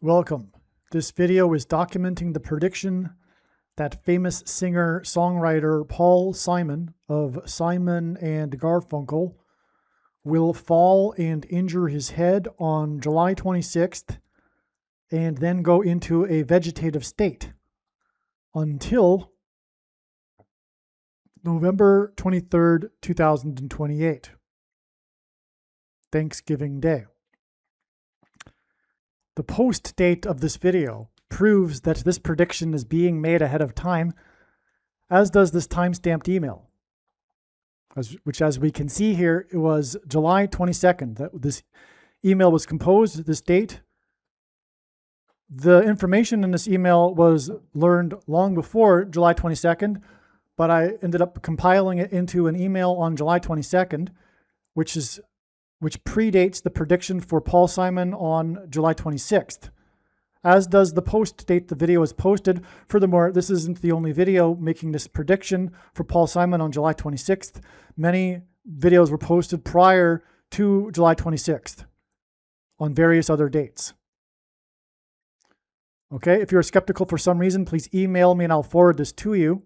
Welcome. This video is documenting the prediction that famous singer-songwriter Paul Simon of Simon and Garfunkel will fall and injure his head on July 26th and then go into a vegetative state until November 23rd, 2028, Thanksgiving Day. The post date of this video proves that this prediction is being made ahead of time, as does this time-stamped email, which, as we can see here, it was July 22nd that this email was composed, this date. The information in this email was learned long before July 22nd, but I ended up compiling it into an email on July 22nd, which predates the prediction for Paul Simon on July 26th, as does the post date the video is posted. Furthermore, this isn't the only video making this prediction for Paul Simon on July 26th. Many videos were posted prior to July 26th on various other dates. Okay, if you're skeptical for some reason, please email me and I'll forward this to you.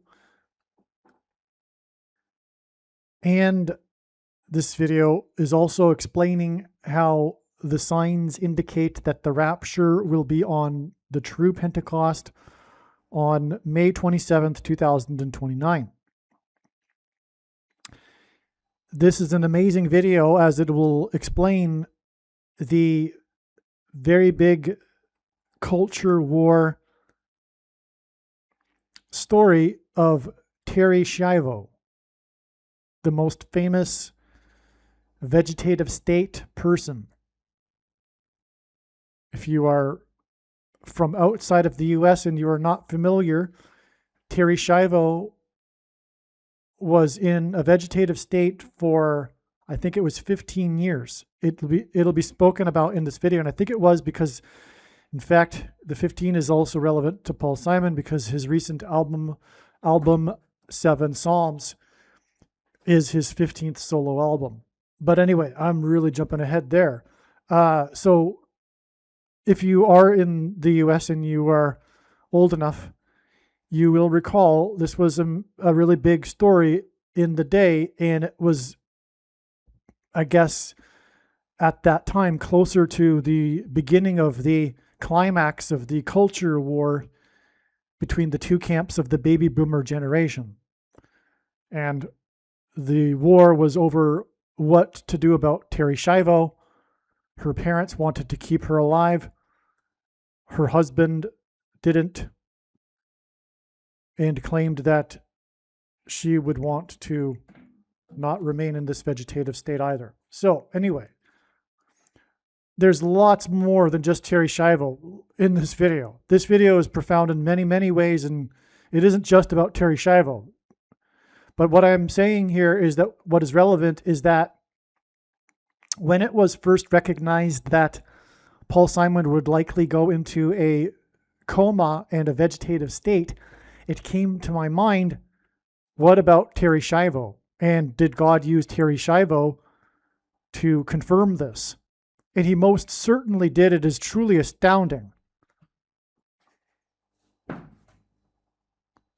And this video is also explaining how the signs indicate that the rapture will be on the true Pentecost on May 27th, 2029. This is an amazing video as it will explain the very big culture war story of Terry Schiavo, the most famous vegetative state person. If you are from outside of the US and you are not familiar, Terry Schiavo was in a vegetative state for, I think it was 15 years. It'll be spoken about in this video, and I think it was because, in fact, the 15 is also relevant to Paul Simon because his recent album 7 Psalms is his 15th solo album. But anyway, I'm really jumping ahead there. So if you are in the US and you are old enough, you will recall this was a really big story in the day, and it was, I guess, at that time closer to the beginning of the climax of the culture war between the two camps of the baby boomer generation. And the war was over what to do about Terry Schiavo. Her parents wanted to keep her alive. Her husband didn't, and claimed that she would want to not remain in this vegetative state either. So anyway, there's lots more than just Terry Schiavo in this video. This video is profound in many, many ways, and it isn't just about Terry Schiavo. But what I'm saying here is that what is relevant is that when it was first recognized that Paul Simon would likely go into a coma and a vegetative state, it came to my mind, what about Terry Schiavo? And did God use Terry Schiavo to confirm this? And he most certainly did. It is truly astounding.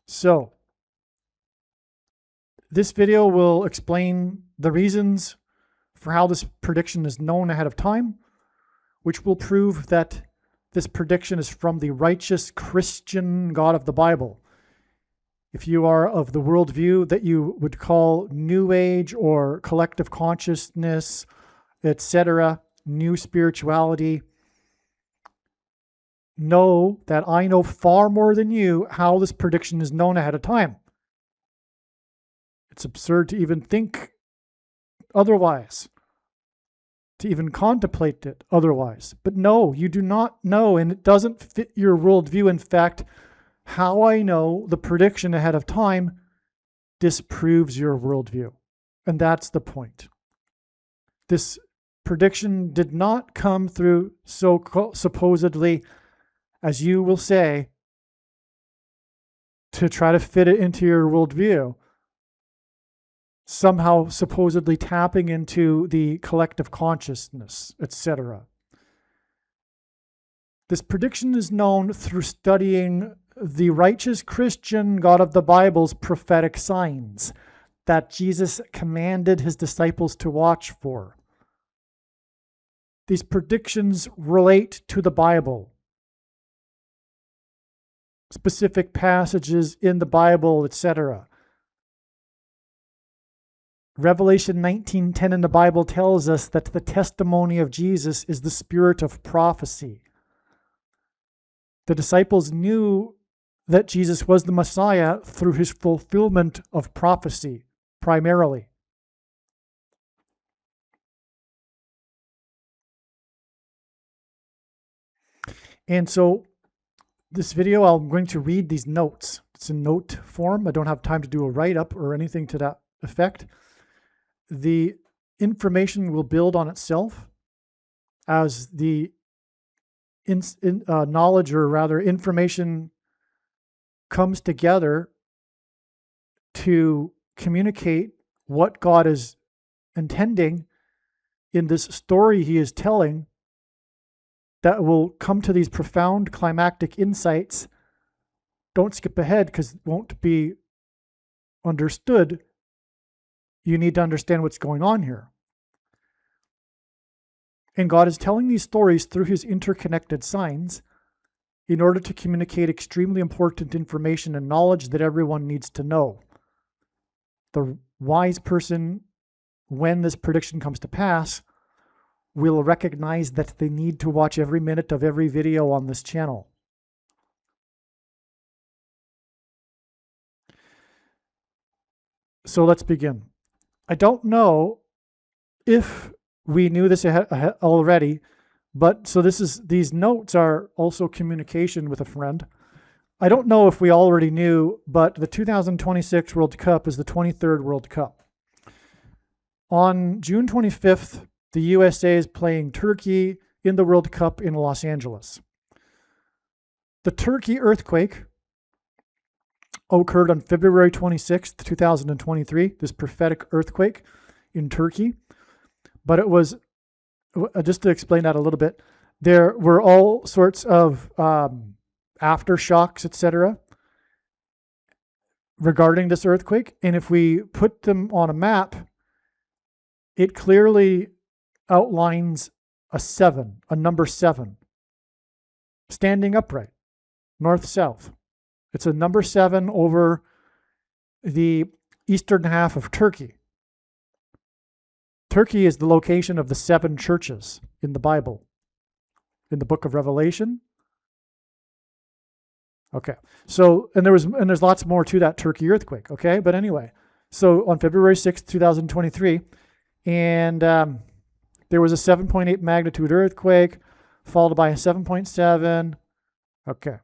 So, this video will explain the reasons for how this prediction is known ahead of time, which will prove that this prediction is from the righteous Christian God of the Bible. If you are of the worldview that you would call New Age or collective consciousness, etc., new spirituality, know that I know far more than you how this prediction is known ahead of time. It's absurd to even think otherwise, to even contemplate it otherwise. But no, you do not know, and it doesn't fit your worldview. In fact, how I know the prediction ahead of time disproves your worldview. And that's the point. This prediction did not come through supposedly, as you will say, to try to fit it into your worldview, somehow supposedly tapping into the collective consciousness, etc. This prediction is known through studying the righteous Christian God of the Bible's prophetic signs that Jesus commanded his disciples to watch for. These predictions relate to the Bible, specific passages in the Bible, etc. Revelation 19:10 in the Bible tells us that the testimony of Jesus is the spirit of prophecy. The disciples knew that Jesus was the Messiah through his fulfillment of prophecy, primarily. And so this video, I'm going to read these notes. It's in note form. I don't have time to do a write-up or anything to that effect. The information will build on itself as the knowledge, or rather information, comes together to communicate what God is intending in this story he is telling, that will come to these profound climactic insights. Don't skip ahead because it won't be understood. You need to understand what's going on here. And God is telling these stories through his interconnected signs in order to communicate extremely important information and knowledge that everyone needs to know. The wise person, when this prediction comes to pass, will recognize that they need to watch every minute of every video on this channel. So let's begin. I don't know if we knew this already, but so these notes are also communication with a friend. I don't know if we already knew, but the 2026 World Cup is the 23rd World Cup. On June 25th, the USA is playing Turkey in the World Cup in Los Angeles. The Turkey earthquake occurred on February 26th, 2023, this prophetic earthquake in Turkey. But it was, just to explain that a little bit, there were all sorts of aftershocks, etc., regarding this earthquake. And if we put them on a map, it clearly outlines a number 7, standing upright, north-south. It's a number 7 over the eastern half of Turkey. Turkey is the location of the 7 churches in the Bible, in the book of Revelation. Okay, so, and there's lots more to that Turkey earthquake, okay? But anyway, so on February 6th, 2023, and there was a 7.8 magnitude earthquake, followed by a 7.7. Okay.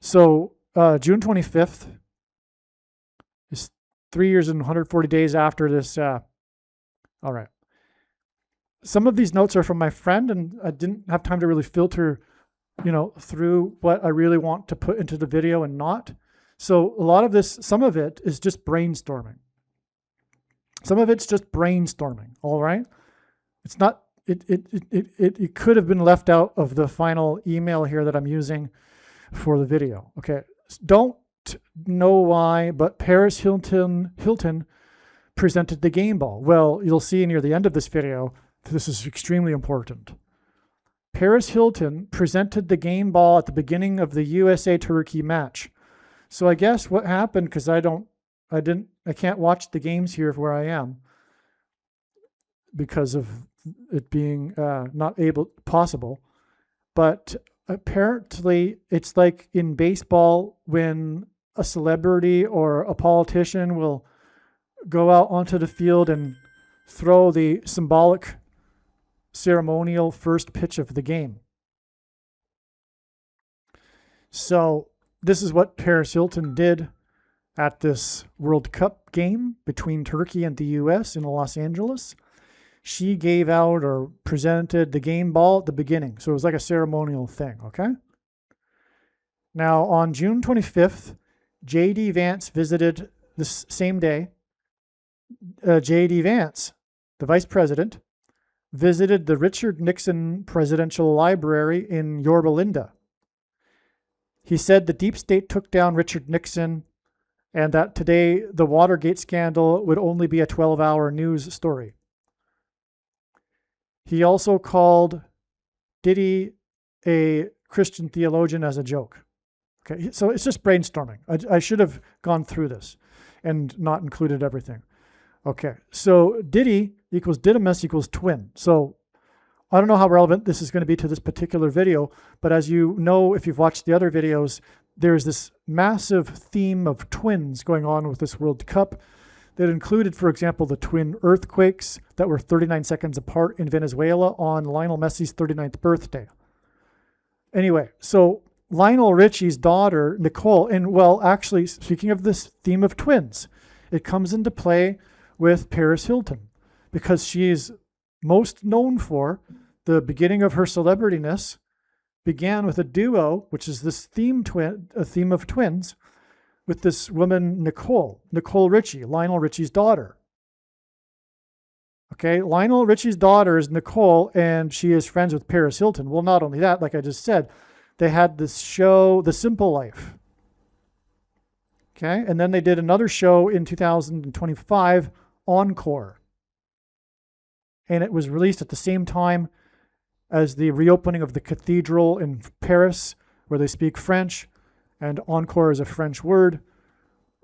So June 25th is 3 years and 140 days after this. All right. Some of these notes are from my friend, and I didn't have time to really filter, through what I really want to put into the video and not. So a lot of this, some of it is just brainstorming. Some of it's just brainstorming. All right. It's not. It could have been left out of the final email here that I'm using for the video. Okay. Don't know why, but Paris Hilton presented the game ball. Well, you'll see near the end of this video, this is extremely important. Paris Hilton presented the game ball at the beginning of the USA-Turkey match. So I guess what happened, because I can't watch the games here where I am because of it being not possible. But apparently it's like in baseball when a celebrity or a politician will go out onto the field and throw the symbolic ceremonial first pitch of the game. So this is what Paris Hilton did at this World Cup game between Turkey and the US in Los Angeles. She gave out or presented the game ball at the beginning. So it was like a ceremonial thing, okay? Now on June 25th, J.D. Vance visited this same day. J.D. Vance, the vice president, visited the Richard Nixon Presidential Library in Yorba Linda. He said the deep state took down Richard Nixon and that today the Watergate scandal would only be a 12-hour news story. He also called Diddy a Christian theologian as a joke. Okay, so it's just brainstorming. I should have gone through this and not included everything. Okay, so Diddy equals Didymus equals twin. So I don't know how relevant this is going to be to this particular video, but as you know, if you've watched the other videos, there's this massive theme of twins going on with this World Cup that included, for example, the twin earthquakes that were 39 seconds apart in Venezuela on Lionel Messi's 39th birthday. Anyway, so Lionel Richie's daughter, Nicole, and well, actually, speaking of this theme of twins, it comes into play with Paris Hilton because she is most known for the beginning of her celebrityness began with a duo, which is this theme of twins, with this woman, Nicole Richie, Lionel Richie's daughter. Okay, Lionel Richie's daughter is Nicole, and she is friends with Paris Hilton. Well, not only that, like I just said, they had this show, The Simple Life. Okay, and then they did another show in 2025, Encore. And it was released at the same time as the reopening of the cathedral in Paris, where they speak French, and encore is a French word.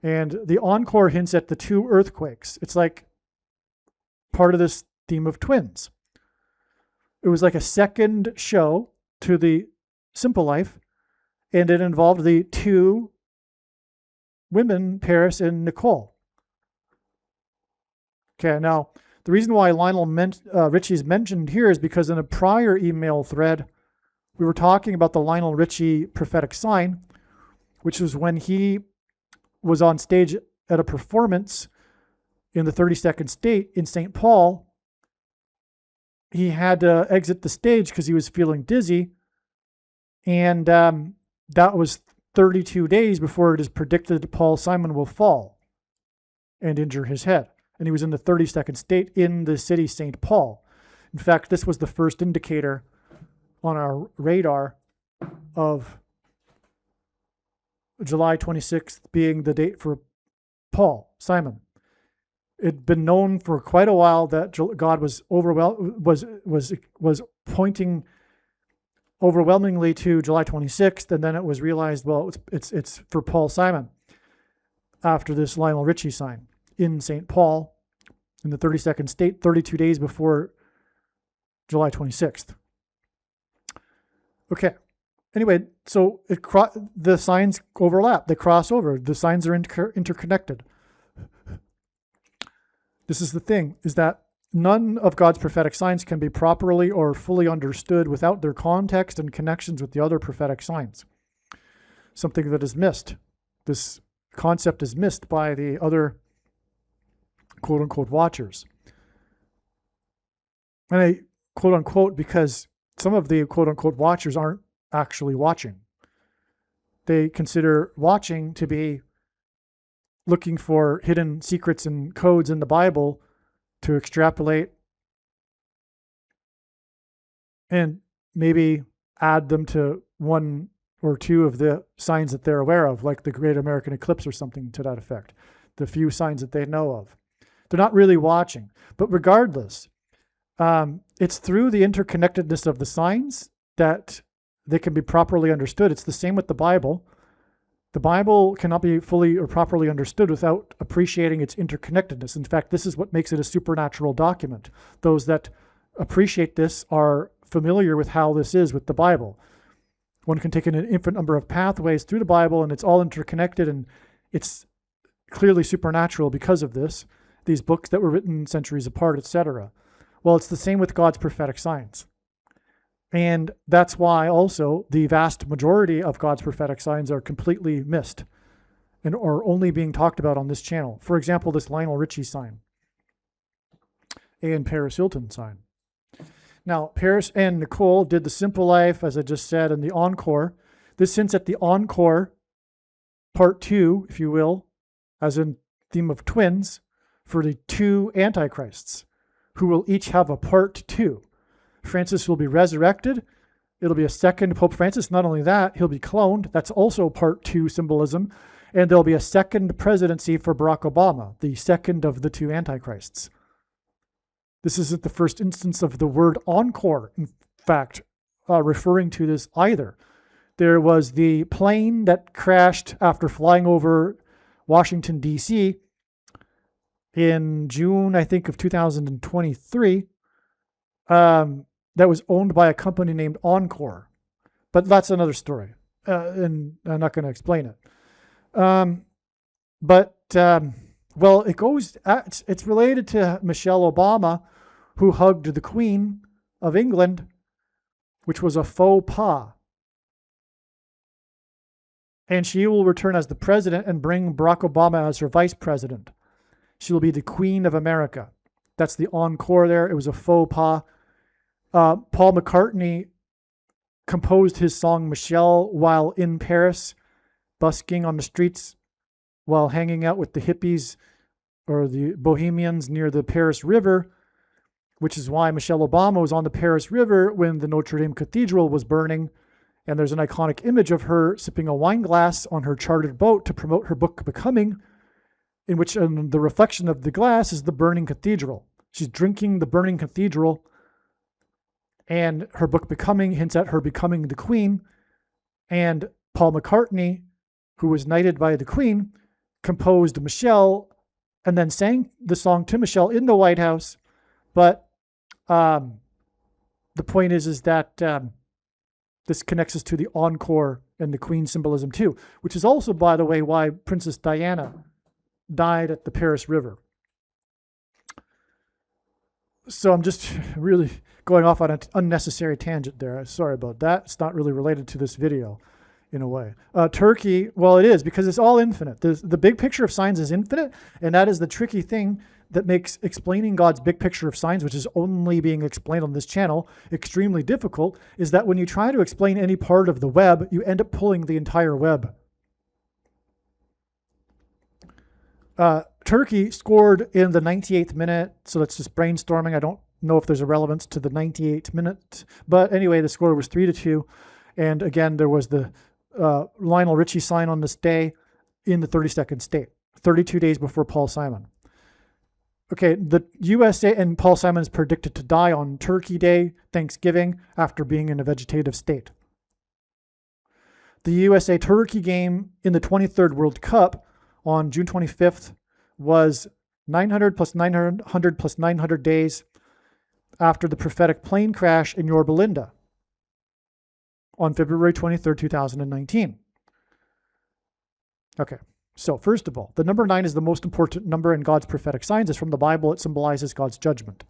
And the encore hints at the two earthquakes. It's like part of this theme of twins. It was like a second show to the Simple Life, and it involved the two women, Paris and Nicole. Okay, now, the reason why Lionel Richie's mentioned here is because in a prior email thread, we were talking about the Lionel Richie prophetic sign, which was when he was on stage at a performance in the 32nd state in St. Paul. He had to exit the stage because he was feeling dizzy, and that was 32 days before it is predicted that Paul Simon will fall and injure his head. And he was in the 32nd state in the city St. Paul. In fact, this was the first indicator on our radar of July 26th being the date for Paul Simon. It'd been known for quite a while that God was pointing overwhelmingly to July 26th, and then it was realized, well, it's for Paul Simon after this Lionel Richie sign in St. Paul in the 32nd state, 32 days before July 26th. Okay. Anyway, so the signs overlap. They cross over. The signs are interconnected. This is the thing, is that none of God's prophetic signs can be properly or fully understood without their context and connections with the other prophetic signs. Something that is missed. This concept is missed by the other quote-unquote watchers. And I quote-unquote because some of the quote-unquote watchers aren't actually watching. They consider watching to be looking for hidden secrets and codes in the Bible to extrapolate and maybe add them to one or two of the signs that they're aware of, like the Great American Eclipse or something to that effect, the few signs that they know of. They're not really watching. But regardless, it's through the interconnectedness of the signs that they can be properly understood. It's the same with the Bible. The Bible cannot be fully or properly understood without appreciating its interconnectedness. In fact, this is what makes it a supernatural document. Those that appreciate this are familiar with how this is with the Bible. One can take an infinite number of pathways through the Bible, and it's all interconnected, and it's clearly supernatural because of this. These books that were written centuries apart, etc. Well, it's the same with God's prophetic signs. And that's why also the vast majority of God's prophetic signs are completely missed and are only being talked about on this channel. For example, this Lionel Richie sign and Paris Hilton sign. Now, Paris and Nicole did the Simple Life, as I just said, and the Encore. This hints at the Encore part 2, if you will, as in theme of twins, for the two antichrists who will each have a part 2. Francis will be resurrected. It'll be a second Pope Francis. Not only that, he'll be cloned. That's also part 2 symbolism. And there'll be a second presidency for Barack Obama, the second of the 2 antichrists. This isn't the first instance of the word encore, in fact, referring to this either. There was the plane that crashed after flying over Washington, D.C. in June, I think, of 2023, that was owned by a company named Encore. But that's another story, and I'm not going to explain it. Well, it's related to Michelle Obama, who hugged the Queen of England, which was a faux pas. And she will return as the president and bring Barack Obama as her vice president. She will be the Queen of America. That's the encore there. It was a faux pas. Paul McCartney composed his song Michelle while in Paris, busking on the streets while hanging out with the hippies or the bohemians near the Paris River, which is why Michelle Obama was on the Paris River when the Notre Dame Cathedral was burning. And there's an iconic image of her sipping a wine glass on her chartered boat to promote her book Becoming, in which the reflection of the glass is the burning cathedral. She's drinking the burning cathedral, and her book Becoming hints at her becoming the Queen. And Paul McCartney, who was knighted by the Queen, composed Michelle and then sang the song to Michelle in the White House. But the point is that this connects us to the encore and the Queen symbolism too, which is also, by the way, why Princess Diana died at the Paris River. So I'm just really going off on an unnecessary tangent there. Sorry about that. It's not really related to this video in a way. Turkey, well, it is, because it's all infinite. The big picture of signs is infinite, and that is the tricky thing that makes explaining God's big picture of signs, which is only being explained on this channel, extremely difficult, is that when you try to explain any part of the web, you end up pulling the entire web. Turkey scored in the 98th minute, so that's just brainstorming. I don't know if there's a relevance to the 98th minute, but anyway, the score was 3-2. And again, there was the Lionel Richie sign on this day in the 32nd state, 32 days before Paul Simon. Okay, the USA and Paul Simon is predicted to die on Turkey Day, Thanksgiving, after being in a vegetative state. The USA-Turkey game in the 23rd World Cup on June 25th was 900 plus 900 plus 900 days after the prophetic plane crash in Yorba Linda on February 23rd, 2019. Okay. So first of all, the number 9 is the most important number in God's prophetic signs. It's from the Bible. It symbolizes God's judgment.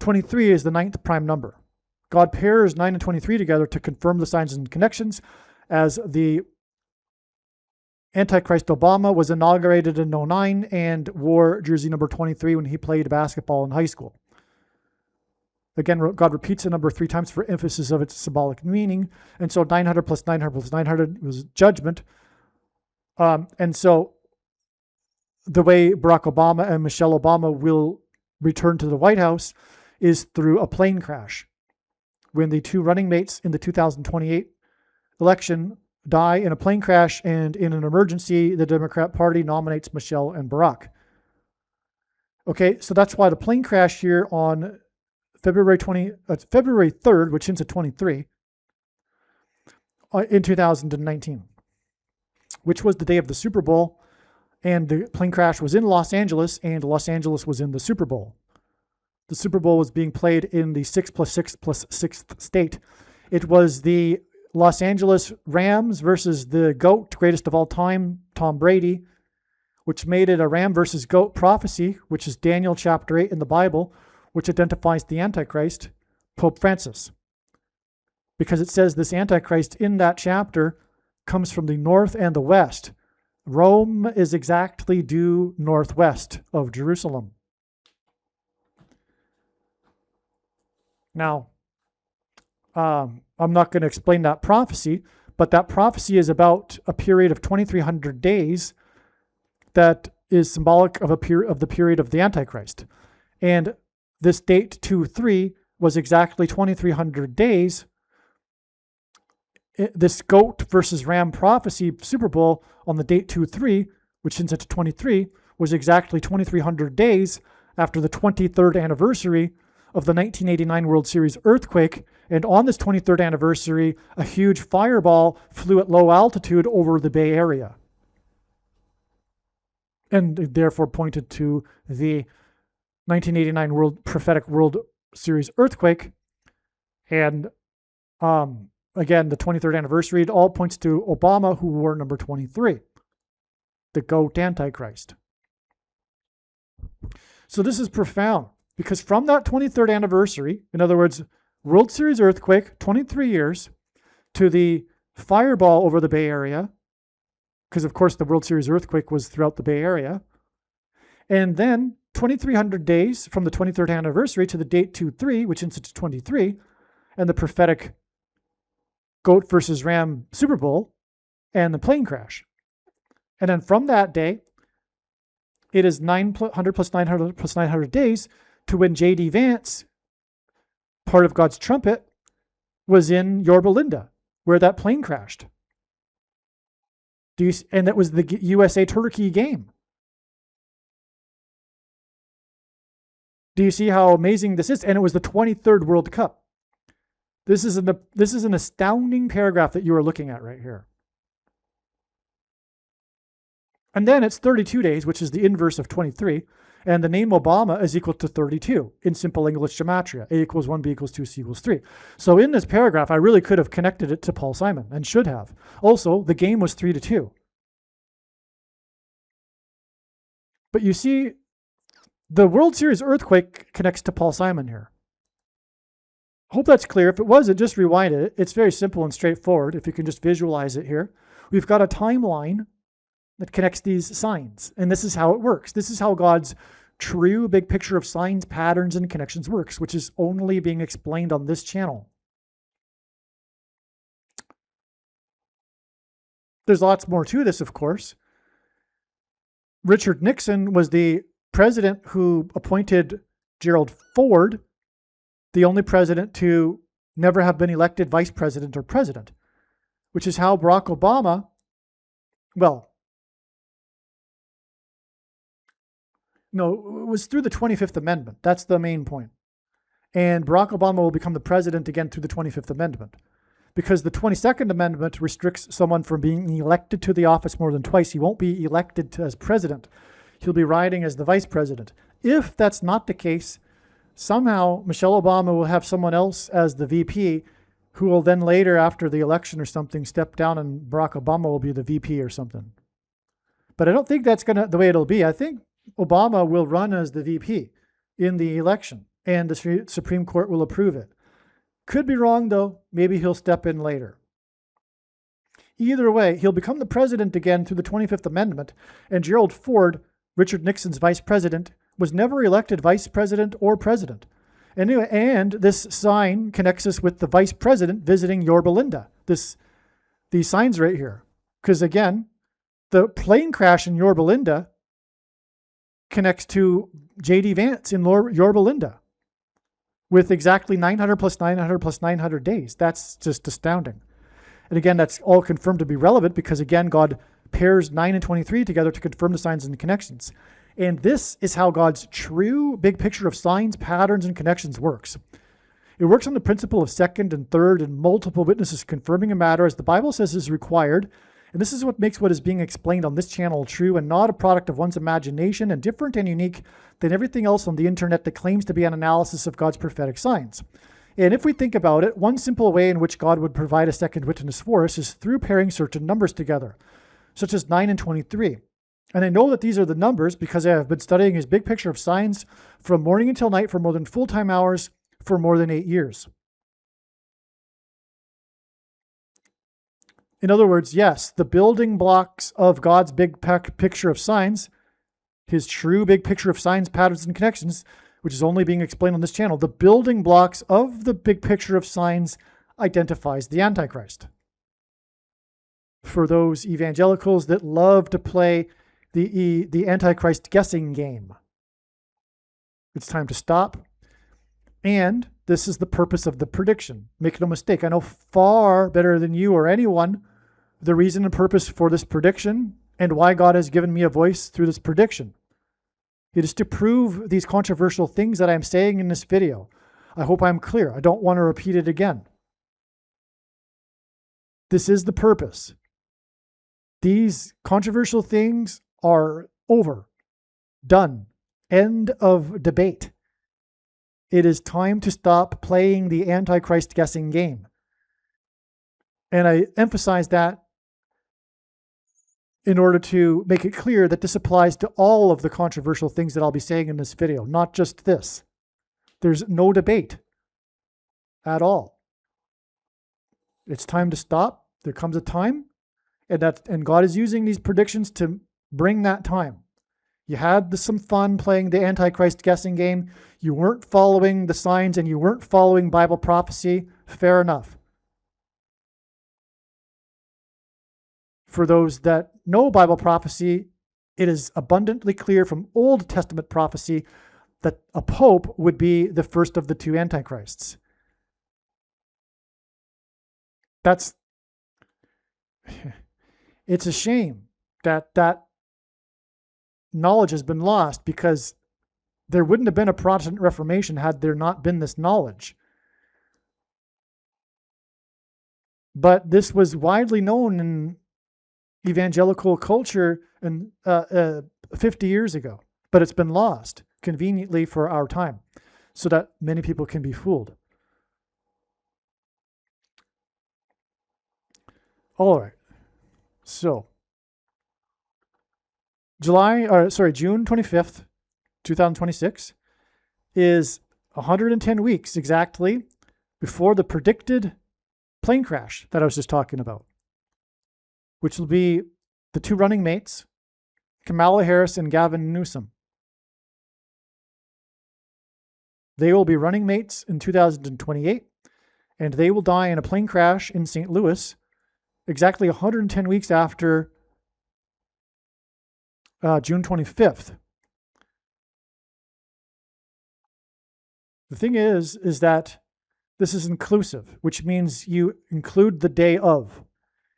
23 is the 9th prime number. God pairs 9 and 23 together to confirm the signs and connections, as the Antichrist Obama was inaugurated in 2009 and wore jersey number 23 when he played basketball in high school. Again, God repeats the number 3 times for emphasis of its symbolic meaning. And so 900 plus 900 plus 900 was judgment. And so the way Barack Obama and Michelle Obama will return to the White House is through a plane crash. When the 2 running mates in the 2028 election die in a plane crash, and in an emergency, the Democrat Party nominates Michelle and Barack. Okay, so that's why the plane crash here on February 3rd, which ends at 23, in 2019. Which was the day of the Super Bowl, and the plane crash was in Los Angeles, and Los Angeles was in the Super Bowl. The Super Bowl was being played in the 6 plus 6 plus 6th state. It was the Los Angeles Rams versus the GOAT, greatest of all time, Tom Brady, which made it a Ram versus GOAT prophecy, which is Daniel chapter 8 in the Bible, which identifies the Antichrist, Pope Francis. Because it says this Antichrist in that chapter comes from the north and the west. Rome is exactly due northwest of Jerusalem. Now, I'm not going to explain that prophecy, but that prophecy is about a period of 2,300 days that is symbolic of the period of the Antichrist. And this date 2-3 was exactly 2,300 days. This goat versus ram prophecy Super Bowl on the date 2-3, which ends at 23, was exactly 2,300 days after the 23rd anniversary of the 1989 World Series earthquake. And on this 23rd anniversary, a huge fireball flew at low altitude over the Bay Area, and therefore pointed to the 1989 prophetic World Series earthquake. And again, the 23rd anniversary, it all points to Obama, who wore number 23, the goat Antichrist. So this is profound, because from that 23rd anniversary, in other words, World Series earthquake, 23 years, to the fireball over the Bay Area, because of course the World Series earthquake was throughout the Bay Area, and then 2,300 days from the 23rd anniversary to the date 2-3, which ends at 23, and the prophetic goat versus ram Super Bowl and the plane crash. And then from that day, it is 900 plus 900 plus 900 days to when J.D. Vance, part of God's trumpet, was in Yorba Linda, where that plane crashed. And that was the USA-Turkey game. Do you see how amazing this is? And it was the 23rd World Cup. This is an astounding paragraph that you are looking at right here. And then it's 32 days, which is the inverse of 23. And the name Obama is equal to 32 in simple English gematria. A equals 1, B equals 2, C equals 3. So in this paragraph, I really could have connected it to Paul Simon, and should have. Also, the game was 3-2. But you see, the World Series earthquake connects to Paul Simon here. Hope that's clear. If it wasn't, just rewind it. It's very simple and straightforward, if you can just visualize it here. We've got a timeline that connects these signs, and this is how it works. This is how God's true big picture of signs, patterns, and connections works, which is only being explained on this channel. There's lots more to this, of course. Richard Nixon was the president who appointed Gerald Ford, the only president to never have been elected vice president or president, which is how Barack Obama, well, no, it was through the 25th Amendment. That's the main point. And Barack Obama will become the president again through the 25th Amendment, because the 22nd Amendment restricts someone from being elected to the office more than twice. He won't be elected as president. He'll be riding as the vice president. If that's not the case, somehow Michelle Obama will have someone else as the VP, who will then later, after the election or something, step down, and Barack Obama will be the VP or something. But I don't think that's the way it'll be. I think Obama will run as the VP in the election, and the Supreme Court will approve it. Could be wrong, though. Maybe he'll step in later. Either way, he'll become the president again through the 25th Amendment, and Gerald Ford, Richard Nixon's vice president, was never elected vice president or president. Anyway, and this sign connects us with the vice president visiting Yorba Linda. These signs right here. Because again, the plane crash in Yorba Linda connects to J.D. Vance in Yorba Linda with exactly 900 plus 900 plus 900 days. That's just astounding. And again, that's all confirmed to be relevant because, again, God pairs 9 and 23 together to confirm the signs and connections. And this is how God's true big picture of signs, patterns, and connections works. It works on the principle of second and third and multiple witnesses confirming a matter as the Bible says is required. And this is what makes what is being explained on this channel true and not a product of one's imagination, and different and unique than everything else on the internet that claims to be an analysis of God's prophetic signs. And if we think about it, one simple way in which God would provide a second witness for us is through pairing certain numbers together, such as 9 and 23. And I know that these are the numbers because I have been studying his big picture of signs from morning until night for more than full-time hours for more than 8 years. In other words, yes, the building blocks of God's big picture of signs, his true big picture of signs, patterns, and connections, which is only being explained on this channel, the building blocks of the big picture of signs identifies the Antichrist. For those evangelicals that love to play the Antichrist guessing game, it's time to stop. And this is the purpose of the prediction. Make no mistake, I know far better than you or anyone the reason and purpose for this prediction and why God has given me a voice through this prediction. It is to prove these controversial things that I'm saying in this video. I hope I'm clear. I don't want to repeat it again. This is the purpose. These controversial things are over, done, end of debate. It is time to stop playing the Antichrist guessing game. And I emphasize that in order to make it clear that this applies to all of the controversial things that I'll be saying in this video, not just this. There's no debate at all. It's time to stop. There comes a time, and God is using these predictions to bring that time. You had some fun playing the Antichrist guessing game. You weren't following the signs and you weren't following Bible prophecy. Fair enough. For those that know Bible prophecy, it is abundantly clear from Old Testament prophecy that a pope would be the first of the two antichrists. It's a shame that knowledge has been lost, because there wouldn't have been a Protestant Reformation had there not been this knowledge. But this was widely known in evangelical culture 50 years ago, but it's been lost conveniently for our time so that many people can be fooled. All right. So June 25th, 2026 is 110 weeks exactly before the predicted plane crash that I was just talking about, which will be the two running mates, Kamala Harris and Gavin Newsom. They will be running mates in 2028, and they will die in a plane crash in St. Louis exactly 110 weeks after June 25th. The thing is that this is inclusive, which means you include the day of.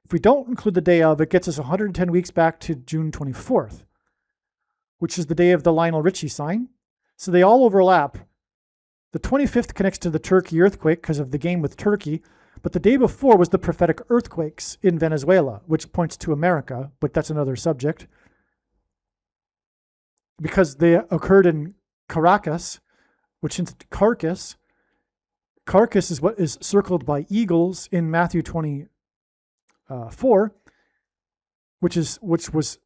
If we don't include the day of, it gets us 110 weeks back to June 24th, which is the day of the Lionel Richie sign. So they all overlap. The 25th connects to the Turkey earthquake because of the game with Turkey, but the day before was the prophetic earthquakes in Venezuela, which points to America, but that's another subject. Because they occurred in Caracas, which is Carcass. Carcass is what is circled by eagles in Matthew 24, which was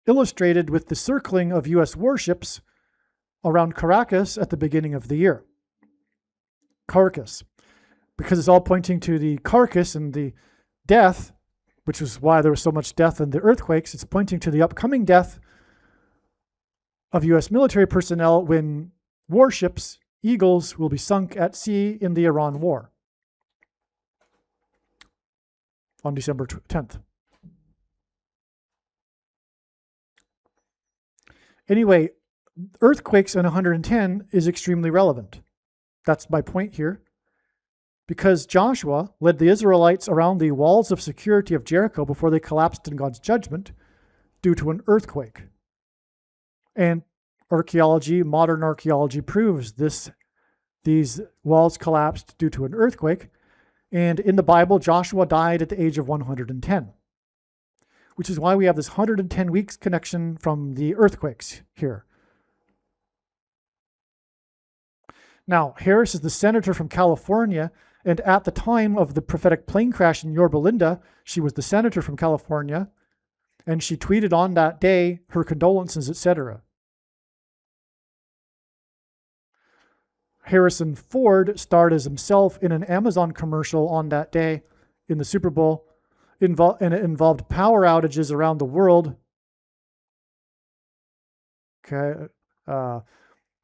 illustrated with the circling of U.S. warships around Caracas at the beginning of the year. Carcass. Because it's all pointing to the carcass and the death, which is why there was so much death in the earthquakes. It's pointing to the upcoming death of U.S. military personnel when warships, eagles, will be sunk at sea in the Iran war on December 10th. Anyway, earthquakes in 110 is extremely relevant. That's my point here. Because Joshua led the Israelites around the walls of security of Jericho before they collapsed in God's judgment due to an earthquake. And modern archaeology proves this. These walls collapsed due to an earthquake. And in the Bible, Joshua died at the age of 110, which is why we have this 110 weeks connection from the earthquakes here. Now, Harris is the senator from California, and at the time of the prophetic plane crash in Yorba Linda, she was the senator from California, and she tweeted on that day her condolences, etc. Harrison Ford starred as himself in an Amazon commercial on that day in the Super Bowl, and it involved power outages around the world. Okay.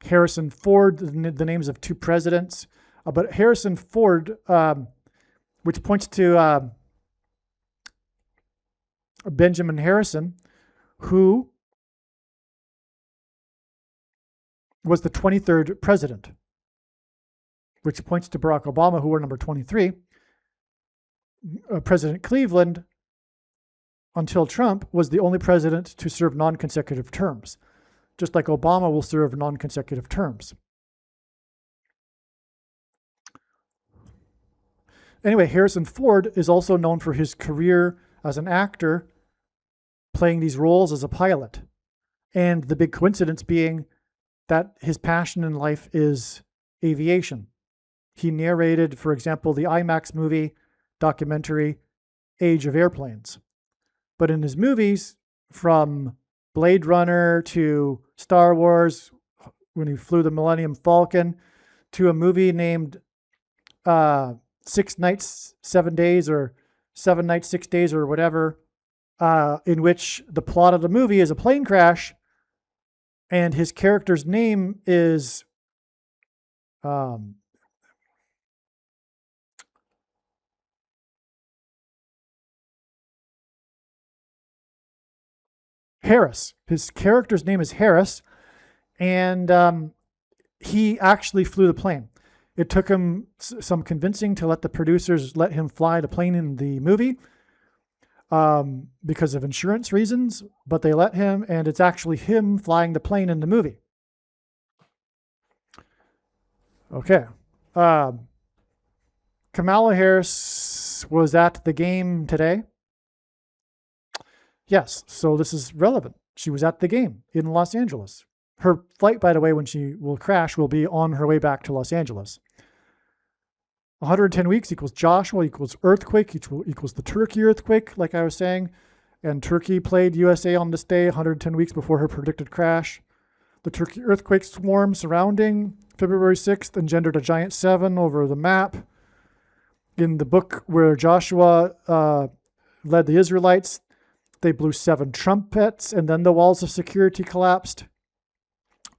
Harrison Ford, the names of two presidents. But Harrison Ford, which points to Benjamin Harrison, who was the 23rd president which points to Barack Obama, who were number 23. President Cleveland, until Trump, was the only president to serve non-consecutive terms, just like Obama will serve non-consecutive terms. Anyway, Harrison Ford is also known for his career as an actor, playing these roles as a pilot. And the big coincidence being that his passion in life is aviation. He narrated, for example, the IMAX movie documentary, Age of Airplanes. But in his movies, from Blade Runner to Star Wars, when he flew the Millennium Falcon, to a movie named 6 Nights, 7 Days, or 7 Nights, 6 Days, or whatever, in which the plot of the movie is a plane crash, and his character's name is Harris. His character's name is Harris, and he actually flew the plane. It took him some convincing to let the producers let him fly the plane in the movie because of insurance reasons, but they let him, and it's actually him flying the plane in the movie. Okay. Kamala Harris was at the game today. Yes, so this is relevant. She was at the game in Los Angeles. Her flight, by the way, when she will crash, will be on her way back to Los Angeles. 110 weeks equals Joshua equals earthquake equals the Turkey earthquake, like I was saying. And Turkey played USA on this day 110 weeks before her predicted crash. The Turkey earthquake swarm surrounding February 6th engendered a giant 7 over the map. In the book where Joshua led the Israelites, they blew 7 trumpets, and then the walls of security collapsed.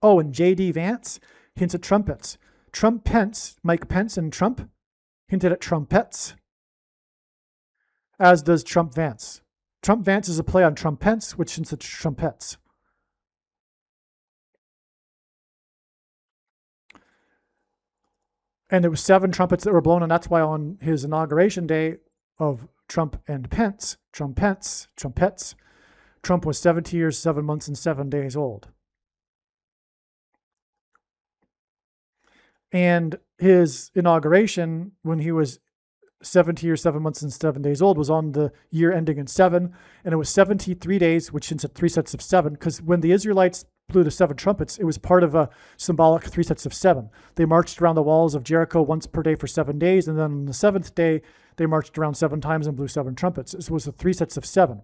Oh, and J.D. Vance hints at trumpets. Trump Pence, Mike Pence and Trump hinted at trumpets, as does Trump Vance. Trump Vance is a play on Trump Pence, which hints at trumpets. And there was 7 trumpets that were blown, and that's why on his inauguration day of Trump and Pence, trumpets, Trump was 70 years, 7 months, and 7 days old. And his inauguration, when he was 70 years, 7 months, and 7 days old, was on the year ending in 7. And it was 73 days, which hints at 3 sets of 7. Because when the Israelites blew the 7 trumpets, it was part of a symbolic 3 sets of 7. They marched around the walls of Jericho once per day for 7 days. And then on the 7th day, they marched around 7 times and blew 7 trumpets. This was the 3 sets of 7.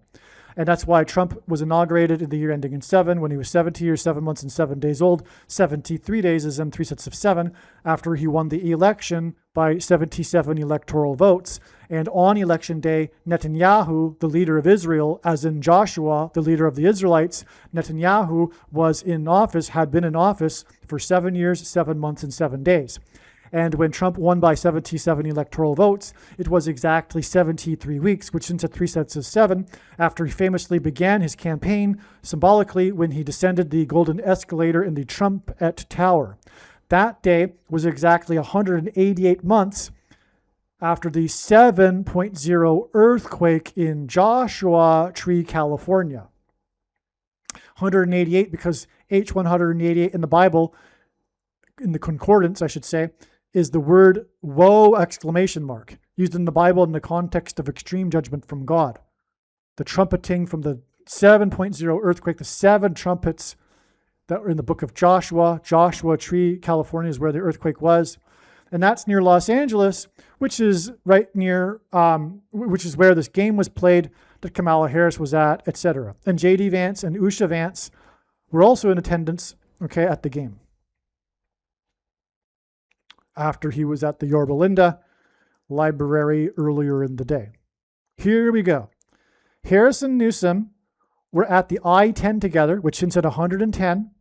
And that's why Trump was inaugurated in the year ending in 7 when he was 70 years, 7 months, and 7 days old. 73 days is in 3 sets of 7 after he won the election by 77 electoral votes. And on election day, Netanyahu, the leader of Israel, as in Joshua, the leader of the Israelites, Netanyahu was in office, had been in office for 7 years, 7 months, and 7 days. And when Trump won by 77 electoral votes, it was exactly 73 weeks, which into 3 sets of 7, after he famously began his campaign symbolically when he descended the golden escalator in the Trumpet Tower. That day was exactly 188 months after the 7.0 earthquake in Joshua Tree, California. 188 because H188 in the Bible, in the concordance, I should say, is the word woe exclamation mark, used in the Bible in the context of extreme judgment from God. The trumpeting from the 7.0 earthquake, the 7 trumpets that were in the book of Joshua. Joshua Tree, California is where the earthquake was. And that's near Los Angeles, which is right near, which is where this game was played that Kamala Harris was at, etc. And J.D. Vance and Usha Vance were also in attendance, at the game, after he was at the Yorba Linda Library earlier in the day. Here we go. Harris and Newsom were at the I-10 together, which hints at 110.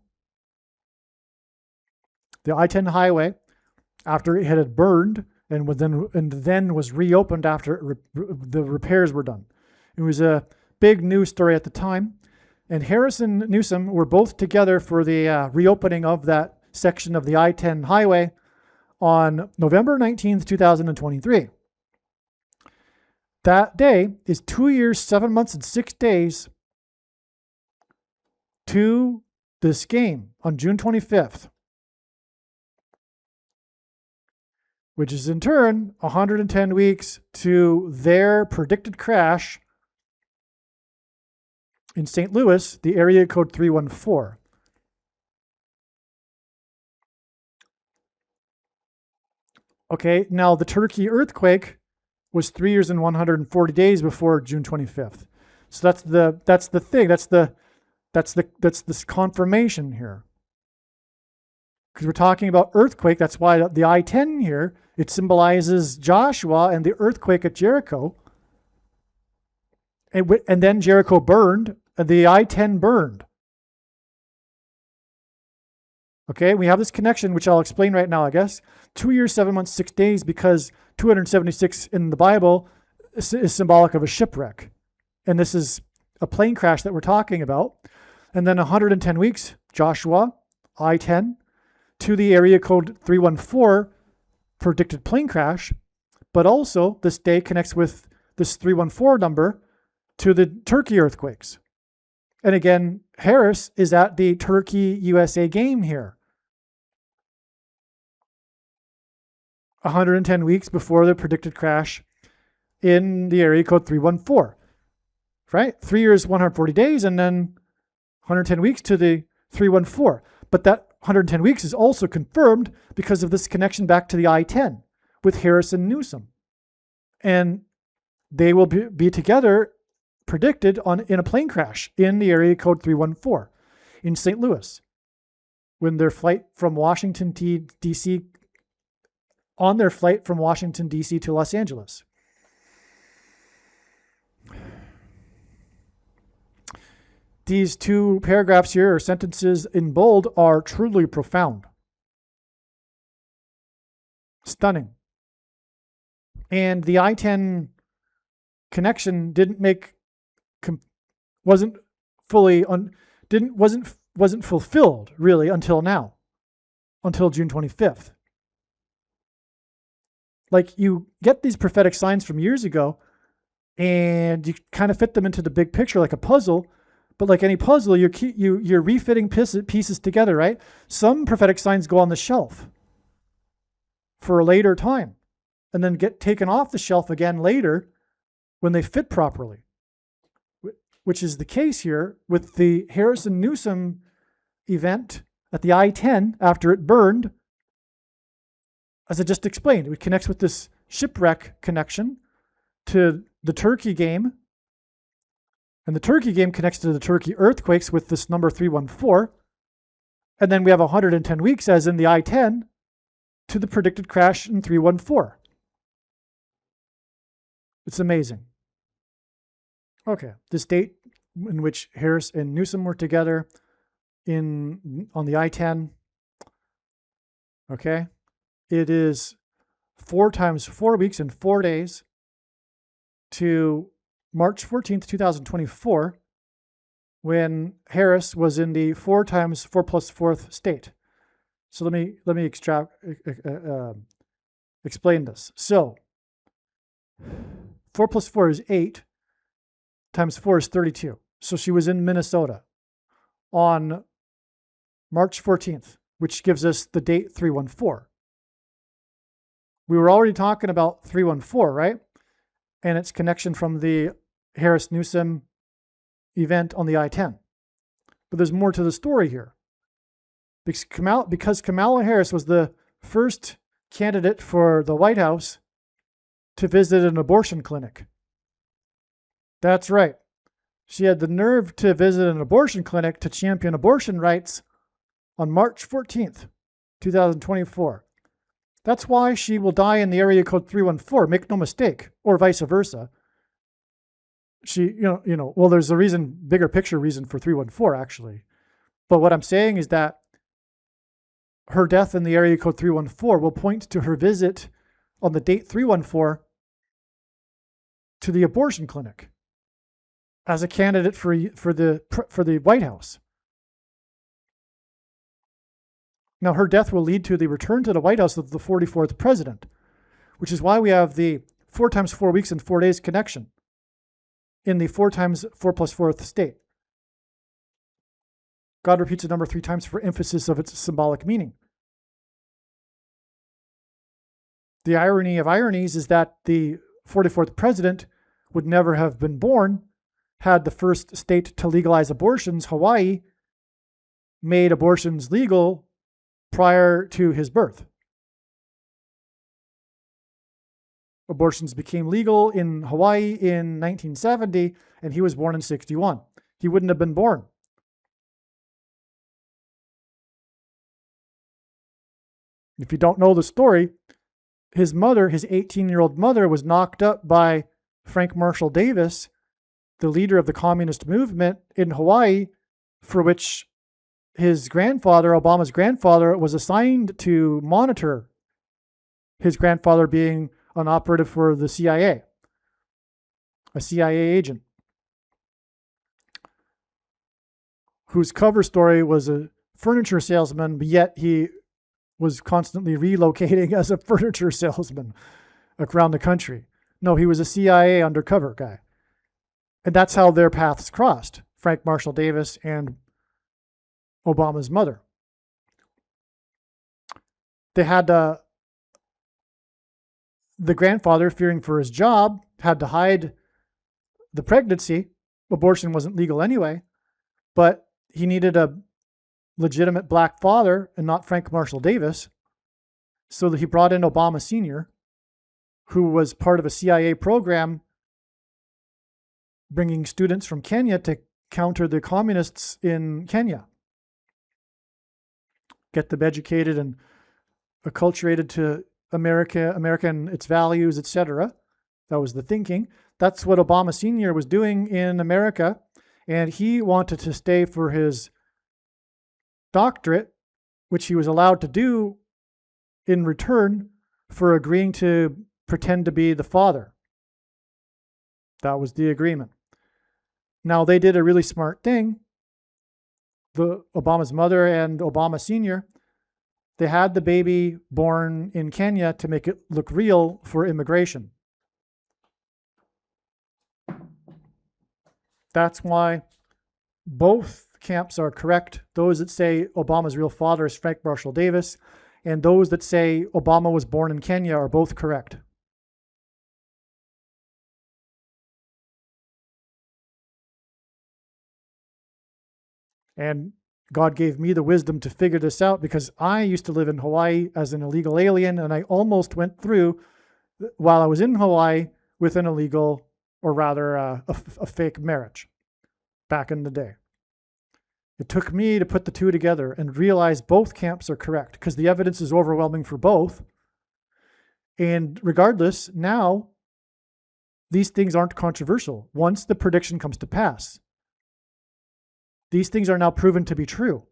The I-10 highway, after it had burned and then was reopened after the repairs were done. It was a big news story at the time. And Harris and Newsom were both together for the reopening of that section of the I-10 highway on November 19th, 2023. That day is 2 years, 7 months, and 6 days to this game on June 25th, which is in turn 110 weeks to their predicted crash in St. Louis, the area code 314. Okay, now the Turkey earthquake was 3 years and 140 days before June 25th. So that's the thing. That's this confirmation here. Because we're talking about earthquake. That's why the I-10 here, it symbolizes Joshua and the earthquake at Jericho. And then Jericho burned, and the I-10 burned. Okay, we have this connection, which I'll explain right now, I guess. 2 years, 7 months, 6 days, because 276 in the Bible is symbolic of a shipwreck. And this is a plane crash that we're talking about. And then 110 weeks, Joshua, I-10, to the area code 314, predicted plane crash. But also, this day connects with this 314 number to the Turkey earthquakes. And again, Harris is at the Turkey-USA game here. 110 weeks before the predicted crash in the area code 314, right? 3 years, 140 days, and then 110 weeks to the 314. But that 110 weeks is also confirmed because of this connection back to the I-10 with Harris and Newsom. And they will be together, predicted in a plane crash in the area code 314 in St. Louis when their flight from Washington, D.C., on their flight from Washington, D.C. to Los Angeles. These two paragraphs here, or sentences in bold, are truly profound. Stunning. And the I-10 connection wasn't fulfilled really until now, until June 25th. Like, you get these prophetic signs from years ago and you kind of fit them into the big picture like a puzzle. But like any puzzle, you're refitting pieces together, right? Some prophetic signs go on the shelf for a later time and then get taken off the shelf again later when they fit properly, which is the case here with the Harrison-Newsom event at the I-10 after it burned. As I just explained, it connects with this shipwreck connection to the Turkey game. And the Turkey game connects to the Turkey earthquakes with this number 314. And then we have 110 weeks, as in the I-10, to the predicted crash in 314. It's amazing. Okay, this date in which Harris and Newsom were together on the I-10. Okay. It is 4 times 4 weeks and 4 days to March 14th, 2024, when Harris was in the 4 times 4 plus 4th state. So let me explain this. So 4 plus 4 is 8, times 4 is 32. So she was in Minnesota on March 14th, which gives us the date 314. We were already talking about 314, right? And its connection from the Harris-Newsom event on the I-10. But there's more to the story here. Because Kamala Harris was the first candidate for the White House to visit an abortion clinic. That's right. She had the nerve to visit an abortion clinic to champion abortion rights on March 14th, 2024. That's why she will die in the area code 314. Make no mistake, or vice versa. Well, there's a bigger picture reason for 314 actually. But what I'm saying is that her death in the area code 314 will point to her visit on the date 314 to the abortion clinic as a candidate for the White House. Now, her death will lead to the return to the White House of the 44th president, which is why we have the 4 times 4 weeks and 4 days connection in the 4 times 4 plus 4th state. God repeats a number 3 times for emphasis of its symbolic meaning. The irony of ironies is that the 44th president would never have been born had the first state to legalize abortions, Hawaii, made abortions legal prior to his birth. Abortions became legal in Hawaii in 1970, and he was born in 61. He wouldn't have been born. If you don't know the story, his mother, his 18-year-old mother, was knocked up by Frank Marshall Davis, the leader of the communist movement in Hawaii, for which his grandfather, Obama's grandfather, was assigned to monitor, his grandfather being an operative for the CIA, a CIA agent, whose cover story was a furniture salesman, but yet he was constantly relocating as a furniture salesman around the country. No, he was a CIA undercover guy. And that's how their paths crossed, Frank Marshall Davis and Obama's mother. They had the grandfather, fearing for his job, had to hide the pregnancy. Abortion wasn't legal anyway, but he needed a legitimate black father and not Frank Marshall Davis. So that he brought in Obama Sr., who was part of a CIA program bringing students from Kenya to counter the communists in Kenya. Get them educated and acculturated to America and its values, etc. That was the thinking. That's what Obama Sr. was doing in America, and he wanted to stay for his doctorate, which he was allowed to do in return for agreeing to pretend to be the father. That was the agreement. Now, they did a really smart thing. Obama's mother and Obama Sr., they had the baby born in Kenya to make it look real for immigration. That's why both camps are correct. Those that say Obama's real father is Frank Marshall Davis, and those that say Obama was born in Kenya are both correct. And God gave me the wisdom to figure this out because I used to live in Hawaii as an illegal alien, and I almost went through, while I was in Hawaii, with an illegal, or rather a fake marriage back in the day. It took me to put the two together and realize both camps are correct because the evidence is overwhelming for both. And regardless, now these things aren't controversial once the prediction comes to pass. These things are now proven to be true.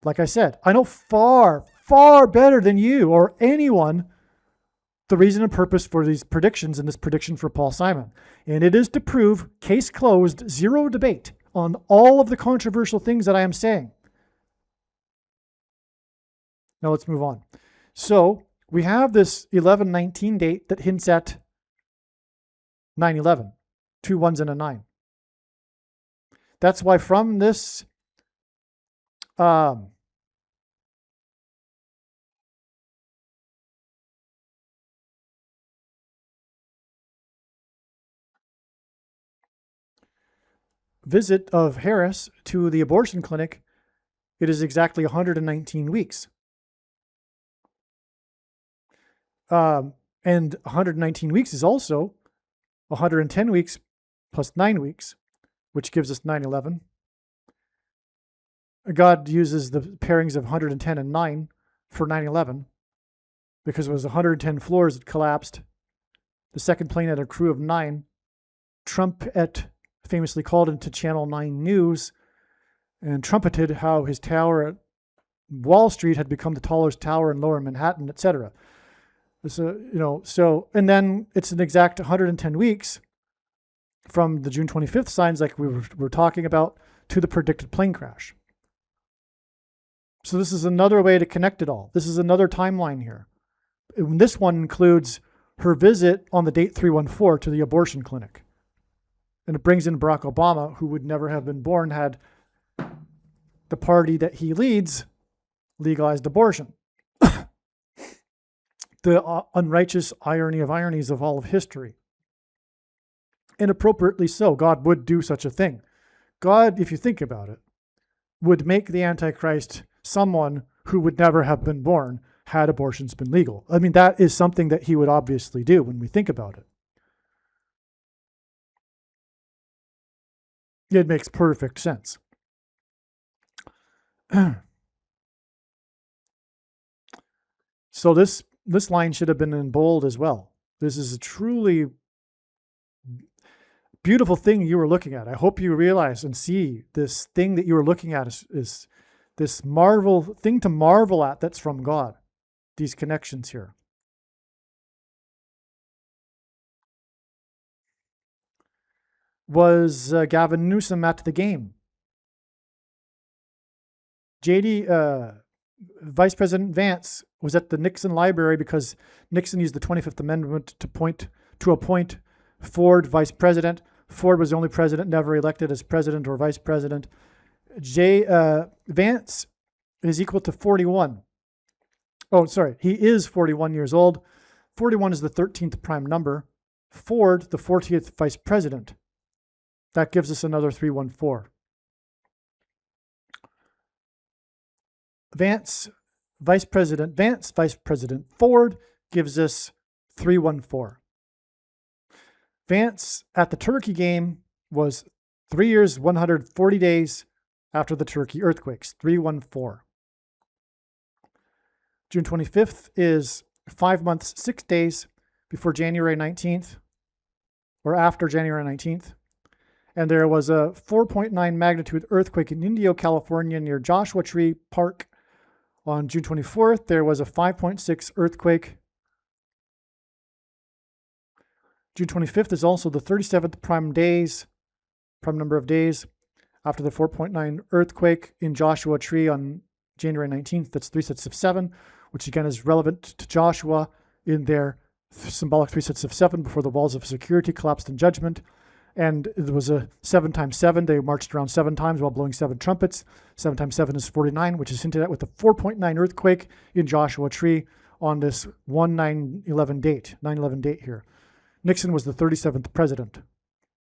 Like I said, I know far, far better than you or anyone the reason and purpose for these predictions and this prediction for Paul Simon. And it is to prove, case closed, zero debate on all of the controversial things that I am saying. Now let's move on. So we have this 11/19 date that hints at 9/11, 2 1s and a 9. That's why from this visit of Harris to the abortion clinic, it is exactly 119 weeks. And 119 weeks is also 110 weeks plus 9 weeks, which gives us 9/11. God uses the pairings of 110 and 9 for 9/11 because it was 110 floors that collapsed. The second plane had a crew of 9. Trump famously called into Channel 9 News and trumpeted how his tower at Wall Street had become the tallest tower in Lower Manhattan, etc. So, and then it's an exact 110 weeks from the June 25th signs like we were talking about to the predicted plane crash. So this is another way to connect it all. This is another timeline here. And this one includes her visit on the date 314 to the abortion clinic. And it brings in Barack Obama, who would never have been born had the party that he leads legalized abortion. The unrighteous irony of ironies of all of history. And appropriately so. God would do such a thing. God, if you think about it, would make the Antichrist someone who would never have been born had abortions been legal. I mean, that is something that he would obviously do when we think about it. It makes perfect sense. So this line should have been in bold as well. This is a truly beautiful thing you were looking at. I hope you realize and see this thing that you were looking at is this thing to marvel at that's from God. These connections here. Was Gavin Newsom at the game? Vice President Vance was at the Nixon Library because Nixon used the 25th Amendment to appoint Ford vice president. Ford was the only president never elected as president or vice president. Vance is equal to 41. Oh, sorry. He is 41 years old. 41 is the 13th prime number. Ford, the 40th vice president. That gives us another 314. Vance, vice president Ford gives us 314. Vance at the Turkey game was 3 years, 140 days after the Turkey earthquakes, 314. June 25th is 5 months, 6 days before January 19th, or after January 19th. And there was a 4.9 magnitude earthquake in Indio, California, near Joshua Tree Park. On June 24th, there was a 5.6 earthquake. June 25th is also the 37th prime number of days after the 4.9 earthquake in Joshua Tree on January 19th. That's 3 sets of 7, which again is relevant to Joshua in their symbolic 3 sets of 7 before the walls of security collapsed in judgment. And it was a 7 times 7. They marched around 7 times while blowing 7 trumpets. 7 times 7 is 49, which is hinted at with the 4.9 earthquake in Joshua Tree on this 9/11 date here. Nixon was the 37th president,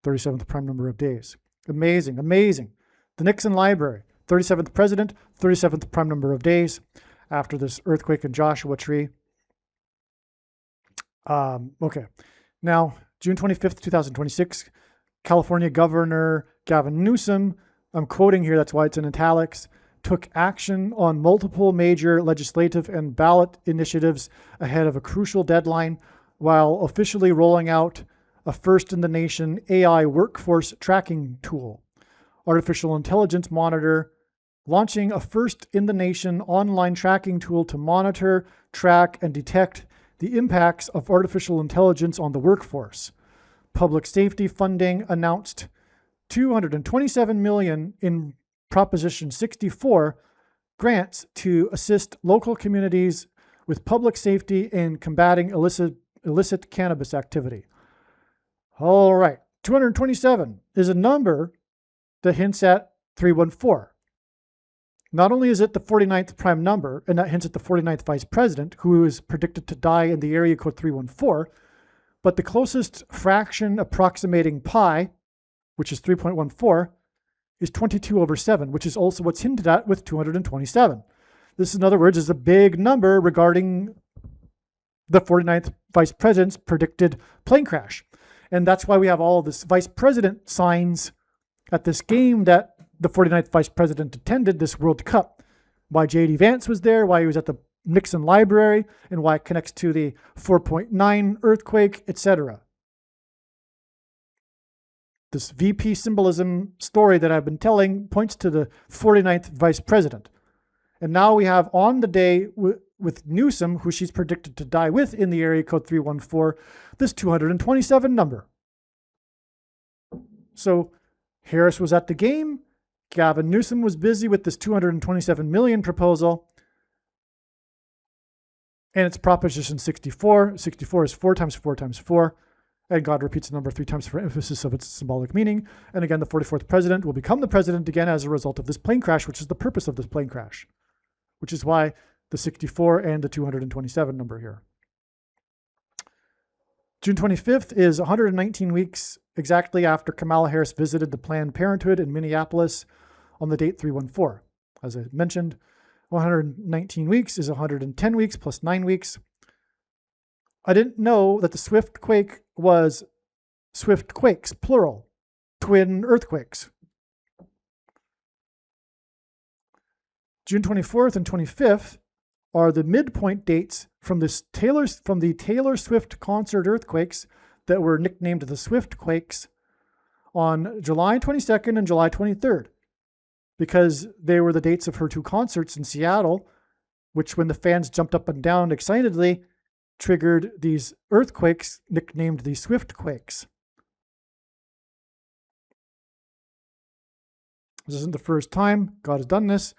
37th prime number of days. Amazing, amazing. The Nixon Library, 37th president, 37th prime number of days after this earthquake in Joshua Tree. Okay. Now, June 25th, 2026, California Governor Gavin Newsom, I'm quoting here, that's why it's in italics, took action on multiple major legislative and ballot initiatives ahead of a crucial deadline while officially rolling out a first-in-the-nation AI workforce tracking tool, artificial intelligence monitor, launching a first-in-the-nation online tracking tool to monitor, track, and detect the impacts of artificial intelligence on the workforce. Public safety funding announced $227 million in Proposition 64 grants to assist local communities with public safety in combating illicit cannabis activity. All right, 227 is a number that hints at 314. Not only is it the 49th prime number, and that hints at the 49th vice president, who is predicted to die in the area code 314, but the closest fraction approximating pi, which is 3.14, is 22/7, which is also what's hinted at with 227. This, in other words, is a big number regarding the 49th vice president's predicted plane crash. And that's why we have all this vice president signs at this game that the 49th vice president attended, this World Cup. Why J.D. Vance was there, why he was at the Nixon Library, and why it connects to the 4.9 earthquake, etc. This VP symbolism story that I've been telling points to the 49th vice president. And now we have on the day with Newsom, who she's predicted to die with in the area code 314, this 227 number. So Harris was at the game. Gavin Newsom was busy with this $227 million proposal. And it's Proposition 64. 64 is 4 times 4 times 4. And God repeats the number 3 times for emphasis of its symbolic meaning. And again, the 44th president will become the president again as a result of this plane crash, which is the purpose of this plane crash, which is why the 64 and the 227 number here. June 25th is 119 weeks exactly after Kamala Harris visited the Planned Parenthood in Minneapolis on the date 314. As I mentioned, 119 weeks is 110 weeks plus 9 weeks. I didn't know that the swift quake was swift quakes, plural, twin earthquakes. June 24th and 25th are the midpoint dates from the Taylor Swift concert earthquakes that were nicknamed the Swift Quakes on July 22nd and July 23rd, because they were the dates of her 2 concerts in Seattle, which, when the fans jumped up and down excitedly, triggered these earthquakes nicknamed the Swift Quakes. This isn't the first time God has done this.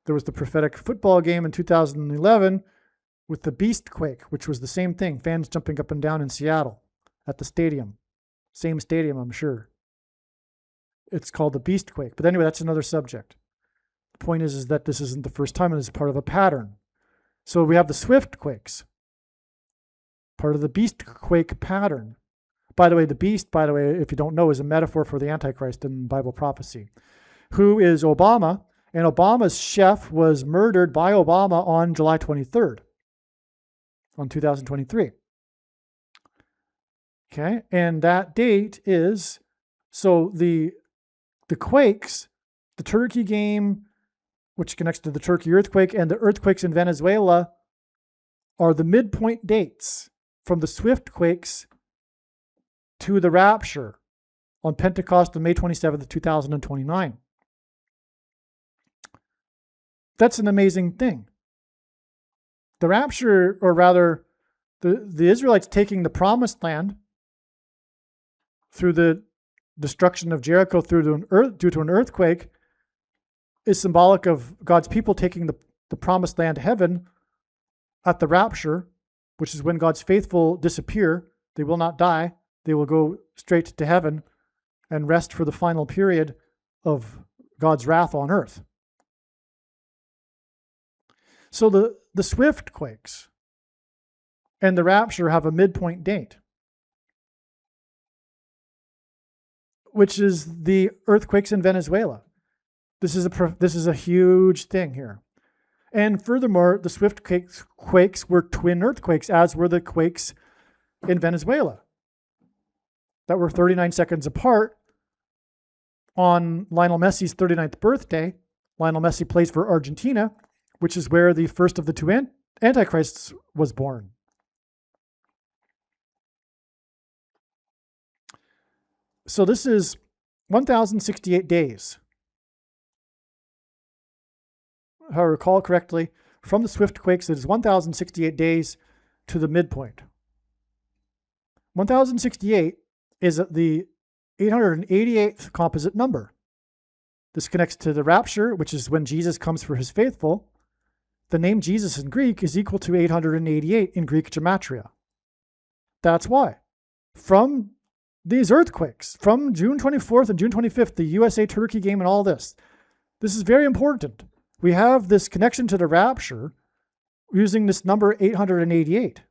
There was the prophetic football game in 2011 with the Beast Quake, which was the same thing, fans jumping up and down in Seattle at the stadium. Same stadium, I'm sure. It's called the Beast Quake. But anyway, that's another subject. The point is that this isn't the first time, and it's part of a pattern. So we have the Swift Quakes, part of the Beast Quake pattern. By the way, the beast, if you don't know, is a metaphor for the Antichrist in Bible prophecy, who is Obama. And Obama's chef was murdered by Obama on July 23rd, on 2023. Okay, and that date is, so the quakes, the Turkey game, which connects to the Turkey earthquake, and the earthquakes in Venezuela are the midpoint dates from the Swift quakes to the rapture on Pentecost on May 27th, 2029. That's an amazing thing. The rapture, or rather, the Israelites taking the promised land through the destruction of Jericho due to an earthquake, is symbolic of God's people taking the promised land, heaven, at the rapture, which is when God's faithful disappear. They will not die. They will go straight to heaven and rest for the final period of God's wrath on earth. So the swift quakes and the rapture have a midpoint date, which is the earthquakes in Venezuela. This is a huge thing here. And furthermore, the swift quakes were twin earthquakes, as were the quakes in Venezuela that were 39 seconds apart on Lionel Messi's 39th birthday. Lionel Messi plays for Argentina, which is where the first of the 2 Antichrists was born. So this is 1,068 days. If I recall correctly, from the swift quakes, it is 1,068 days to the midpoint. 1,068 is the 888th composite number. This connects to the rapture, which is when Jesus comes for his faithful. The name Jesus in Greek is equal to 888 in Greek gematria. That's why. From these earthquakes, from June 24th and June 25th, the USA-Turkey game and all this is very important. We have this connection to the rapture using this number 888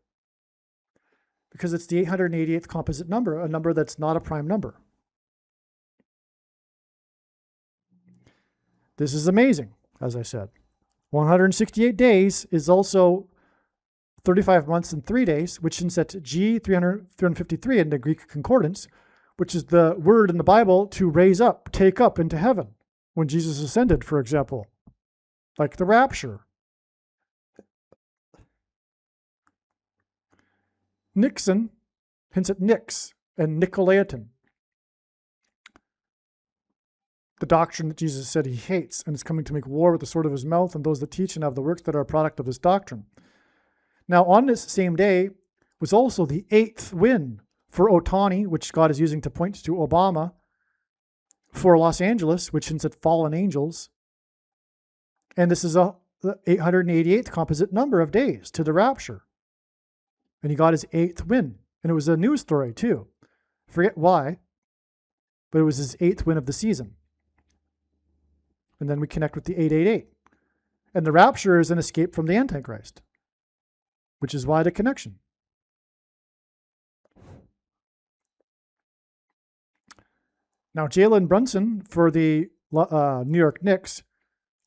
because it's the 888th composite number, a number that's not a prime number. This is amazing, as I said. 168 days is also 35 months and 3 days, which is at G 353 in the Greek concordance, which is the word in the Bible to raise up, take up into heaven when Jesus ascended, for example, like the rapture. Nixon hints at Nix and Nicolaitan, the doctrine that Jesus said he hates and is coming to make war with the sword of his mouth and those that teach and have the works that are a product of this doctrine. Now, on this same day was also the 8th win for Otani, which God is using to point to Obama, for Los Angeles, which hints at fallen angels. And this is the 888th composite number of days to the rapture. And he got his 8th win. And it was a news story too. Forget why, but it was his 8th win of the season. And then we connect with the 888. And the rapture is an escape from the Antichrist, which is why the connection. Now, Jalen Brunson for the New York Knicks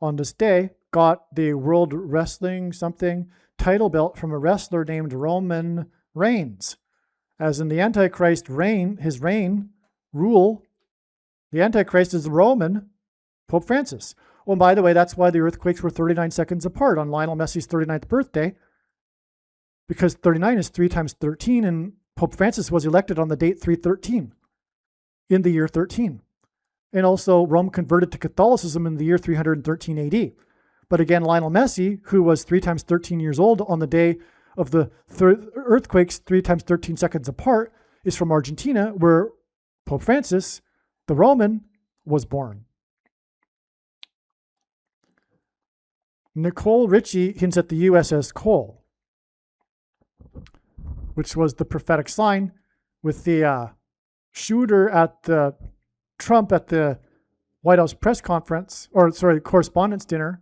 on this day got the World Wrestling something title belt from a wrestler named Roman Reigns. As in the Antichrist reign, his reign, rule, the Antichrist is Roman Pope Francis. Oh, and by the way, that's why the earthquakes were 39 seconds apart on Lionel Messi's 39th birthday, because 39 is 3 times 13, and Pope Francis was elected on the date 313 in the year 13. And also, Rome converted to Catholicism in the year 313 AD. But again, Lionel Messi, who was 3 times 13 years old on the day of the earthquakes 3 times 13 seconds apart, is from Argentina, where Pope Francis, the Roman, was born. Nicole Richie hints at the USS Cole, which was the prophetic sign with the shooter at the Trump at the White House press conference, correspondence dinner.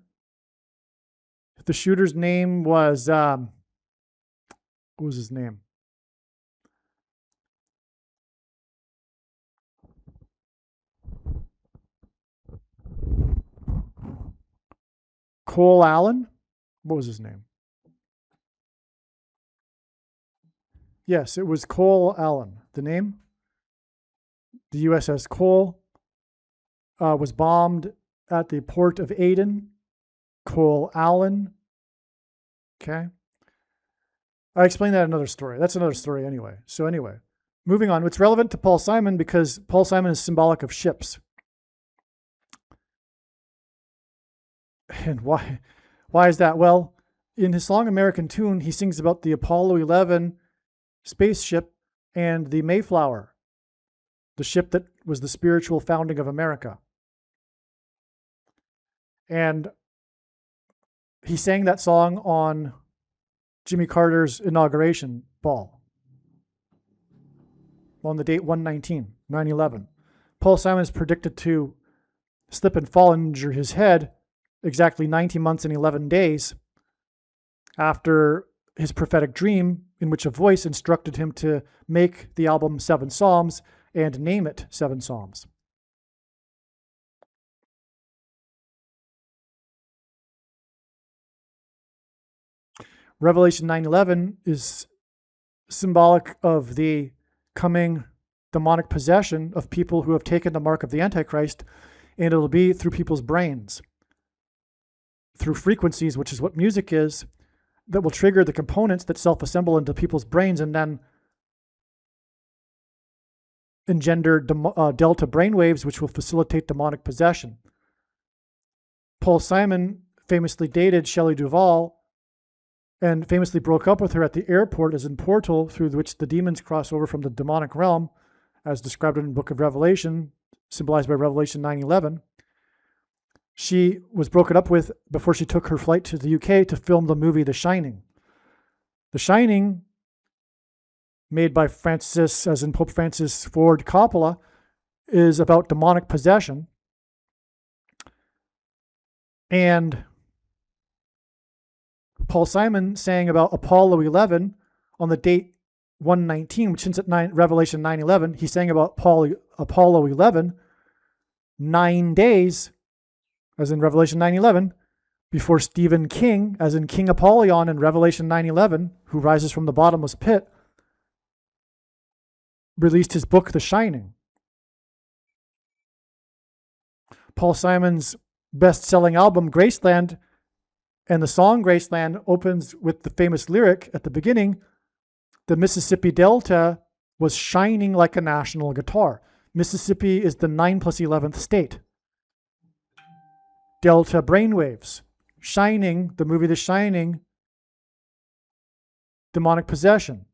The shooter's name was, what was his name? Cole Allen? What was his name? Yes, it was Cole Allen. The name? The USS Cole was bombed at the port of Aden. Cole Allen. Okay. I explained that in another story. That's another story anyway. So anyway, moving on. It's relevant to Paul Simon because Paul Simon is symbolic of ships. And why is that? Well, in his song American Tune, he sings about the Apollo 11 spaceship and the Mayflower, the ship that was the spiritual founding of America. And he sang that song on Jimmy Carter's inauguration ball on the date 119, 9/11. Paul Simon is predicted to slip and fall and injure his head exactly 90 months and 11 days after his prophetic dream, in which a voice instructed him to make the album 7 Psalms and name it 7 Psalms. Revelation 9:11 is symbolic of the coming demonic possession of people who have taken the mark of the Antichrist, and it'll be through people's brains, through frequencies, which is what music is, that will trigger the components that self-assemble into people's brains and then engender delta brainwaves, which will facilitate demonic possession. Paul Simon famously dated Shelley Duvall and famously broke up with her at the airport as a portal through which the demons cross over from the demonic realm, as described in the book of Revelation, symbolized by Revelation 9:11. She was broken up with before she took her flight to the UK to film the movie The Shining. The Shining, made by Francis, as in Pope Francis Ford Coppola, is about demonic possession. And Paul Simon sang about Apollo 11 on the date 119, which hints at Revelation 9:11. He sang about Apollo 11 9 days, as in Revelation 9:11, before Stephen King, as in King Apollyon in Revelation 9:11, who rises from the bottomless pit, released his book, The Shining. Paul Simon's best-selling album, Graceland, and the song Graceland opens with the famous lyric at the beginning, the Mississippi Delta was shining like a national guitar. Mississippi is the 9+11th state. Delta brainwaves. Shining, the movie The Shining, demonic possession.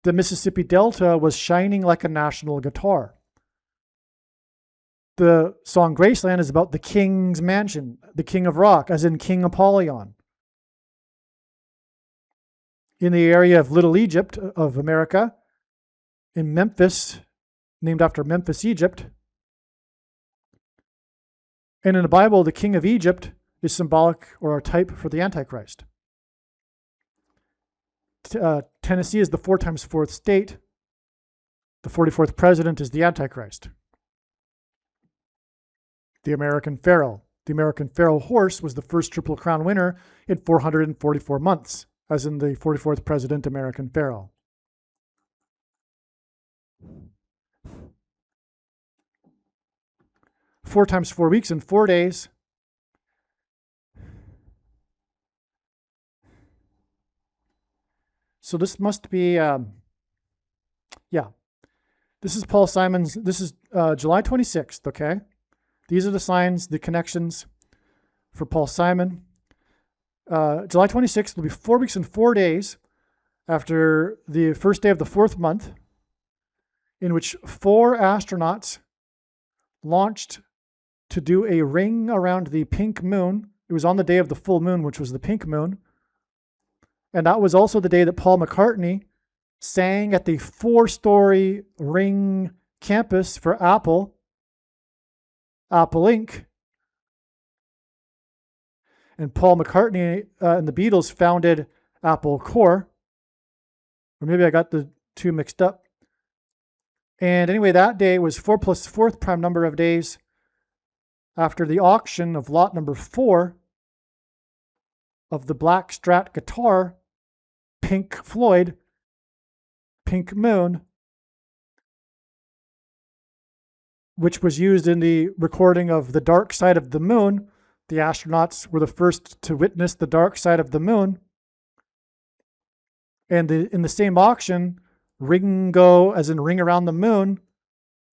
The Mississippi Delta was shining like a national guitar. the song Graceland is about the king's mansion, the king of rock, as in King Apollyon. In the area of Little Egypt of America, in Memphis, named after Memphis, Egypt. And in the Bible, the king of Egypt is symbolic or a type for the Antichrist. Tennessee is the 4 times 4th state. The 44th president is the Antichrist. The American Pharaoh. The American Pharaoh horse was the first Triple Crown winner in 444 months, as in the 44th president, American Pharaoh. Four times 4 weeks and 4 days. So this must be, This is Paul Simon's, this is July 26th, okay? These are the signs, the connections for Paul Simon. July 26th will be 4 weeks and 4 days after the first day of the 4th month, in which 4 astronauts launched to do a ring around the pink moon. It was on the day of the full moon, which was the pink moon. And that was also the day that Paul McCartney sang at the 4-story ring campus for Apple Inc. And Paul McCartney and the Beatles founded Apple Corps. Or maybe I got the two mixed up. And anyway, that day was 4 plus 4th prime number of days after the auction of lot number 4 of the Black Strat guitar, Pink Floyd, Pink Moon, which was used in the recording of The Dark Side of the Moon. The astronauts were the first to witness the dark side of the moon. And in the same auction, Ringo, as in Ring Around the Moon,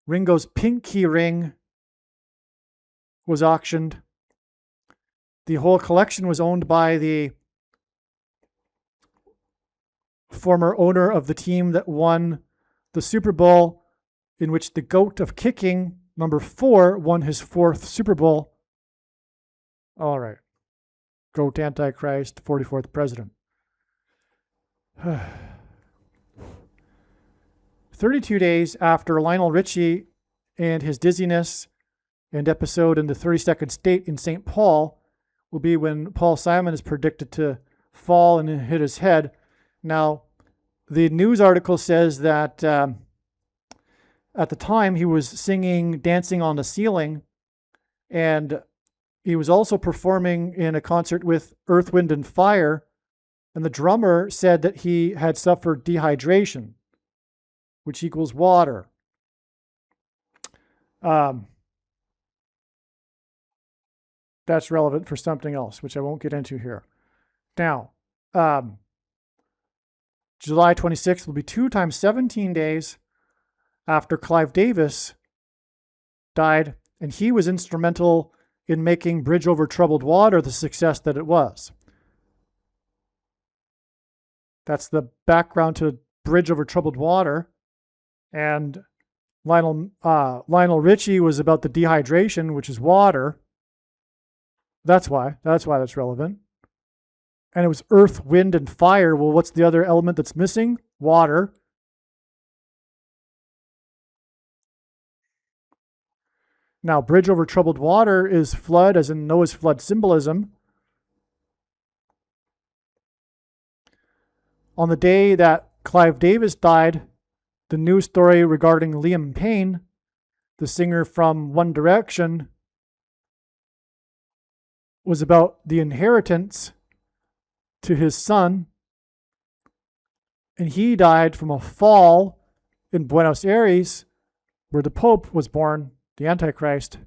Ringo's Pinky Ring was auctioned. The whole collection was owned by the former owner of the team that won the Super Bowl, in which the GOAT of kicking, number 4, won his 4th Super Bowl. All right. GOAT Antichrist, 44th president. 32 days after Lionel Richie and his dizziness and episode in the 32nd state in St. Paul will be when Paul Simon is predicted to fall and hit his head. Now, the news article says that at the time he was singing Dancing on the Ceiling, and he was also performing in a concert with Earth, Wind, and Fire, and the drummer said that he had suffered dehydration, which equals water. That's relevant for something else, which I won't get into here. Now, July 26th will be 2 times 17 days after Clive Davis died, and he was instrumental in making Bridge Over Troubled Water the success that it was. That's the background to Bridge Over Troubled Water. And Lionel Richie was about the dehydration, which is water. That's why that's relevant. And it was Earth, Wind, and Fire. Well, what's the other element that's missing? Water. Now, Bridge Over Troubled Water is flood, as in Noah's flood symbolism. On the day that Clive Davis died, the news story regarding Liam Payne, the singer from One Direction, was about the inheritance to his son. And he died from a fall in Buenos Aires, where the Pope was born, the Antichrist.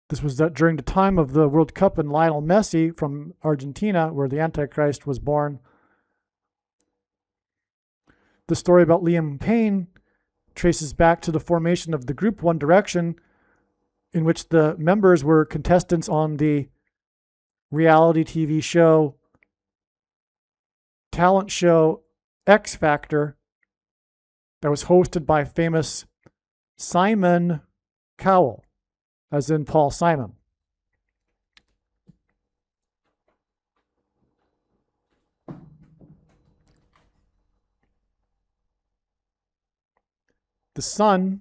This was during the time of the World Cup and Lionel Messi from Argentina, where the Antichrist was born. The story about Liam Payne traces back to the formation of the group One Direction, in which the members were contestants on the reality TV show, talent show X Factor, that was hosted by famous Simon Cowell, as in Paul Simon. The son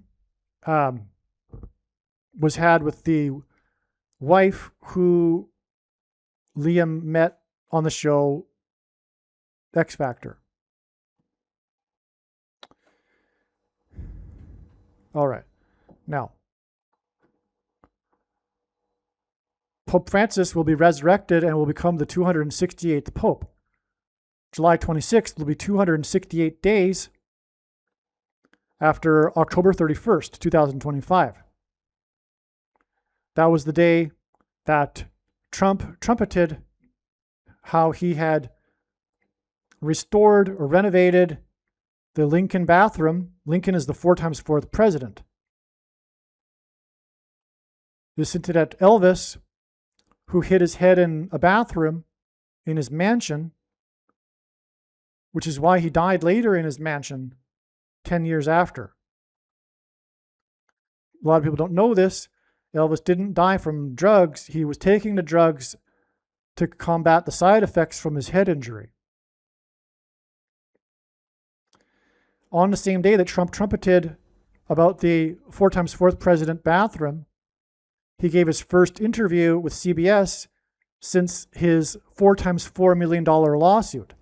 was had with the wife who Liam met on the show X Factor. All right. Now, Pope Francis will be resurrected and will become the 268th Pope. July 26th will be 268 days after October 31st, 2025. That was the day that Trump trumpeted how he had restored or renovated the Lincoln bathroom. Lincoln is the 4x4th president. This hinted at Elvis, who hit his head in a bathroom in his mansion, which is why he died later in his mansion 10 years after. A lot of people don't know this. Elvis didn't die from drugs. He was taking the drugs to combat the side effects from his head injury. On the same day that Trump trumpeted about the 4x4th president bathroom, he gave his first interview with CBS since his $4x4 million lawsuit.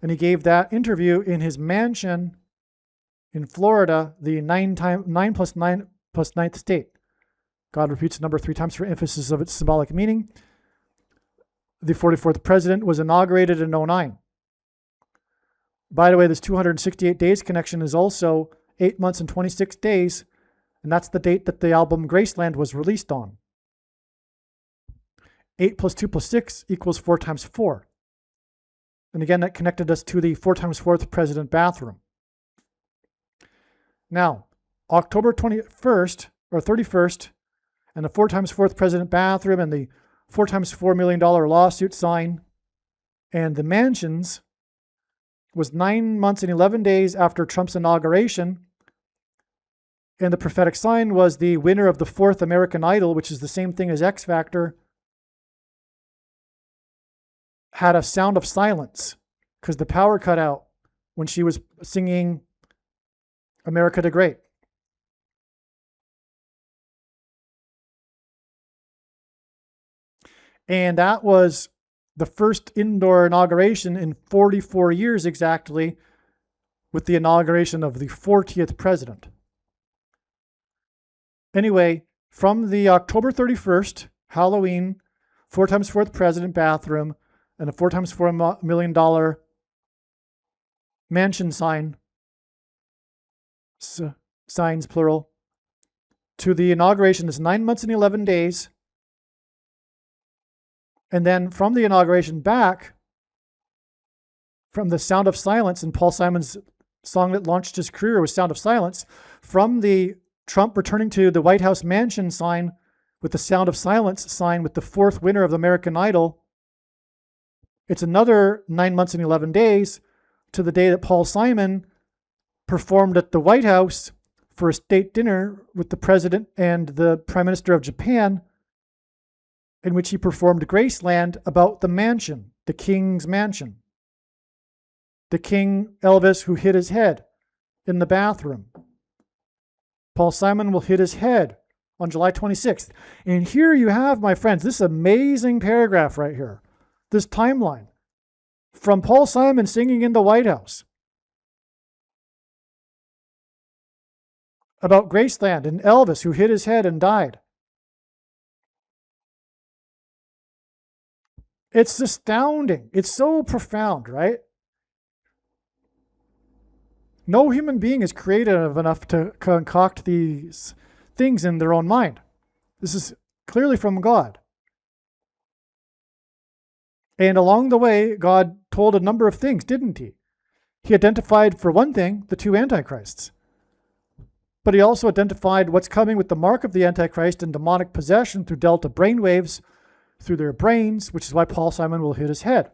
And he gave that interview in his mansion in Florida, the 9 plus 9 plus 9th state. God repeats the number 3 times for emphasis of its symbolic meaning. The 44th president was inaugurated in 2009. By the way, this 268 days connection is also 8 months and 26 days, and that's the date that the album Graceland was released on. 8 plus 2 plus 6 equals 4 times 4. And again, that connected us to the 4x4th president bathroom. Now, October 21st or 31st, and the 4x4th president bathroom and the 4x4 million lawsuit sign and the mansions was 9 months and 11 days after Trump's inauguration. And the prophetic sign was the winner of the 4th American Idol, which is the same thing as X Factor, had a sound of silence because the power cut out when she was singing America the Great. And that was the first indoor inauguration in 44 years exactly, with the inauguration of the 40th president. Anyway, from the October 31st, Halloween, 4x4th president bathroom, and a $4x4 million mansion sign, signs plural, to the inauguration is 9 months and 11 days. And then from the inauguration back, from the Sound of Silence, and Paul Simon's song that launched his career was Sound of Silence, from the Trump returning to the White House mansion sign with the Sound of Silence sign with the 4th winner of the American Idol, it's another 9 months and 11 days to the day that Paul Simon performed at the White House for a state dinner with the president and the prime minister of Japan, in which he performed Graceland about the mansion, the king's mansion. The King Elvis who hit his head in the bathroom. Paul Simon will hit his head on July 26th. And here you have, my friends, this amazing paragraph right here, this timeline from Paul Simon singing in the White House about Graceland and Elvis who hit his head and died. It's astounding. It's so profound, right? No human being is creative enough to concoct these things in their own mind. This is clearly from God. And along the way, God told a number of things, didn't he? He identified, for one thing, the 2 antichrists. But he also identified what's coming with the mark of the Antichrist and demonic possession through delta brainwaves through their brains, which is why Paul Simon will hit his head.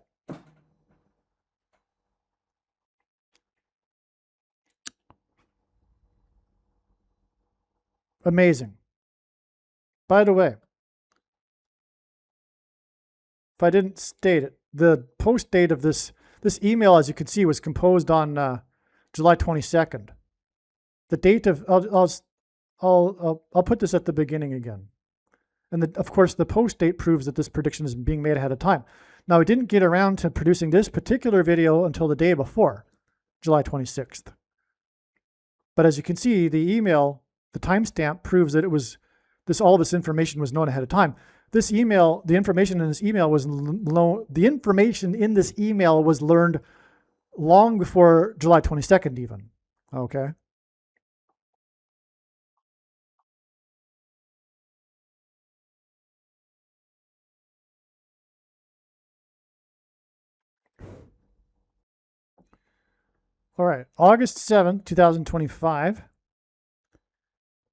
Amazing. By the way, if I didn't state it, the post date of this email, as you can see, was composed on July 22nd. The date of I'll put this at the beginning again. And of course, the post date proves that this prediction is being made ahead of time. Now, I didn't get around to producing this particular video until the day before, July 26th. But as you can see, the email, the timestamp proves that it was all this information was known ahead of time. This email, the information in this email was learned long before July 22nd even. Okay. All right, August 7th, 2025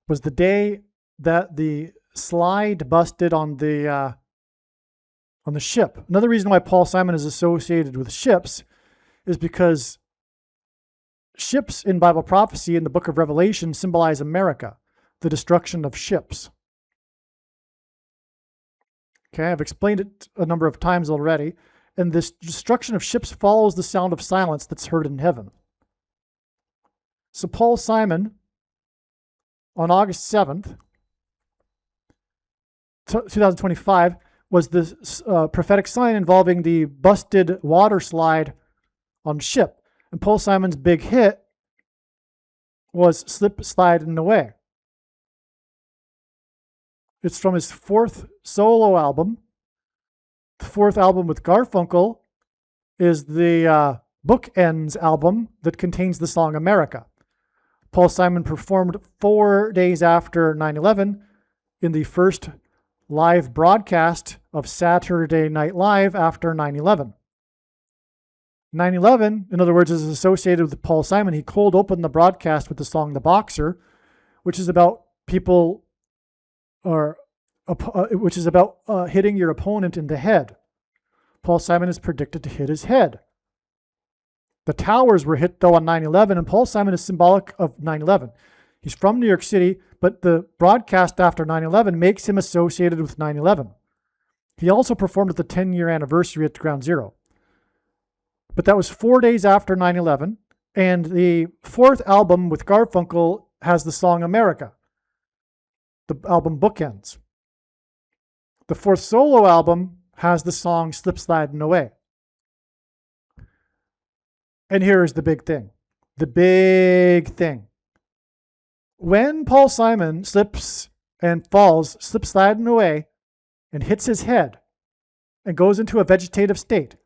was the day that the slide busted on the ship. Another reason why Paul Simon is associated with ships is because ships in Bible prophecy in the book of Revelation symbolize America, the destruction of ships. Okay, I've explained it a number of times already, and this destruction of ships follows the sound of silence that's heard in heaven. So Paul Simon, on August 7th, 2025, was this prophetic sign involving the busted water slide on ship. And Paul Simon's big hit was Slip, Slide, and Away. It's from his fourth solo album. The fourth album with Garfunkel is the Bookends album that contains the song America. Paul Simon performed 4 days after 9/11 in the first live broadcast of Saturday Night Live after 9/11. 9/11, in other words, is associated with Paul Simon. He cold opened the broadcast with the song The Boxer, which is about people, which is about hitting your opponent in the head. Paul Simon is predicted to hit his head. The towers were hit, though, on 9/11, and Paul Simon is symbolic of 9/11. He's from New York City, but the broadcast after 9/11 makes him associated with 9/11. He also performed at the 10-year anniversary at Ground Zero. But that was 4 days after 9/11, and the fourth album with Garfunkel has the song America. The album Bookends. The fourth solo album has the song Slip, Slide, and Away. And here is the big thing. The big thing. When Paul Simon slips and falls, slips, sliding away, and hits his head and goes into a vegetative state,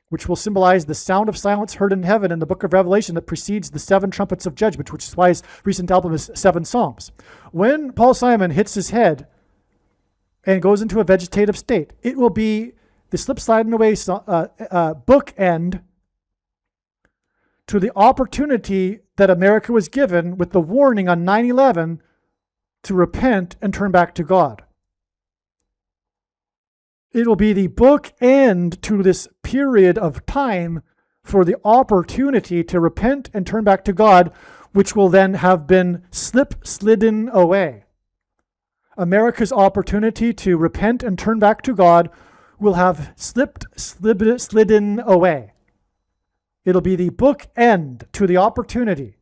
which will symbolize the sound of silence heard in heaven in the book of Revelation that precedes the 7 trumpets of judgment, which is why his recent album is 7 Psalms. When Paul Simon hits his head and goes into a vegetative state, it will be the slip, sliding away bookend to the opportunity that America was given with the warning on 9/11 to repent and turn back to God. It will be the bookend to this period of time for the opportunity to repent and turn back to God, which will then have been slidden away. America's opportunity to repent and turn back to God will have slidden away. It'll be the bookend to the opportunity.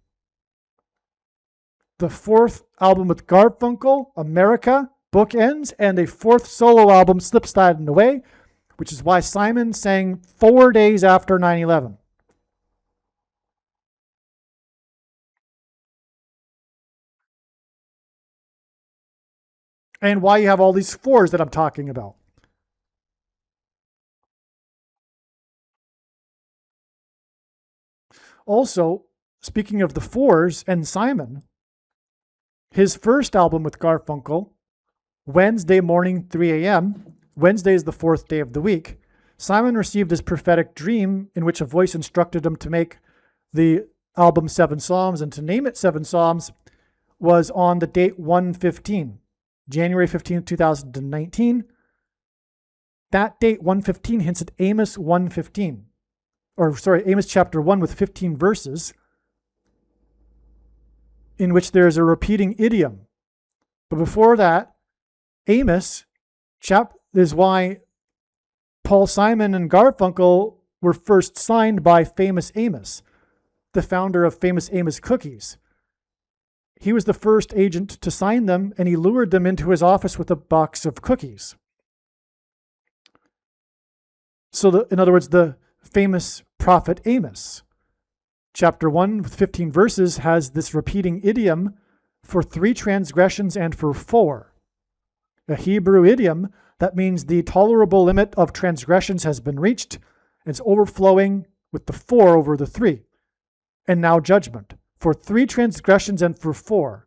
The fourth album with Garfunkel, America, bookends, and a fourth solo album, Slip, Slide, and Away, which is why Simon sang 4 days after 9/11. And why you have all these 4s that I'm talking about. Also, speaking of the 4s and Simon, his first album with Garfunkel, Wednesday morning, 3 a.m., Wednesday is the 4th day of the week, Simon received his prophetic dream in which a voice instructed him to make the album 7 Psalms and to name it 7 Psalms was on the date 1/15, January 15, 2019. That date, 1/15, hints at Amos 1:15. Amos chapter 1 with 15 verses in which there is a repeating idiom. But before that, Amos is why Paul Simon and Garfunkel were first signed by Famous Amos, the founder of Famous Amos Cookies. He was the first agent to sign them, and he lured them into his office with a box of cookies. So, in other words, the famous prophet Amos, chapter 1 with 15 verses, has this repeating idiom for 3 transgressions and for 4. A Hebrew idiom that means the tolerable limit of transgressions has been reached. It's overflowing with the 4 over the 3. And now judgment. For 3 transgressions and for 4.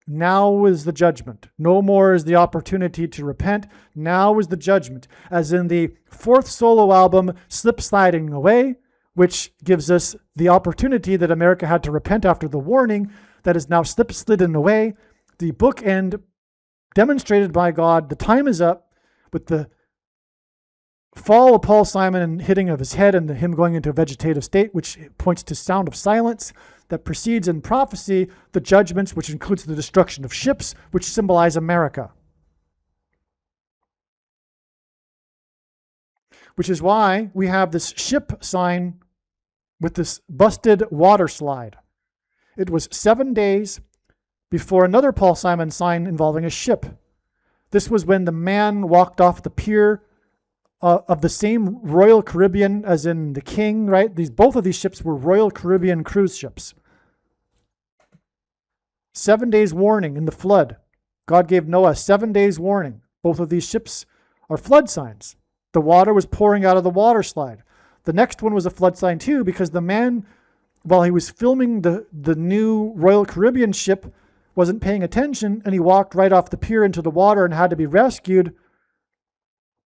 Now is the judgment. No more is the opportunity to repent. Now is the judgment. As in the 4th solo album, Slip Sliding Away, which gives us the opportunity that America had to repent after the warning that is now slidden away. The bookend demonstrated by God, the time is up with the fall of Paul Simon and hitting of his head and him going into a vegetative state, which points to sound of silence that precedes in prophecy the judgments, which includes the destruction of ships, which symbolize America. Which is why we have this ship sign with this busted water slide. It was 7 days before another Paul Simon sign involving a ship. This was when the man walked off the pier of the same Royal Caribbean as in the King, right? Both of these ships were Royal Caribbean cruise ships. 7 days warning in the flood. God gave Noah 7 days warning. Both of these ships are flood signs. The water was pouring out of the water slide. The next one was a flood sign too, because the man, while he was filming the new Royal Caribbean ship, wasn't paying attention, and he walked right off the pier into the water and had to be rescued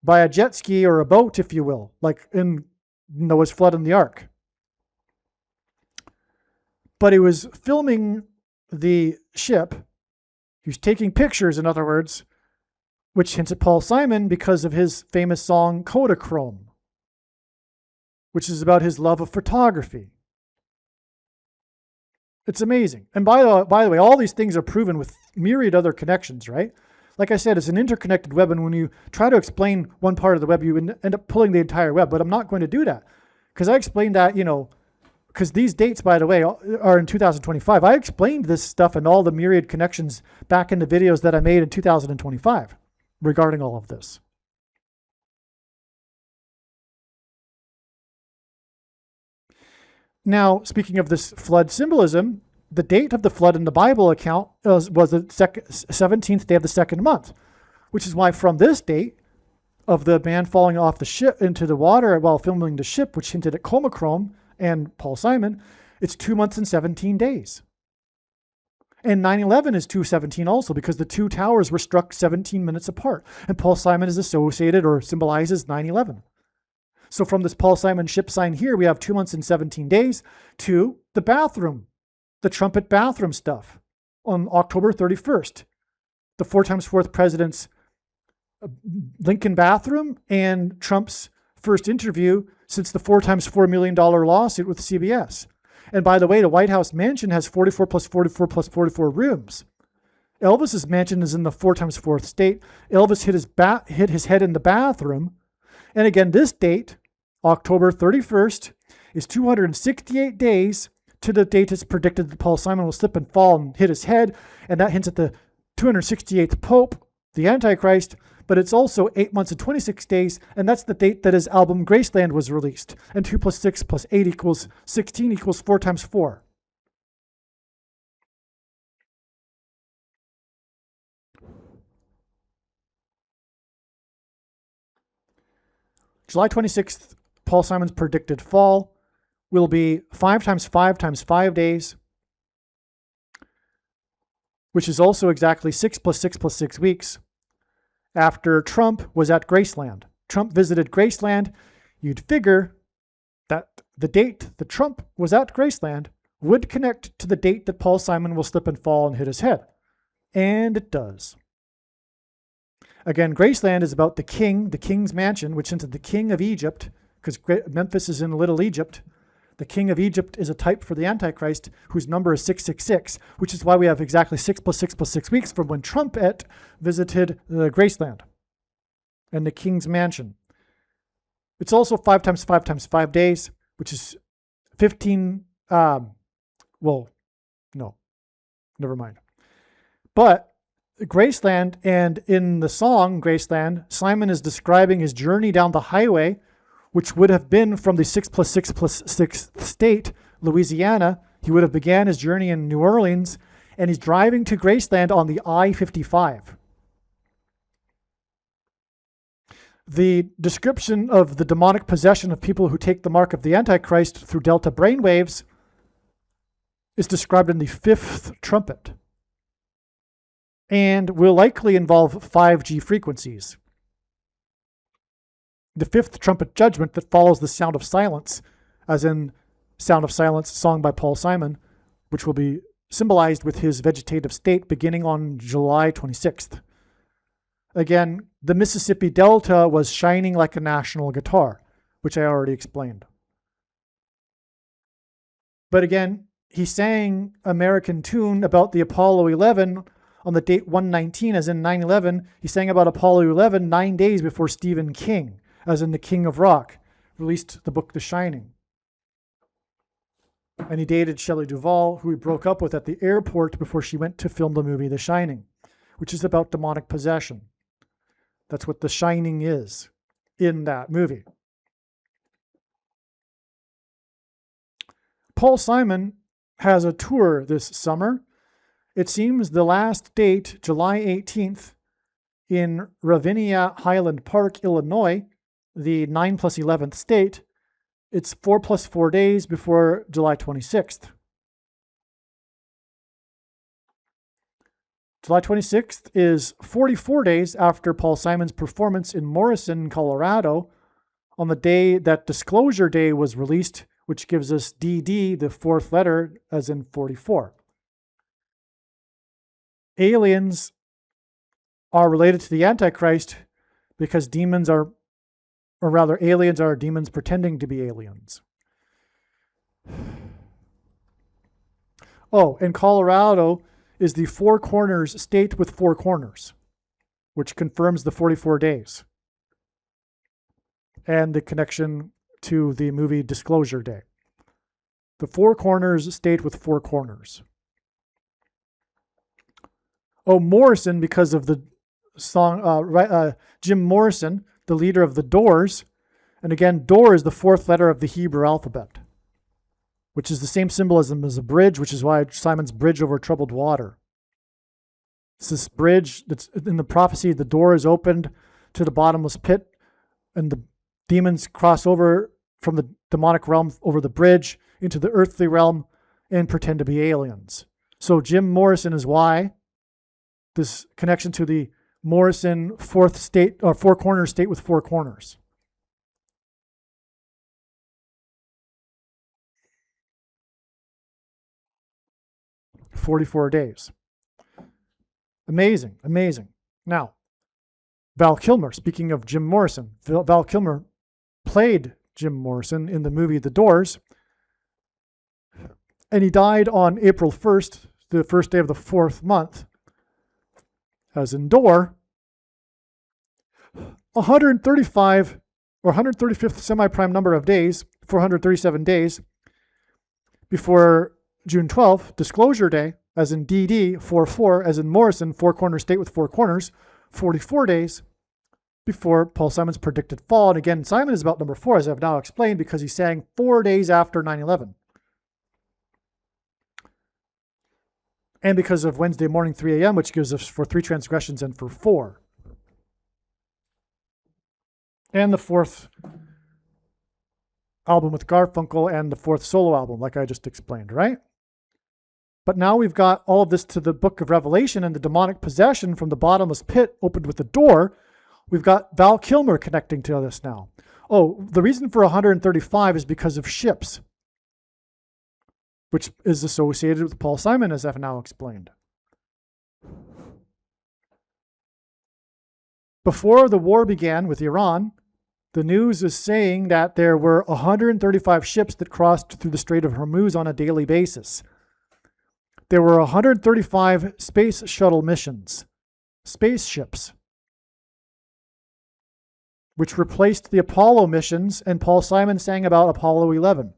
by a jet ski or a boat, if you will, like in Noah's flood in the ark. But he was filming the ship. He was taking pictures, in other words, which hints at Paul Simon because of his famous song Kodachrome, which is about his love of photography. It's amazing. And by the way, all these things are proven with myriad other connections, right? Like I said, it's an interconnected web, and when you try to explain one part of the web, you end up pulling the entire web, but I'm not going to do that. Because I explained that, because these dates, by the way, are in 2025. I explained this stuff and all the myriad connections back in the videos that I made in 2025 regarding all of this. Now, speaking of this flood symbolism, the date of the flood in the Bible account was the 17th day of the 2nd month, which is why from this date of the man falling off the ship into the water while filming the ship, which hinted at Kodachrome and Paul Simon, it's 2 months and 17 days. And 9/11 is 2/17 also, because the 2 towers were struck 17 minutes apart, and Paul Simon is associated or symbolizes 9/11. So from this Paul Simon ship sign here, we have 2 months and 17 days to the bathroom, the trumpet bathroom stuff on October 31st. The 4x4th president's Lincoln bathroom and Trump's first interview since the $4x4 million lawsuit with CBS. And by the way, the White House mansion has 44 plus 44 plus 44 rooms. Elvis's mansion is in the 4x4th state. Elvis hit his head in the bathroom. And again, this date, October 31st, is 268 days to the date it's predicted that Paul Simon will slip and fall and hit his head. And that hints at the 268th Pope, the Antichrist. But it's also 8 months and 26 days, and that's the date that his album Graceland was released. And 2 plus 6 plus 8 equals 16 equals 4 times 4. July 26th, Paul Simon's predicted fall will be 5 times 5 times 5 days, which is also exactly 6 plus 6 plus 6 weeks. After Trump was at Graceland. Trump visited Graceland. You'd figure that the date that Trump was at Graceland would connect to the date that Paul Simon will slip and fall and hit his head. And it does. Again, Graceland is about the king's mansion, which is the king of Egypt, because Memphis is in Little Egypt. The king of Egypt is a type for the Antichrist, whose number is 666, which is why we have exactly 6 plus 6 plus 6 weeks from when Trumpet visited the Graceland and the king's mansion. It's also 5 times 5 times 5 days, which is 15. Well, no, never mind. But Graceland, and in the song Graceland, Simon is describing his journey down the highway, which would have been from the 6 plus 6 plus 6 state, Louisiana. He would have began his journey in New Orleans, and he's driving to Graceland on the I-55. The description of the demonic possession of people who take the mark of the Antichrist through delta brainwaves is described in the 5th trumpet, and will likely involve 5G frequencies. The 5th trumpet judgment that follows the sound of silence, as in Sound of Silence, song by Paul Simon, which will be symbolized with his vegetative state beginning on July 26th. Again, the Mississippi Delta was shining like a national guitar, which I already explained. But again, he sang American Tune about the Apollo 11 on the date 119, as in 9/11. He sang about Apollo 11 9 days before Stephen King, as in the King of Rock, released the book The Shining. And he dated Shelley Duvall, who he broke up with at the airport before she went to film the movie The Shining, which is about demonic possession. That's what The Shining is in that movie. Paul Simon has a tour this summer. It seems the last date, July 18th, in Ravinia Highland Park, Illinois, the 9 plus 11th state. It's 4 plus 4 days before July 26th. July 26th is 44 days after Paul Simon's performance in Morrison, Colorado, on the day that Disclosure Day was released, which gives us DD, the 4th letter, as in 44. Aliens are related to the Antichrist because demons are, or rather aliens are demons pretending to be aliens. Oh, and Colorado is the Four Corners state with 4 corners, which confirms the 44 days and the connection to the movie Disclosure Day. The Four Corners state with 4 corners. Oh, Morrison, because of the song, Jim Morrison, the leader of the Doors. And again, Door is the 4th letter of the Hebrew alphabet, which is the same symbolism as a bridge, which is why Simon's bridge over troubled water. It's this bridge that's in the prophecy. The door is opened to the bottomless pit, and the demons cross over from the demonic realm over the bridge into the earthly realm and pretend to be aliens. So Jim Morrison is why this connection to the Morrison 4th state, or 4 corner state with 4 corners. "44 days. Amazing, amazing. Now, Val Kilmer, speaking of Jim Morrison, Val Kilmer played Jim Morrison in the movie The Doors, and he died on April 1st, the first day of the 4th month, as in Door, 135 or 135th semi-prime number of days, 437 days, before June 12th, Disclosure Day, as in DD, 44, as in Morrison, 4 corner state with 4 corners, 44 days before Paul Simon's predicted fall. And again, Simon is about number 4, as I've now explained, because he sang 4 days after 9/11. And because of Wednesday morning, 3 a.m., which gives us for 3 transgressions and for 4. And the 4th album with Garfunkel and the 4th solo album, like I just explained, right? But now we've got all of this to the book of Revelation and the demonic possession from the bottomless pit opened with the door. We've got Val Kilmer connecting to this now. Oh, the reason for 135 is because of ships, which is associated with Paul Simon, as I've now explained. Before the war began with Iran, The news is saying that there were 135 ships that crossed through the Strait of Hormuz on a daily basis. There were 135 space shuttle missions, spaceships, which replaced the Apollo missions, and Paul Simon sang about Apollo 11.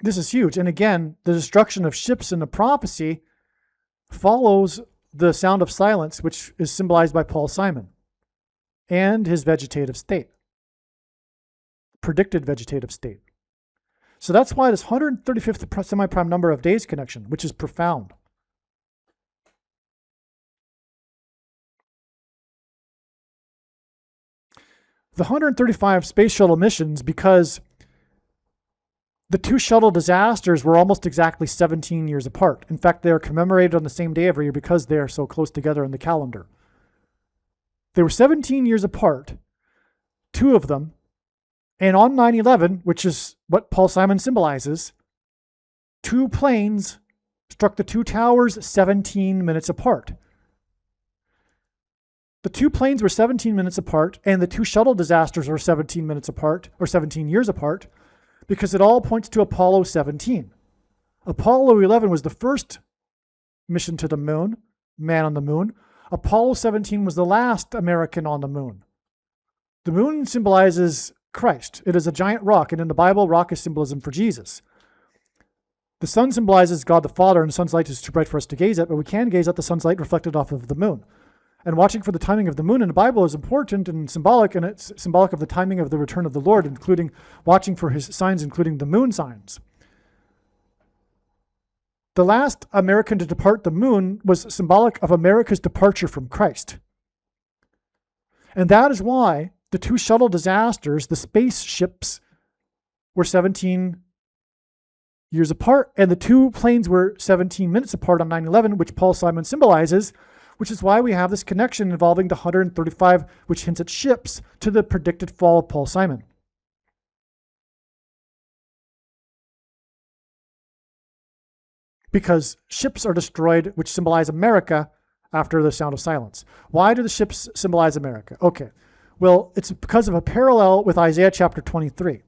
This is huge. And again, the destruction of ships in the prophecy follows the sound of silence, which is symbolized by Paul Simon and his vegetative state, predicted vegetative state. So that's why this 135th semi-prime number of days connection, which is profound. The 135 space shuttle missions, because the two shuttle disasters were almost exactly 17 years apart. In fact, they are commemorated on the same day every year because they are so close together in the calendar. They were 17 years apart, two of them, and on 9/11, which is what Paul Simon symbolizes, two planes struck the two towers 17 minutes apart. The two planes were 17 minutes apart, and the two shuttle disasters were 17 minutes apart, or 17 years apart, because it all points to Apollo 17. Apollo 11 was the first mission to the moon, man on the moon. Apollo 17 was the last American on the moon. The moon symbolizes Christ. It is a giant rock, and in the Bible, rock is symbolism for Jesus. The sun symbolizes God the Father, and the sun's light is too bright for us to gaze at, but we can gaze at the sun's light reflected off of the moon. And watching for the timing of the moon in the Bible is important and symbolic, and it's symbolic of the timing of the return of the Lord, including watching for his signs, including the moon signs. The last American to depart the moon was symbolic of America's departure from Christ. And that is why the two shuttle disasters, the spaceships, were 17 years apart, and the two planes were 17 minutes apart on 9/11, which Paul Simon symbolizes, which is why we have this connection involving the 135, which hints at ships, to the predicted fall of Paul Simon. Because ships are destroyed, which symbolize America, after the sound of silence. Why do the ships symbolize America? Okay, well, it's because of a parallel with Isaiah chapter 23.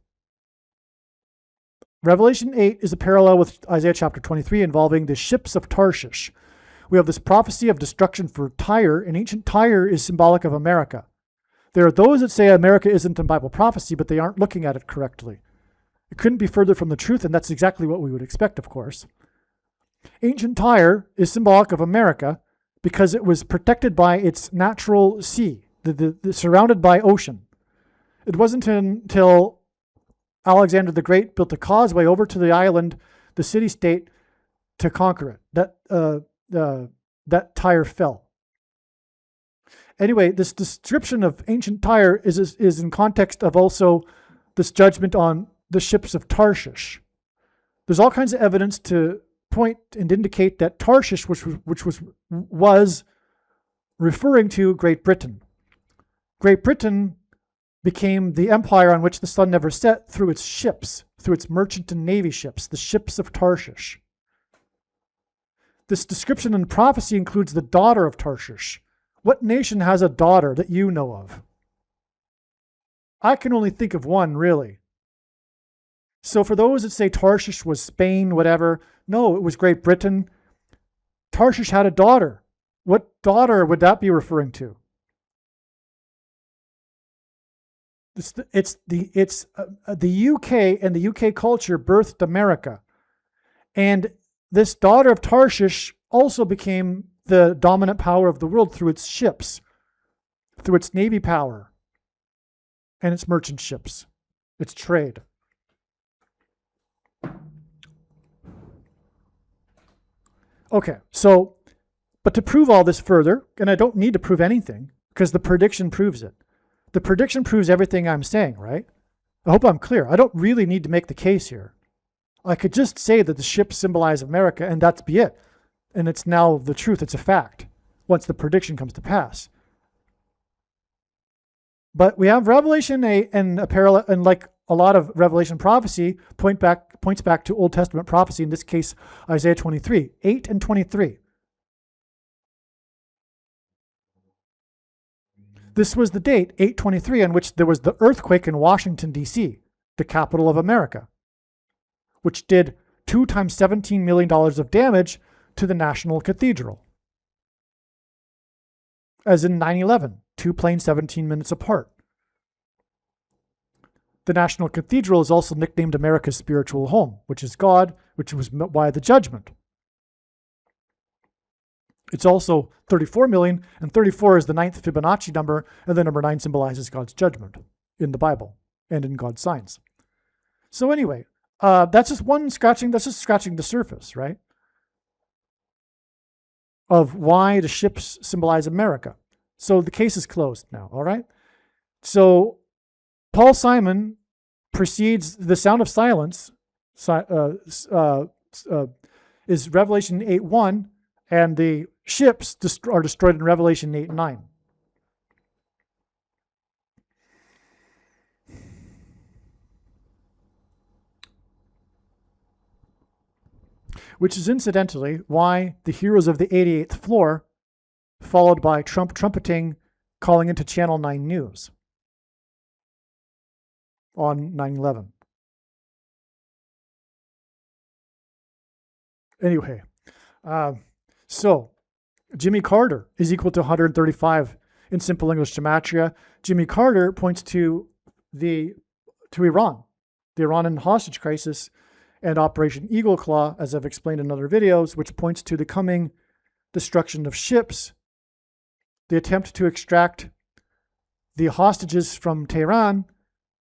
Revelation 8 is a parallel with Isaiah chapter 23 involving the ships of Tarshish. We have this prophecy of destruction for Tyre, and ancient Tyre is symbolic of America. There are those that say America isn't in Bible prophecy, but they aren't looking at it correctly. It couldn't be further from the truth, and that's exactly what we would expect, of course. Ancient Tyre is symbolic of America because it was protected by its natural sea, surrounded by ocean. It wasn't until Alexander the Great built a causeway over to the island, the city-state, to conquer it, that Tyre fell. Anyway, this description of ancient Tyre is in context of also this judgment on the ships of Tarshish. There's all kinds of evidence to point and indicate that Tarshish, which was referring to Great Britain. Great Britain became the empire on which the sun never set through its ships, through its merchant and navy ships, the ships of Tarshish. This description in prophecy includes the daughter of Tarshish. What nation has a daughter that you know of? I can only think of one, really. So for those that say Tarshish was Spain, whatever, no, it was Great Britain. Tarshish had a daughter. What daughter would that be referring to? It's the UK, and the UK culture birthed America. And this daughter of Tarshish also became the dominant power of the world through its ships, through its navy power, and its merchant ships, its trade. Okay, so, but to prove all this further, and I don't need to prove anything, because the prediction proves it. The prediction proves everything I'm saying, right? I hope I'm clear. I don't really need to make the case here. I could just say that the ships symbolize America, and that's be it. And it's now the truth. It's a fact once the prediction comes to pass. But we have Revelation 8 and a parallel, and like a lot of Revelation prophecy points back to Old Testament prophecy, in this case, Isaiah 23, 8 and 23. This was the date, 8/23, on which there was the earthquake in Washington, D.C., the capital of America, which did 2 times $17 million of damage to the National Cathedral. As in 9/11, 2 planes 17 minutes apart. The National Cathedral is also nicknamed America's spiritual home, which is God, which was why the judgment. It's also 34 million, and 34 is the 9th Fibonacci number, and the number 9 symbolizes God's judgment in the Bible and in God's signs. So anyway, that's just scratching the surface, right? Of why the ships symbolize America. So the case is closed now, all right? So Paul Simon precedes the sound of silence, is Revelation 8:1, and the ships are destroyed in Revelation 8:9. Which is incidentally why the heroes of the 88th floor, followed by trumpeting, calling into Channel 9 News on 9/11. Anyway, so Jimmy Carter is equal to 135 in simple English gematria. Jimmy Carter points to Iran, the Iranian hostage crisis, and Operation Eagle Claw, as I've explained in other videos, which points to the coming destruction of ships, the attempt to extract the hostages from Tehran,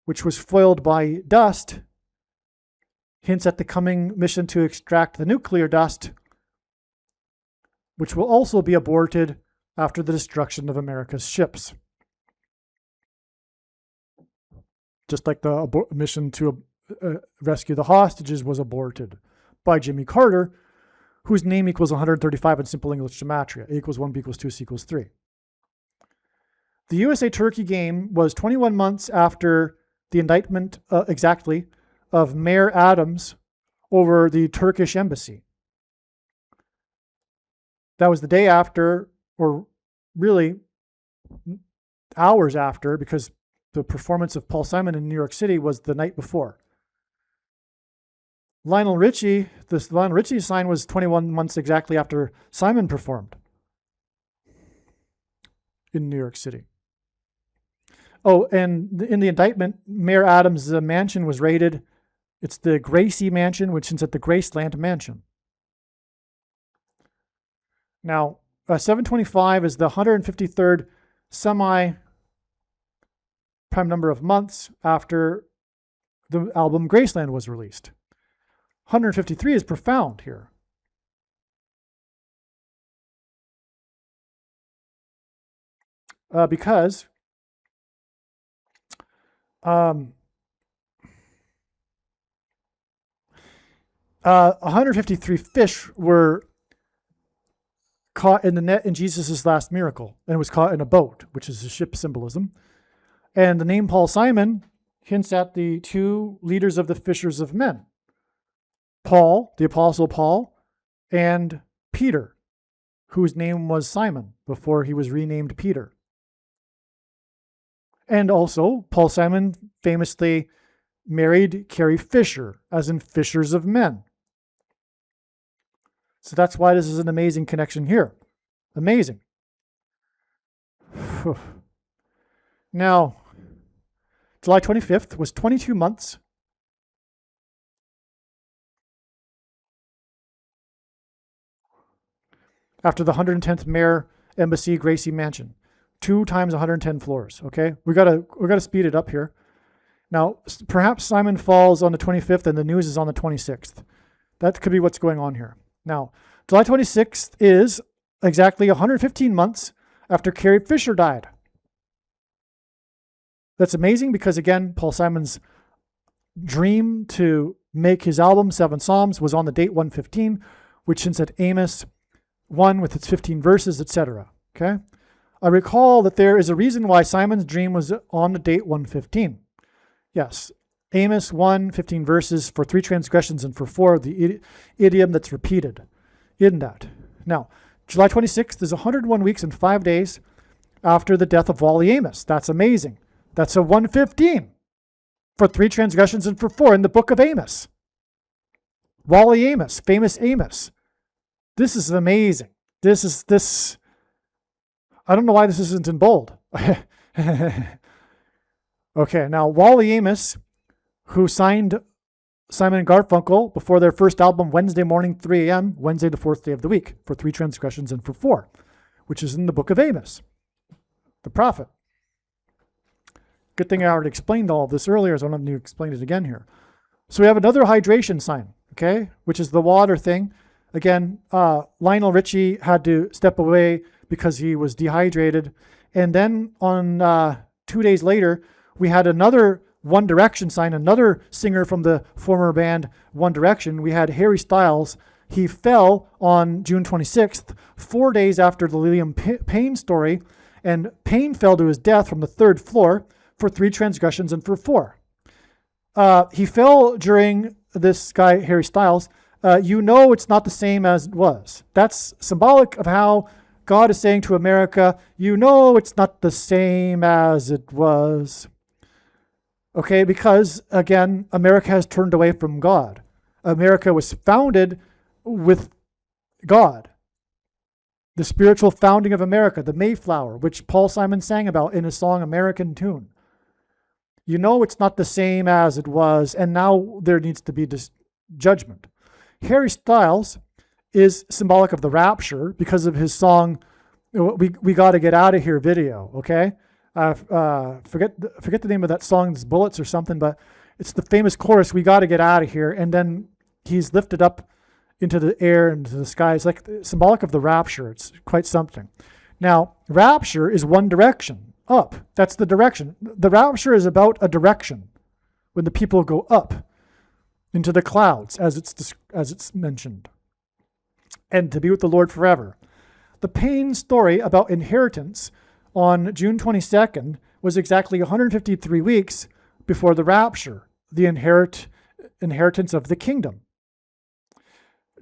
which was foiled by dust, hints at the coming mission to extract the nuclear dust, which will also be aborted after the destruction of America's ships. Just like the mission to rescue the hostages was aborted by Jimmy Carter, whose name equals 135 in simple English gematria. A equals 1, B equals 2, C equals 3. The USA-Turkey game was 21 months after the indictment, exactly, of Mayor Adams over the Turkish embassy. That was the day after, or really hours after, because the performance of Paul Simon in New York City was the night before. Lionel Richie sign was 21 months exactly after Simon performed in New York City. Oh, and in the indictment, Mayor Adams' mansion was raided. It's the Gracie Mansion, which is at the Graceland Mansion. Now, 725 is the 153rd semi-prime number of months after the album Graceland was released. 153 is profound here. Because 153 fish were caught in the net in Jesus' last miracle, and it was caught in a boat, which is a ship symbolism. And the name Paul Simon hints at the 2 leaders of the fishers of men, Paul, the Apostle Paul, and Peter, whose name was Simon before he was renamed Peter. And also, Paul Simon famously married Carrie Fisher, as in fishers of men. So that's why this is an amazing connection here. Amazing. Now, July 25th was 22 months after the 110th Mayor Embassy Gracie Mansion. 2 times 110 floors, okay? We gotta speed it up here. Now, perhaps Simon falls on the 25th and the news is on the 26th. That could be what's going on here. Now, July 26th is exactly 115 months after Carrie Fisher died. That's amazing because, again, Paul Simon's dream to make his album, 7 Psalms, was on the date 115, which hints at Amos 1 with its 15 verses, etc. Okay? I recall that there is a reason why Simon's dream was on the date 115. Yes, Amos 1, 15 verses for 3 transgressions and for 4, the idiom that's repeated in that. Now, July 26th is 101 weeks and 5 days after the death of Wally Amos. That's amazing. That's a 115 for 3 transgressions and for 4 in the book of Amos. Wally Amos, famous Amos. This is amazing. This. I don't know why this isn't in bold. Okay, now Wally Amos, who signed Simon and Garfunkel before their first album Wednesday morning, 3 a.m., Wednesday the 4th day of the week, for 3 transgressions and for 4, which is in the book of Amos, the prophet. Good thing I already explained all of this earlier, so I don't have to explain it again here. So we have another hydration sign, okay, which is the water thing. Again, Lionel Richie had to step away because he was dehydrated. And then on 2 days later, we had another One Direction sign, another singer from the former band One Direction. We had Harry Styles. He fell on June 26th, 4 days after the Liam Payne story, and Payne fell to his death from the 3rd floor for 3 transgressions and for 4. He fell during this guy, Harry Styles. It's not the same as it was. That's symbolic of how God is saying to America, it's not the same as it was. Okay, because, again, America has turned away from God. America was founded with God. The spiritual founding of America, the Mayflower, which Paul Simon sang about in his song American Tune. It's not the same as it was, and now there needs to be this judgment. Harry Styles is symbolic of the rapture because of his song, We Gotta Get Out of Here video, okay? Forget the name of that song, it's Bullets or something, but it's the famous chorus, we got to get out of here. And then he's lifted up into the air, into the sky. It's like symbolic of the rapture. It's quite something. Now, rapture is one direction, up. That's the direction. The rapture is about a direction when the people go up into the clouds, as it's mentioned, and to be with the Lord forever. The Payne story about inheritance on June 22nd was exactly 153 weeks before the rapture, the inheritance of the kingdom.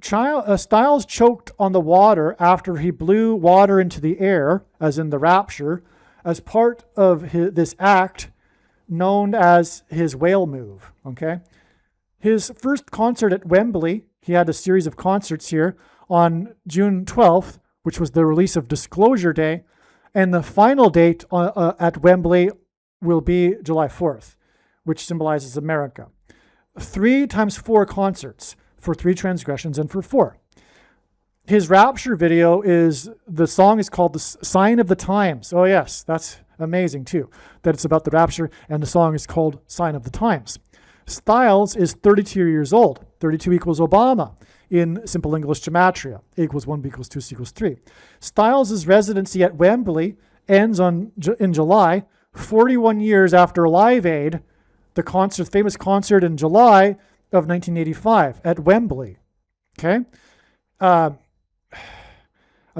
Styles choked on the water after he blew water into the air, as in the rapture, as part of this act known as his whale move. Okay, his first concert at Wembley, he had a series of concerts here on June 12th, which was the release of Disclosure Day. And the final date at Wembley will be July 4th, which symbolizes America. 3 times 4 concerts for 3 transgressions and for 4. His rapture video the song is called The Sign of the Times. Oh yes, that's amazing too, that it's about the rapture, and the song is called Sign of the Times. Styles is 32 years old. 32 equals Obama in simple English gematria. A equals 1, B equals 2, C equals 3. Styles' residency at Wembley ends in July, 41 years after Live Aid, the famous concert in July of 1985 at Wembley. Okay? I'm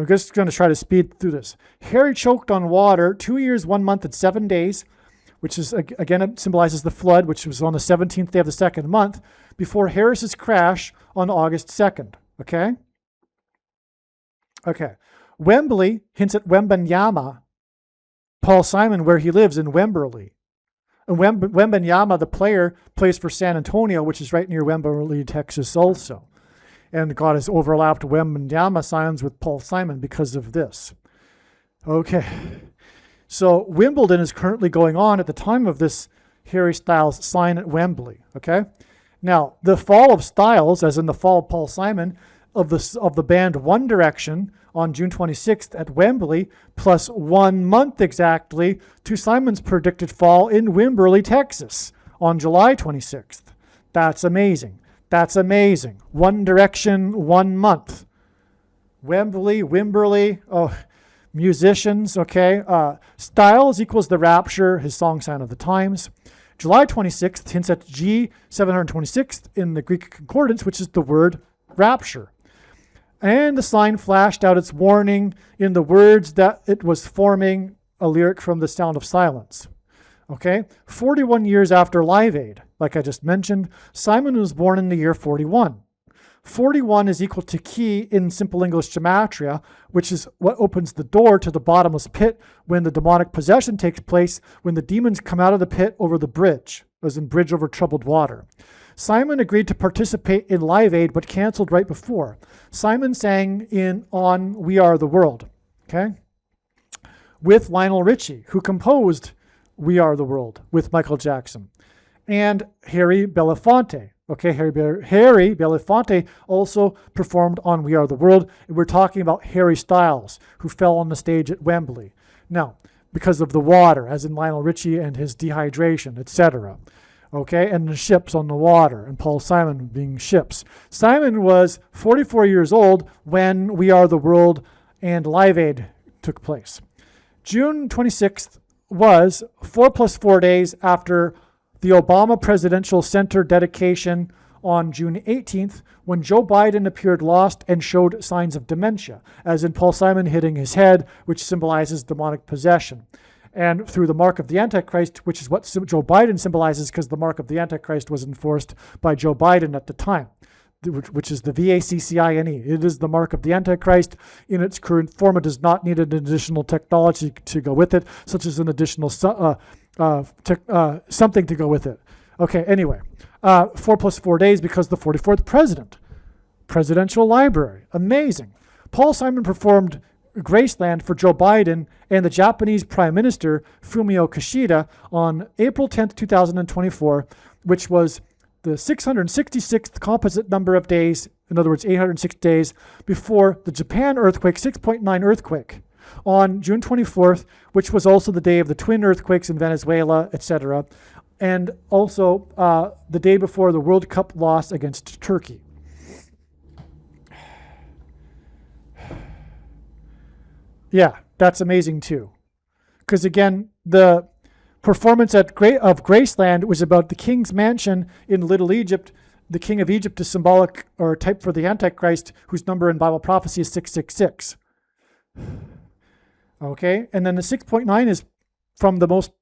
just going to try to speed through this. Harry choked on water 2 years, 1 month, and 7 days, which is, again, it symbolizes the flood, which was on the 17th day of the 2nd month, before Harris's crash on August 2nd. Okay? Okay. Wembley hints at Wembanyama, Paul Simon, where he lives in Wembley. And Wembanyama, the player, plays for San Antonio, which is right near Wembley, Texas also. And God has overlapped Wembanyama signs with Paul Simon because of this. Okay. So Wimbledon is currently going on at the time of this Harry Styles sign at Wembley. Okay. Now, the fall of Styles, as in the fall of Paul Simon, of the band One Direction on June 26th at Wembley, plus 1 month exactly to Simon's predicted fall in Wimberley, Texas on July 26th. That's amazing. That's amazing. One Direction, 1 month. Wembley, Wimberley, musicians, okay. Styles equals the rapture, his song Sign of the Times. July 26th hints at G726 in the Greek concordance, which is the word rapture. And the sign flashed out its warning in the words that it was forming a lyric from The Sound of Silence. Okay, 41 years after Live Aid, like I just mentioned, Simon was born in the year 41. 41 is equal to key in simple English gematria, which is what opens the door to the bottomless pit when the demonic possession takes place, when the demons come out of the pit over the bridge, as in bridge over troubled water. Simon agreed to participate in Live Aid, but canceled right before. Simon sang on We Are the World, okay, with Lionel Richie, who composed We Are the World with Michael Jackson, and Harry Belafonte. Okay, Harry Belafonte also performed on We Are the World. And we're talking about Harry Styles, who fell on the stage at Wembley. Now, because of the water, as in Lionel Richie and his dehydration, etc. Okay, and the ships on the water, and Paul Simon being ships. Simon was 44 years old when We Are the World and Live Aid took place. June 26th was 4 + 4 days after the Obama Presidential Center dedication on June 18th, when Joe Biden appeared lost and showed signs of dementia, as in Paul Simon hitting his head, which symbolizes demonic possession. And through the mark of the Antichrist, which is what Joe Biden symbolizes, because the mark of the Antichrist was enforced by Joe Biden at the time, which is the VACCINE. It is the mark of the Antichrist in its current form. It does not need an additional technology to go with it, such as an additional something to go with it. Okay, anyway, 4 + 4 days because the 44th president. Presidential Library, amazing. Paul Simon performed Graceland for Joe Biden and the Japanese Prime Minister Fumio Kishida on April 10th, 2024, which was the 666th composite number of days, in other words, 806 days, before the Japan earthquake, 6.9 earthquake, on June 24th, which was also the day of the twin earthquakes in Venezuela, etc., and also the day before the World Cup loss against Turkey. Yeah, that's amazing too. Because again, the performance of Graceland was about the king's mansion in Little Egypt. The king of Egypt is symbolic or type for the Antichrist, whose number in Bible prophecy is 666. Okay, and then the 6.9 is from the most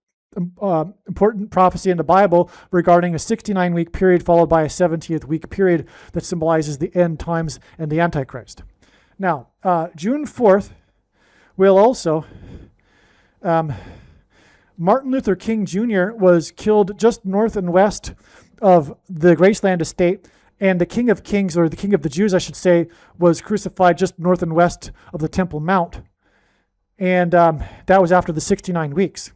important prophecy in the Bible regarding a 69-week period followed by a 70th week period that symbolizes the end times and the Antichrist. Now, June 4th will also, Martin Luther King Jr. was killed just north and west of the Graceland estate, and the King of Kings, or the King of the Jews, I should say, was crucified just north and west of the Temple Mount. And that was after the 69 weeks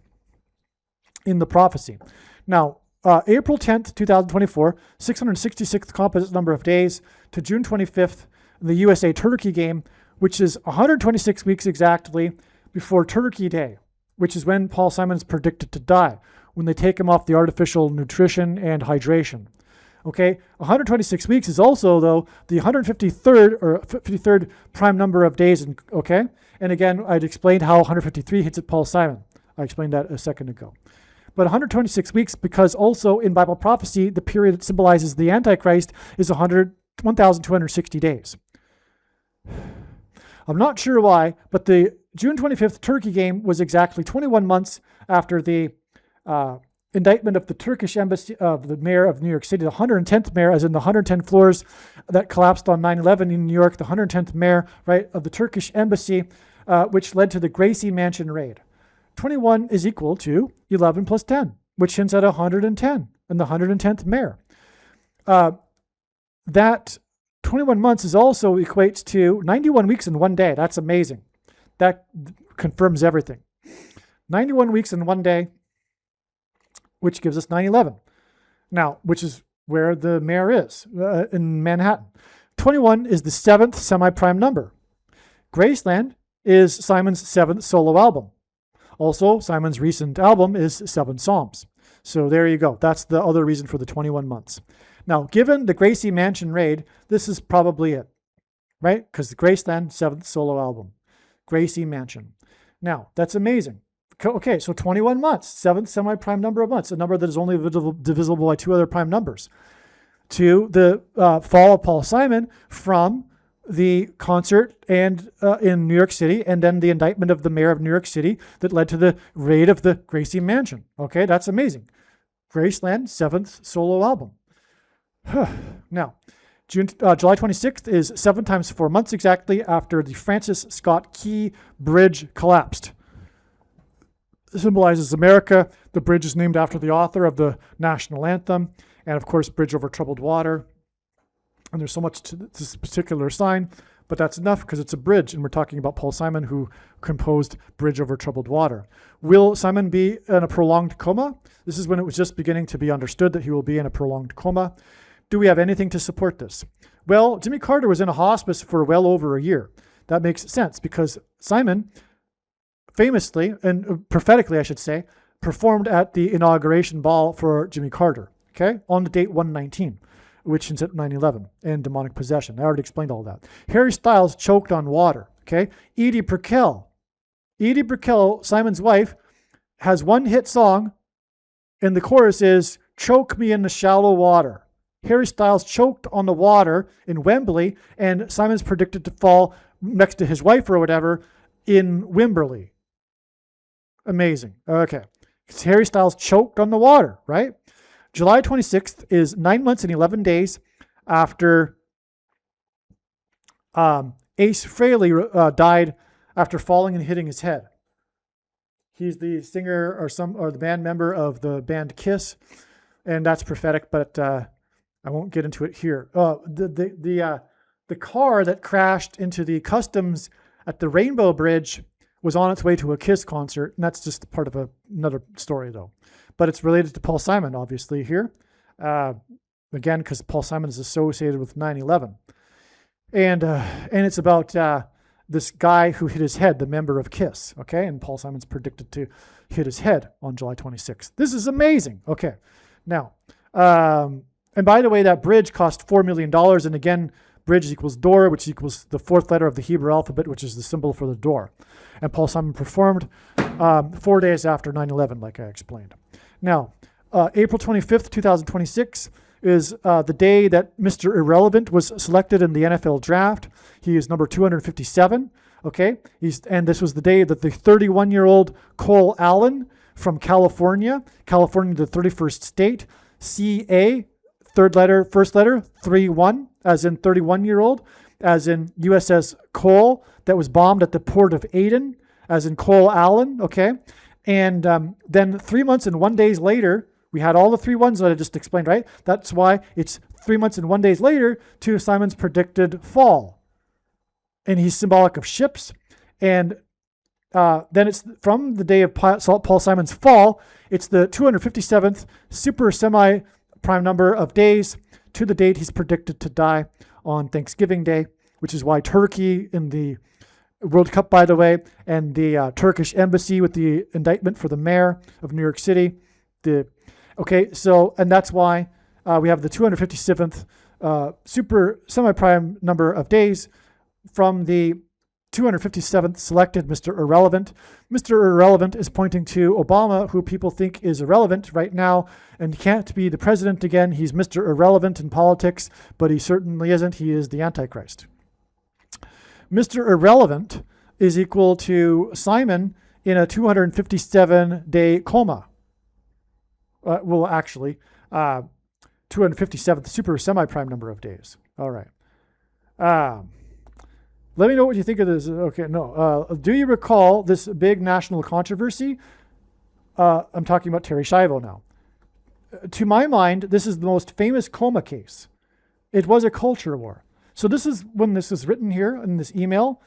in the prophecy. Now, April 10th, 2024, 666th composite number of days to June 25th, the USA-Turkey game, which is 126 weeks exactly before Turkey Day, which is when Paul Simon's predicted to die, when they take him off the artificial nutrition and hydration. Okay, 126 weeks is also, though, the 153rd or 53rd prime number of days. Okay, and again, I'd explained how 153 hits at Paul Simon. I explained that a second ago. But 126 weeks because also in Bible prophecy, the period that symbolizes the Antichrist is 1,260 days. I'm not sure why, but the June 25th Turkey game was exactly 21 months after the indictment of the Turkish embassy, of the mayor of New York City, the 110th mayor, as in the 110 floors that collapsed on 9/11 in New York, the 110th mayor, right, of the Turkish embassy, which led to the Gracie Mansion raid. 21 is equal to 11 plus 10, which hints at 110, and the 110th mayor. That 21 months is also equates to 91 weeks in one day. That's amazing. That confirms everything. 91 weeks in one day, which gives us 9/11. Now, which is where the mayor is, in Manhattan. 21 is the 7th semi-prime number. Graceland is Simon's 7th solo album. Also, Simon's recent album is 7 Psalms. So there you go. That's the other reason for the 21 months. Now, given the Gracie Mansion raid, this is probably it, right? Because the Graceland, 7th solo album. Gracie Mansion. Now, that's amazing. Okay, so 21 months, 7th semi-prime number of months, a number that is only divisible by 2 other prime numbers. To the fall of Paul Simon from the concert and in New York City, and then the indictment of the mayor of New York City that led to the raid of the Gracie Mansion. Okay, that's amazing. Graceland, 7th solo album. Now, July 26th is 7 times 4 months exactly after the Francis Scott Key Bridge collapsed. It symbolizes America. The bridge is named after the author of the national anthem, and of course, Bridge Over Troubled Water. And there's so much to this particular sign, but that's enough because it's a bridge, and we're talking about Paul Simon, who composed Bridge Over Troubled Water. Will Simon be in a prolonged coma? This is when it was just beginning to be understood that he will be in a prolonged coma. Do we have anything to support this? Well, Jimmy Carter was in a hospice for well over a year. That makes sense because Simon famously, and prophetically I should say, performed at the inauguration ball for Jimmy Carter, okay, on the date 119, which is at 9/11, and demonic possession. I already explained all that. Harry Styles choked on water, okay? Edie Brickell, Simon's wife, has one hit song, and the chorus is, "Choke me in the shallow water." Harry Styles choked on the water in Wembley, and Simon's predicted to fall next to his wife or whatever in Wimberley. Amazing. Okay. Harry Styles choked on the water, right? July 26th is 9 months and 11 days after Ace Frehley died after falling and hitting his head. He's the singer or the band member of the band Kiss, and that's prophetic, but I won't get into it here. The car that crashed into the customs at the Rainbow Bridge was on its way to a Kiss concert, and that's just part of another story, though. But it's related to Paul Simon, obviously, here. Again, because Paul Simon is associated with 9/11. And it's about this guy who hit his head, the member of Kiss, okay? And Paul Simon's predicted to hit his head on July 26th. This is amazing. Okay. Now, and by the way, that bridge cost $4 million. And again, bridge equals door, which equals the fourth letter of the Hebrew alphabet, which is the symbol for the door. And Paul Simon performed 4 days after 9/11, like I explained. Now, April 25th, 2026 is the day that Mr. Irrelevant was selected in the NFL draft. He is number 257, okay? And this was the day that the 31-year-old Cole Allen from California, the 31st state, CA, first letter, 3-1, as in 31-year-old, as in USS Cole, that was bombed at the port of Aden, as in Cole Allen, okay? And then 3 months and 1 days later, we had all the 3 ones that I just explained, right? That's why it's 3 months and 1 days later to Simon's predicted fall. And he's symbolic of ships. And then it's from the day of Paul Simon's fall, it's the 257th super semi-prime number of days to the date he's predicted to die on Thanksgiving Day, which is why Turkey in the World Cup, by the way, and the Turkish embassy with the indictment for the mayor of New York City. And that's why we have the 257th super semi-prime number of days from the 257th selected Mr. Irrelevant. Mr. Irrelevant is pointing to Obama, who people think is irrelevant right now and can't be the president again. He's Mr. Irrelevant in politics, but he certainly isn't. He is the Antichrist. Mr. Irrelevant is equal to Simon in a 257-day coma. 257th super semi-prime number of days. All right. Let me know what you think of this. Okay, no. Do you recall this big national controversy? I'm talking about Terry Schiavo now. To my mind, this is the most famous coma case. It was a culture war. So this is when this was written here in this email.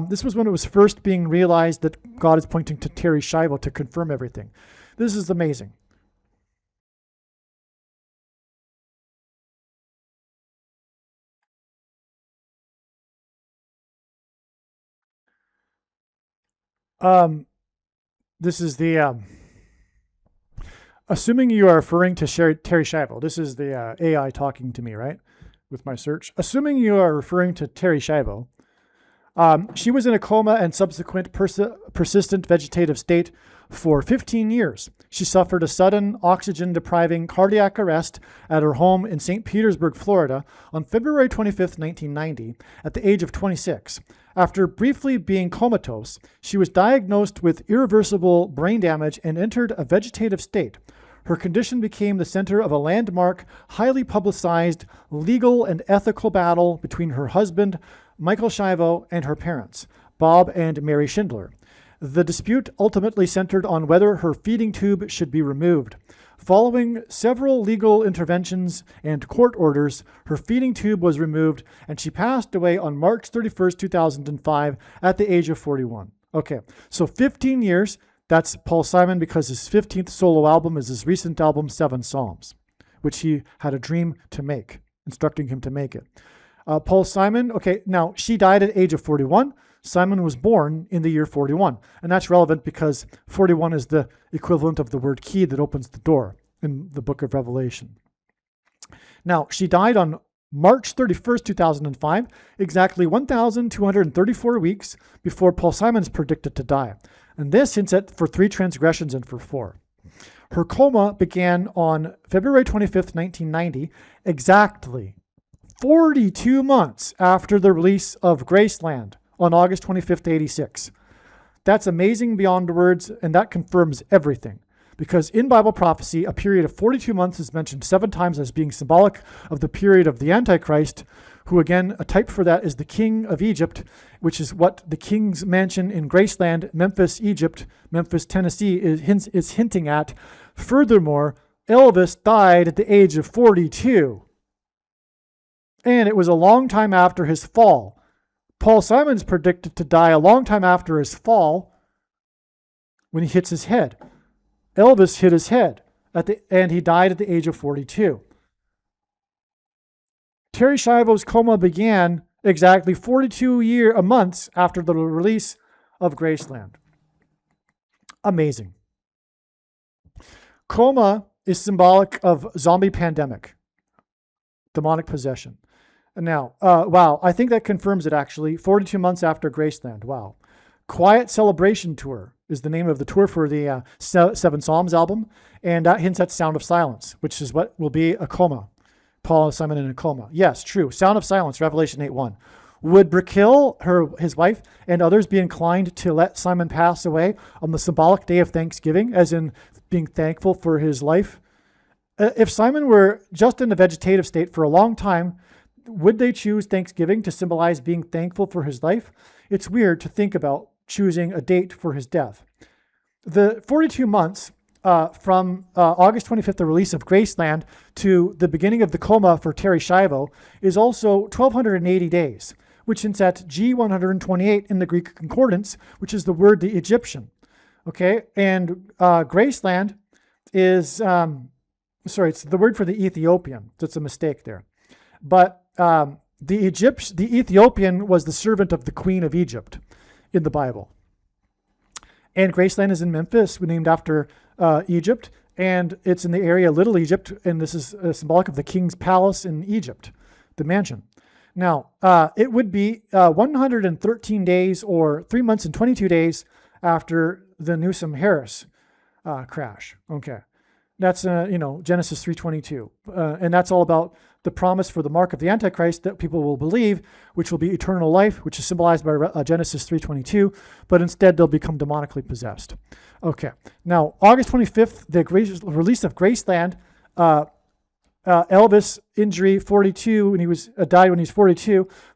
This was when it was first being realized that God is pointing to Terry Schiavo to confirm everything. This is amazing. This is the, assuming you are referring to Terry Schiavo, this is the AI talking to me, right? With my search. Assuming you are referring to Terry Schiavo, she was in a coma and subsequent persistent vegetative state for 15 years. She suffered a sudden oxygen-depriving cardiac arrest at her home in St. Petersburg, Florida, on February 25th, 1990, at the age of 26. After briefly being comatose, she was diagnosed with irreversible brain damage and entered a vegetative state. her condition became the center of a landmark, highly publicized legal and ethical battle between her husband, Michael Schiavo, and her parents, Bob and Mary Schindler. The dispute ultimately centered on whether her feeding tube should be removed. Following several legal interventions and court orders, her feeding tube was removed, and she passed away on March 31st, 2005, at the age of 41. Okay, so 15 years. That's Paul Simon, because his 15th solo album is his recent album, 7 Psalms, which he had a dream to make, instructing him to make it. Paul Simon, okay, now she died at the age of 41. Simon was born in the year 41. And that's relevant because 41 is the equivalent of the word key that opens the door in the book of Revelation. Now, she died on March 31st, 2005, exactly 1,234 weeks before Paul Simon is predicted to die. And this hints at for 3 transgressions and for 4. Her coma began on February 25th, 1990, exactly 42 months after the release of Graceland on August 25th, 86. That's amazing beyond words, and that confirms everything. Because in Bible prophecy, a period of 42 months is mentioned 7 times as being symbolic of the period of the Antichrist, who again, a type for that is the king of Egypt, which is what the king's mansion in Graceland, Memphis, Egypt, Memphis, Tennessee, is hinting at. Furthermore, Elvis died at the age of 42. And it was a long time after his fall. Paul Simon's predicted to die a long time after his when he hits his head. Elvis hit his head, and he died at the age of 42. Terry Schiavo's coma began exactly 42 months after the release of Graceland. Amazing. Coma is symbolic of zombie pandemic, demonic possession. Now, wow, I think that confirms it actually. 42 months after Graceland, wow. Quiet Celebration Tour is the name of the tour for the 7 Psalms album, and that hints at Sound of Silence, which is what will be a coma. Paul Simon in a coma. Yes, true. Sound of Silence, Revelation 8:1. Would Brakil, his wife, and others be inclined to let Simon pass away on the symbolic day of Thanksgiving, as in being thankful for his life? If Simon were just in a vegetative state for a long time, would they choose Thanksgiving to symbolize being thankful for his life? It's weird to think about choosing a date for his death. The 42 months from August 25th, the release of Graceland, to the beginning of the coma for Terry Schiavo is also 1,280 days, which hints at G128 in the Greek concordance, which is the word the Egyptian. Okay, and Graceland is, it's the word for the Ethiopian. That's a mistake there. But the Ethiopian was the servant of the Queen of Egypt in the Bible. And Graceland is in Memphis, named after Egypt, and it's in the area Little Egypt, and this is symbolic of the king's palace in Egypt, the mansion. Now, it would be 113 days or 3 months and 22 days after the Newsom-Harris crash. Okay. That's, Genesis 3:22. And that's all about the promise for the mark of the Antichrist that people will believe, which will be eternal life, which is symbolized by Genesis 3:22, but instead they'll become demonically possessed. Okay. Now, August 25th, the release of Graceland, Elvis injury 42, when he was died when he was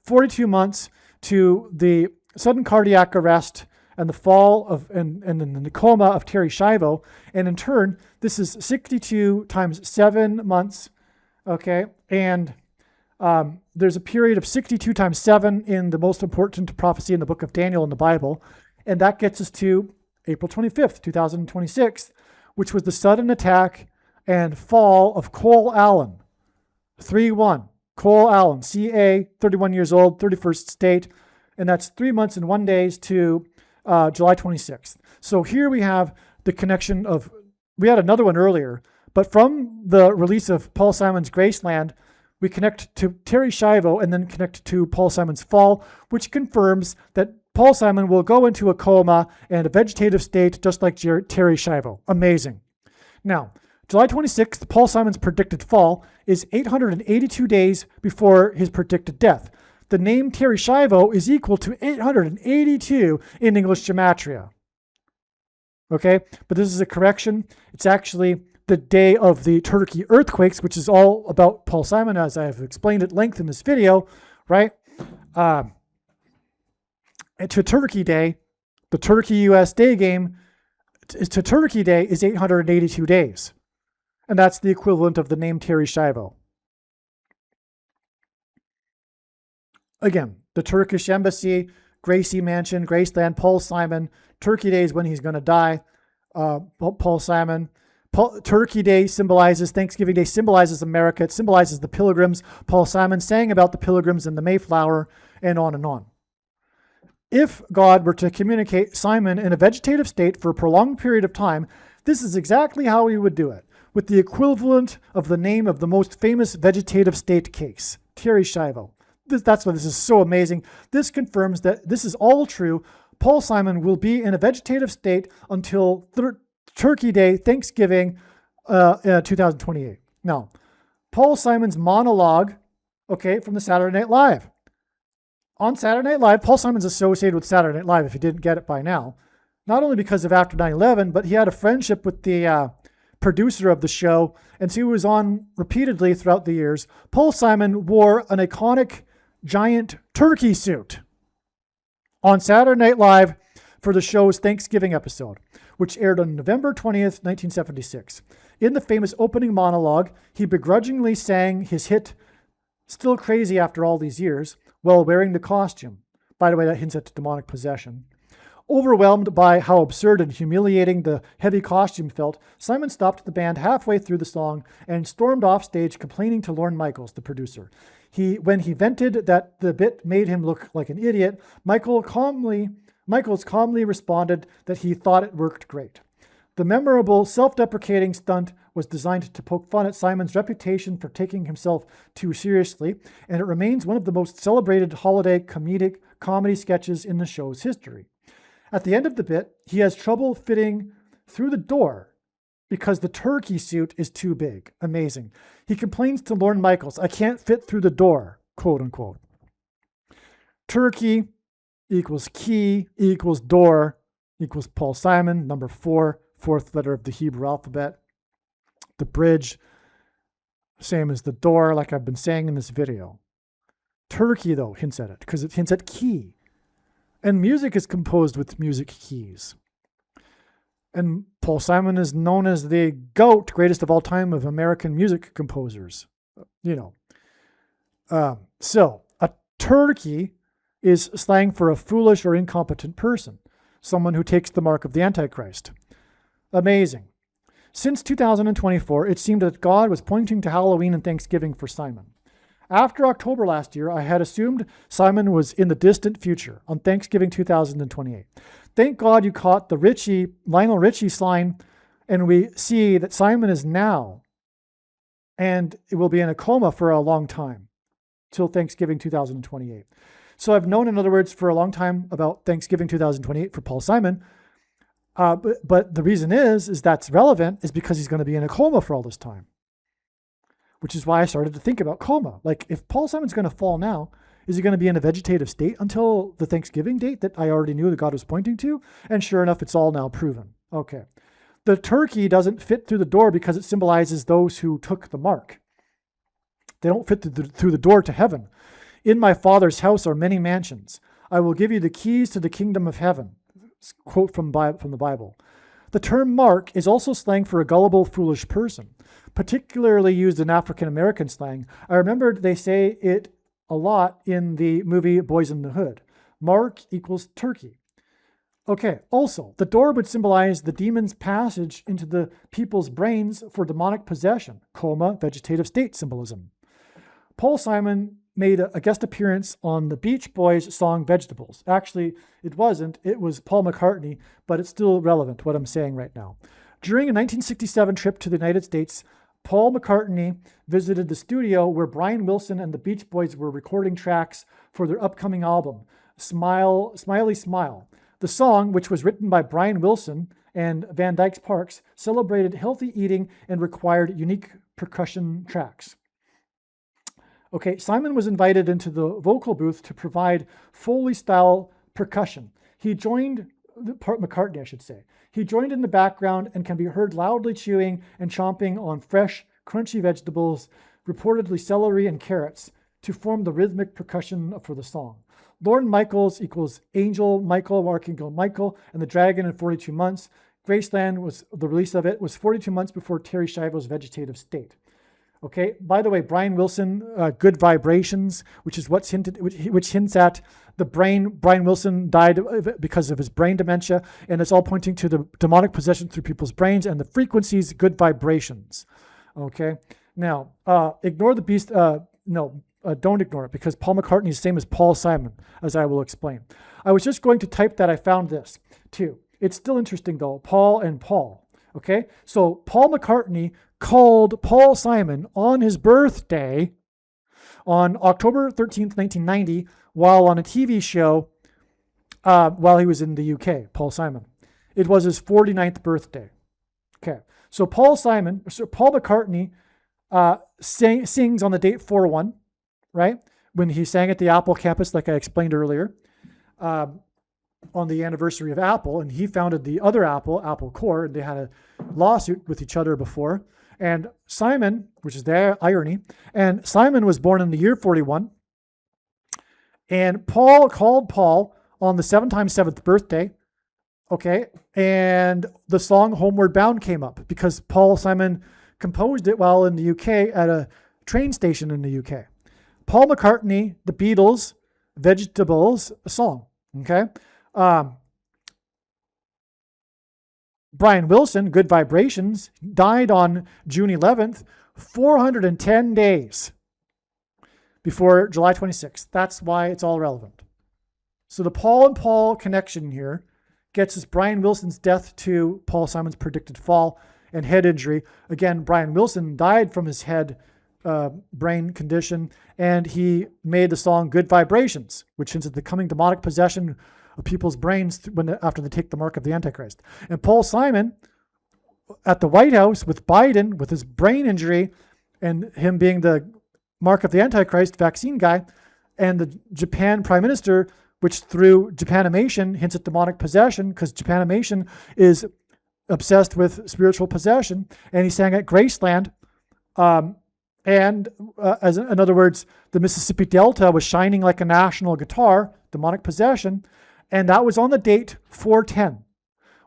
42 months to the sudden cardiac arrest and the fall of and the coma of Terry Schiavo, and in turn, this is 62 times 7 months. Okay, and there's a period of 62 times 7 in the most important prophecy in the book of Daniel in the Bible, and that gets us to April 25th, 2026, which was the sudden attack and fall of Cole Allen, 3-1. Cole Allen, CA, 31 years old, 31st state, and that's 3 months and 1 day to July 26th. So here we have the connection of, we had another one earlier, but from the release of Paul Simon's Graceland, we connect to Terry Schiavo and then connect to Paul Simon's fall, which confirms that Paul Simon will go into a coma and a vegetative state just like Terry Schiavo. Amazing. Now, July 26th, Paul Simon's predicted fall is 882 days before his predicted death. The name Terry Schiavo is equal to 882 in English gematria. Okay, but this is a correction. It's actually the day of the Turkey earthquakes, which is all about Paul Simon, as I have explained at length in this video, right? To Turkey Day, the Turkey-US Day game, to Turkey Day is 882 days. And that's the equivalent of the name Terry Schiavo. Again, the Turkish embassy, Gracie Mansion, Graceland, Paul Simon. Turkey Day is when he's going to die. Paul Simon. Turkey Day symbolizes, Thanksgiving Day symbolizes America. It symbolizes the Pilgrims. Paul Simon sang about the Pilgrims and the Mayflower, and on and on. If God were to communicate Simon in a vegetative state for a prolonged period of time, this is exactly how he would do it, with the equivalent of the name of the most famous vegetative state case, Terry Schiavo. That's why this is so amazing. This confirms that this is all true. Paul Simon will be in a vegetative state until Turkey Day, Thanksgiving, 2028. Now, Paul Simon's monologue, from the Saturday Night Live. On Saturday Night Live, Paul Simon's associated with Saturday Night Live, if you didn't get it by now. Not only because of after 9/11, but he had a friendship with the producer of the show, and so he was on repeatedly throughout the years. Paul Simon wore an iconic giant turkey suit on Saturday Night Live for the show's Thanksgiving episode, which aired on November 20th, 1976. In the famous opening monologue, he begrudgingly sang his hit, Still Crazy After All These Years, while wearing the costume. By the way, that hints at demonic possession. Overwhelmed by how absurd and humiliating the heavy costume felt, Simon stopped the band halfway through the song and stormed off stage, complaining to Lorne Michaels, the producer. When he vented that the bit made him look like an idiot, Michaels calmly responded that he thought it worked great. The memorable, self-deprecating stunt was designed to poke fun at Simon's reputation for taking himself too seriously, and it remains one of the most celebrated holiday comedy sketches in the show's history. At the end of the bit, he has trouble fitting through the door because the turkey suit is too big. Amazing. He complains to Lorne Michaels, I can't fit through the door, quote unquote. Turkey equals key equals door equals Paul Simon, number 4, fourth letter of the Hebrew alphabet. The bridge, same as the door, like I've been saying in this video. Turkey, though, hints at it because it hints at key. And music is composed with music keys. And Paul Simon is known as the GOAT, greatest of all time of American music composers. So a turkey is slang for a foolish or incompetent person, someone who takes the mark of the Antichrist. Amazing. Since 2024, it seemed that God was pointing to Halloween and Thanksgiving for Simon. After October last year, I had assumed Simon was in the distant future, on Thanksgiving 2028. Thank God you caught the Lionel Richie line, and we see that Simon is now, and it will be in a coma for a long time, till Thanksgiving 2028. So I've known, in other words, for a long time about Thanksgiving 2028 for Paul Simon, but the reason is that's relevant is because he's going to be in a coma for all this time. Which is why I started to think about coma. Like, if Paul Simon's going to fall now, is he going to be in a vegetative state until the Thanksgiving date that I already knew that God was pointing to? And sure enough, it's all now proven. Okay. The turkey doesn't fit through the door because it symbolizes those who took the mark. They don't fit through the door to heaven. In my Father's house are many mansions. I will give you the keys to the kingdom of heaven. Quote from the Bible. The term mark is also slang for a gullible, foolish person, particularly used in African American slang. I remember they say it a lot in the movie Boys in the Hood. Mark equals turkey. Okay, also, the door would symbolize the demon's passage into the people's brains for demonic possession, coma, vegetative state symbolism. Paul Simon made a guest appearance on the Beach Boys song Vegetables. Actually, it wasn't. It was Paul McCartney, but it's still relevant, what I'm saying right now. During a 1967 trip to the United States, Paul McCartney visited the studio where Brian Wilson and the Beach Boys were recording tracks for their upcoming album, Smiley Smile. The song, which was written by Brian Wilson and Van Dyke Parks, celebrated healthy eating and required unique percussion tracks. Okay, Simon was invited into the vocal booth to provide Foley-style percussion. He joined McCartney, I should say. He joined in the background and can be heard loudly chewing and chomping on fresh, crunchy vegetables, reportedly celery and carrots, to form the rhythmic percussion for the song. Lorne Michaels equals Angel Michael, Archangel Michael, and the Dragon in 42 months. Graceland was the release of it was 42 months before Terry Schiavo's vegetative state. Okay. By the way, Brian Wilson, Good Vibrations, which is what's hinted, which hints at the brain. Brian Wilson died because of his brain dementia, and it's all pointing to the demonic possession through people's brains and the frequencies, good vibrations. Okay. Now, ignore the beast. Don't ignore it, because Paul McCartney is the same as Paul Simon, as I will explain. I was just going to type that I found this too. It's still interesting though, Paul and Paul. Okay, so Paul McCartney called Paul Simon on his birthday on October 13th, 1990, while on a TV show while he was in the UK, Paul Simon. It was his 49th birthday. Okay, so Paul McCartney sings on the date 4/1, right? When he sang at the Apple campus, like I explained earlier, on the anniversary of Apple, and he founded the other Apple Corps, and they had a lawsuit with each other before. And Simon, which is the irony, and Simon was born in the year 41, and Paul called Paul on the 7 times 7th birthday, okay, and the song Homeward Bound came up because Paul Simon composed it while in the UK at a train station in the UK. Paul McCartney, The Beatles, Vegetables, a song, okay? Brian Wilson, Good Vibrations, died on June 11th, 410 days before July 26th. That's why it's all relevant. So the Paul and Paul connection here gets us Brian Wilson's death to Paul Simon's predicted fall and head injury. Again, Brian Wilson died from his head brain condition, and he made the song Good Vibrations, which hints at the coming demonic possession of people's brains after they take the mark of the Antichrist. And Paul Simon at the White House with Biden, with his brain injury and him being the mark of the Antichrist vaccine guy, and the Japan Prime Minister, which through Japanimation hints at demonic possession, because Japanimation is obsessed with spiritual possession, and he sang at Graceland. In other words, the Mississippi Delta was shining like a national guitar, demonic possession, and that was on the date 410,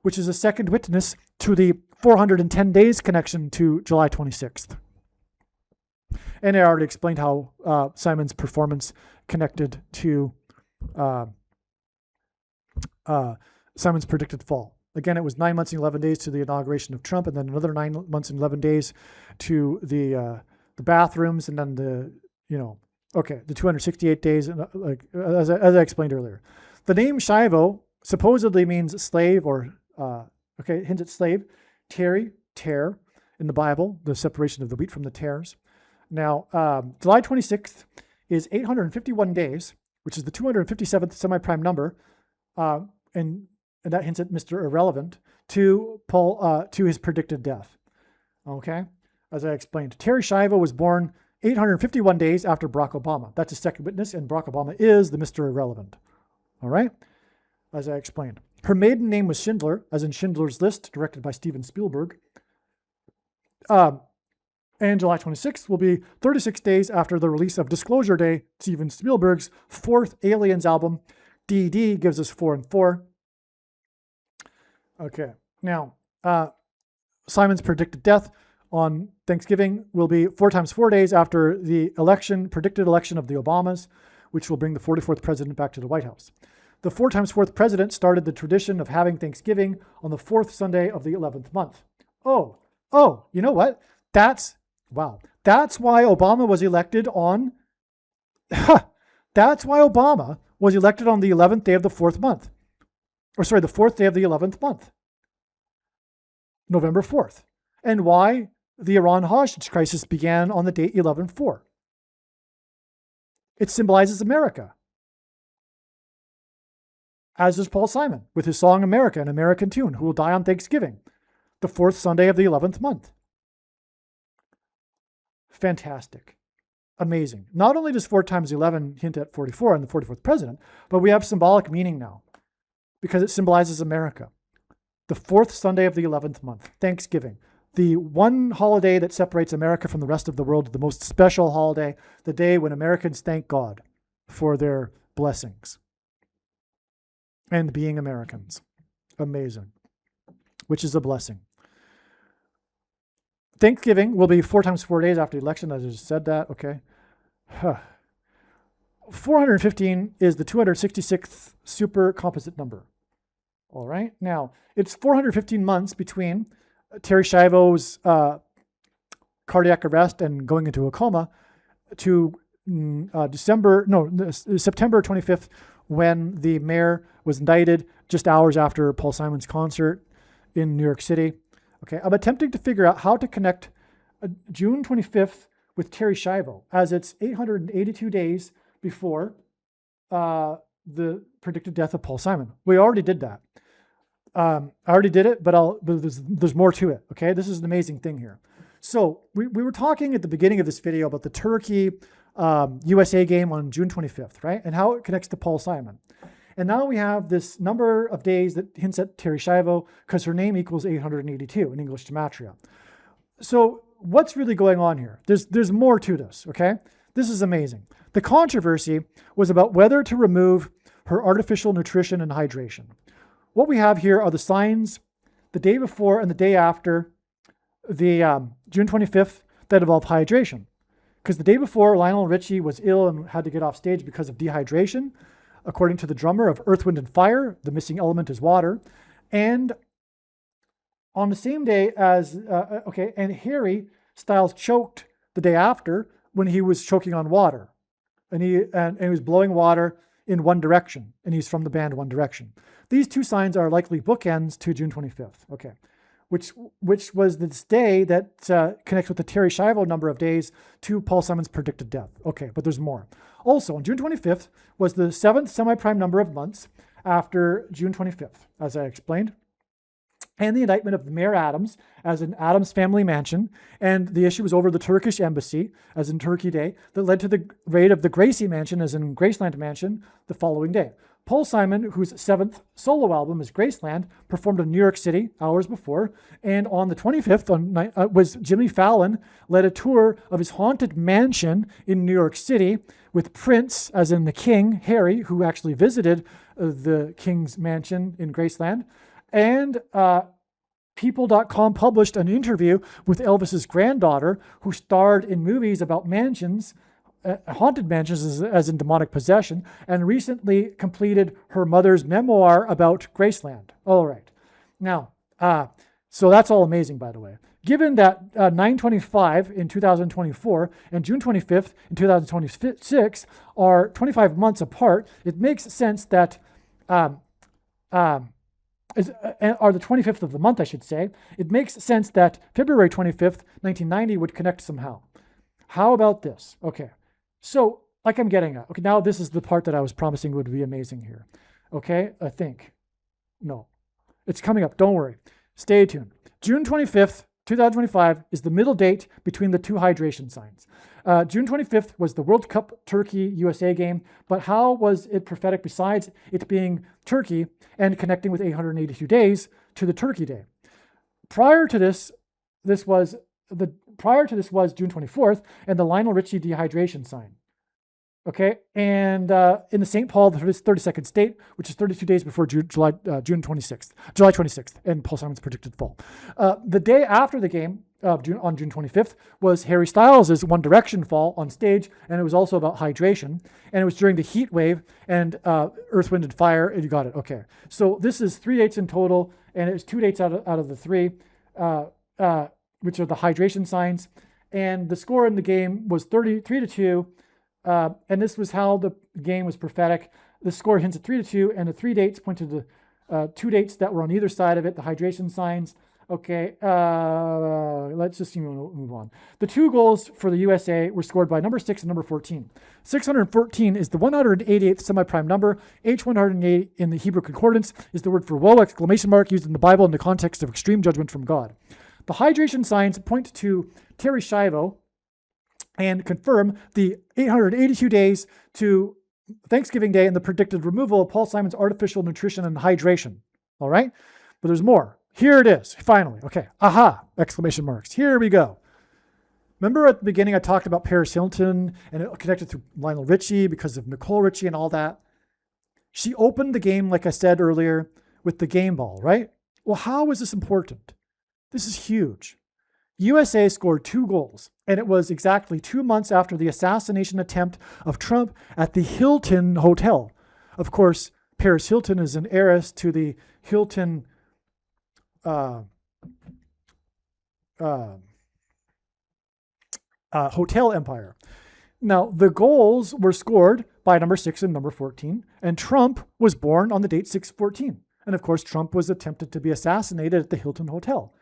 which is a second witness to the 410 days connection to July 26th. And I already explained how Simon's performance connected to Simon's predicted fall. Again, it was 9 months and 11 days to the inauguration of Trump, and then another 9 months and 11 days to the bathrooms, and then the 268 days, as I explained earlier. The name Schiavo supposedly means slave, or hints at slave. Terry, tear in the Bible, the separation of the wheat from the tares. Now, July 26th is 851 days, which is the 257th semi-prime number, and that hints at Mr. Irrelevant to Paul to his predicted death. Okay, as I explained, Terry Schiavo was born 851 days after Barack Obama. That's his second witness, and Barack Obama is the Mr. Irrelevant. All right, as I explained. Her maiden name was Schindler, as in Schindler's List, directed by Steven Spielberg. And July 26th will be 36 days after the release of Disclosure Day, Steven Spielberg's fourth Aliens album. DD gives us 4 and 4. Okay, now, Simon's predicted death on Thanksgiving will be 4 times 4 days after the predicted election of the Obamas, which will bring the 44th president back to the White House. The 4 times 4th president started the tradition of having Thanksgiving on the 4th Sunday of the 11th month. Oh, you know what? That's why Obama was elected on, that's why Obama was elected on the 11th day of the 4th month. The 4th day of the 11th month. November 4th. And why the Iran hostage crisis began on the date 11/4. It symbolizes America. As does Paul Simon with his song America, an American tune, who will die on Thanksgiving, the 4th Sunday of the 11th month. Fantastic. Amazing. Not only does 4 times 11 hint at 44 and the 44th president, but we have symbolic meaning now. because it symbolizes America. The fourth Sunday of the 11th month, Thanksgiving. The one holiday that separates America from the rest of the world, the most special holiday, the day when Americans thank God for their blessings and being Americans. Amazing. Which is a blessing. Thanksgiving will be 4 times 4 days after the election. I just said that. Okay. 415 is the 266th super composite number. All right. Now, it's 415 months between Terry Schiavo's cardiac arrest and going into a coma to September 25th, when the mayor was indicted just hours after Paul Simon's concert in New York City. Okay, I'm attempting to figure out how to connect June 25th with Terry Schiavo, as it's 882 days before the predicted death of Paul Simon. We already did that. I already did it, but there's more to it. Okay, this is an amazing thing here. So we were talking at the beginning of this video about the Turkey USA game on June 25th, right? And how it connects to Paul Simon. And now we have this number of days that hints at Terry Schiavo, because her name equals 882 in English gematria. So what's really going on here? There's more to this, okay? This is amazing. The controversy was about whether to remove her artificial nutrition and hydration. What we have here are the signs the day before and the day after the June 25th that involve hydration. Because the day before, Lionel Richie was ill and had to get off stage because of dehydration. According to the drummer of Earth, Wind, and Fire, the missing element is water. And on the same day as, and Harry Styles choked the day after when he was choking on water. And he was blowing water in One Direction, and he's from the band One Direction. These two signs are likely bookends to June 25th, okay, which was this day that connects with the Terry Schiavo number of days to Paul Simon's predicted death. Okay, but there's more. Also, on June 25th was the 7th semi-prime number of months after June 25th, as I explained, and the indictment of the Mayor Adams as an Adams family mansion, and the issue was over the Turkish embassy, as in Turkey Day, that led to the raid of the Gracie mansion, as in Graceland mansion, the following day. Paul Simon, whose 7th solo album is Graceland, performed in New York City hours before, and on the 25th was Jimmy Fallon led a tour of his haunted mansion in New York City with Prince, as in the King, Harry, who actually visited the King's mansion in Graceland, and People.com published an interview with Elvis's granddaughter, who starred in movies about mansions, haunted mansions as in demonic possession, and recently completed her mother's memoir about Graceland. All right. Now, so that's all amazing, by the way. Given that 9/25 in 2024 and June 25th in 2026 are 25 months apart, it makes sense that, are the 25th of the month, I should say, it makes sense that February 25th, 1990 would connect somehow. How about this? Okay. So, like I'm getting at, okay, now this is the part that I was promising would be amazing here. Okay, I think. No, it's coming up. Don't worry. Stay tuned. June 25th, 2025 is the middle date between the two hydration signs. June 25th was the World Cup Turkey USA game, but how was it prophetic besides it being Turkey and connecting with 882 days to the Turkey Day? Prior to this was June 24th and the Lionel Richie dehydration sign. Okay, and in the St. Paul, the 32nd state, which is 32 days before July 26th, and Paul Simon's predicted fall. The day after the game, on June 25th, was Harry Styles' One Direction fall on stage, and it was also about hydration, and it was during the heat wave and Earth, Wind, and Fire, and you got it, okay. So this is 3 dates in total, and it's 2 dates out of the 3, which are the hydration signs, and the score in the game was 3-2, and this was how the game was prophetic. The score hints at 3-2, and the 3 dates point to the 2 dates that were on either side of it, the hydration signs. Okay, let's just move on. The 2 goals for the USA were scored by number 6 and number 14. 614 is the 188th semi-prime number. H108 in the Hebrew Concordance is the word for woe, ! Used in the Bible in the context of extreme judgment from God. The hydration signs point to Terry Schiavo and confirm the 882 days to Thanksgiving Day and the predicted removal of Paul Simon's artificial nutrition and hydration. All right? But there's more. Here it is, finally. Okay, aha, exclamation marks. Here we go. Remember at the beginning I talked about Paris Hilton and it connected through Lionel Richie because of Nicole Richie and all that? She opened the game, like I said earlier, with the game ball, right? Well, how is this important? This is huge. USA scored 2 goals, and it was exactly 2 months after the assassination attempt of Trump at the Hilton Hotel. Of course, Paris Hilton is an heiress to the Hilton hotel empire. Now, the goals were scored by number 6 and number 14, and Trump was born on the date 6/14. And of course, Trump was attempted to be assassinated at the Hilton Hotel.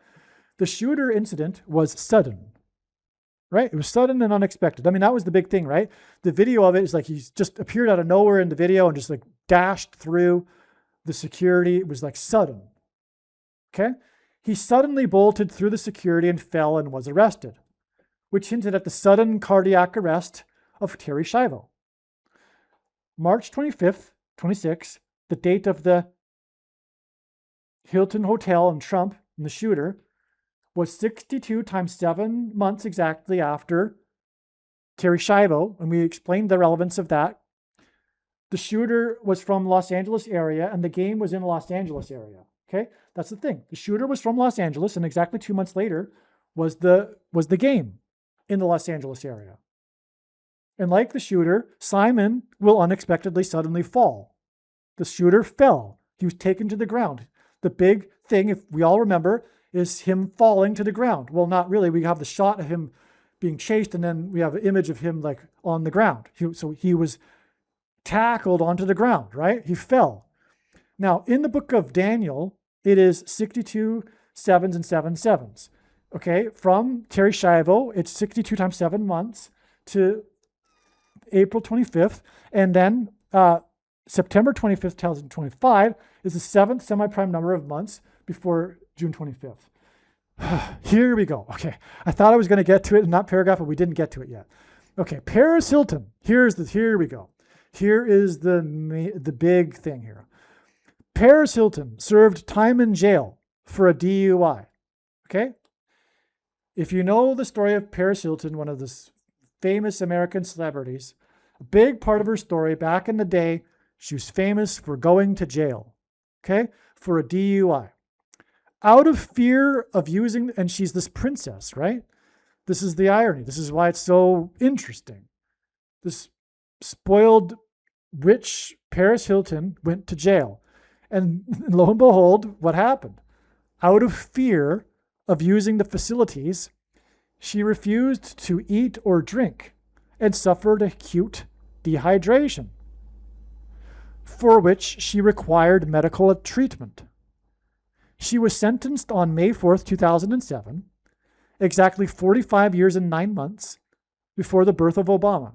The shooter incident was sudden, right? It was sudden and unexpected. I mean, that was the big thing, right? The video of it is like he's just appeared out of nowhere in the video and just like dashed through the security. It was like sudden, okay? He suddenly bolted through the security and fell and was arrested, which hinted at the sudden cardiac arrest of Terry Schiavo. March 25th, 26, the date of the Hilton Hotel and Trump and the shooter was 62 times 7 months exactly after Terry Schiavo, and we explained the relevance of that. The shooter was from Los Angeles area, and the game was in Los Angeles area. Okay, that's the thing. The shooter was from Los Angeles, and exactly 2 months later was the game in the Los Angeles area. And like the shooter, Simon will unexpectedly suddenly fall. The shooter fell. He was taken to the ground. The big thing, if we all remember, is him falling to the ground. Well, not really. We have the shot of him being chased, and then we have an image of him like on the ground. So he was tackled onto the ground, right? He fell. Now, in the book of Daniel, it is 62 sevens and 7 sevens. Okay, from Terry Schiavo, it's 62 times 7 months to April 25th. And then September 25th, 2025 is the 7th semi-prime number of months before June 25th. Here we go. Okay, I thought I was going to get to it in that paragraph, but we didn't get to it yet. Okay, Paris Hilton. Here we go. Here is the big thing here. Paris Hilton served time in jail for a DUI. Okay? If you know the story of Paris Hilton, one of the famous American celebrities, a big part of her story back in the day, she was famous for going to jail, okay, for a DUI. Out of fear of using, and she's this princess, right? This is the irony. This is why it's so interesting. This spoiled, rich Paris Hilton went to jail. And lo and behold, what happened? Out of fear of using the facilities, she refused to eat or drink and suffered acute dehydration, for which she required medical treatment. She was sentenced on May 4th, 2007, exactly 45 years and 9 months before the birth of Obama.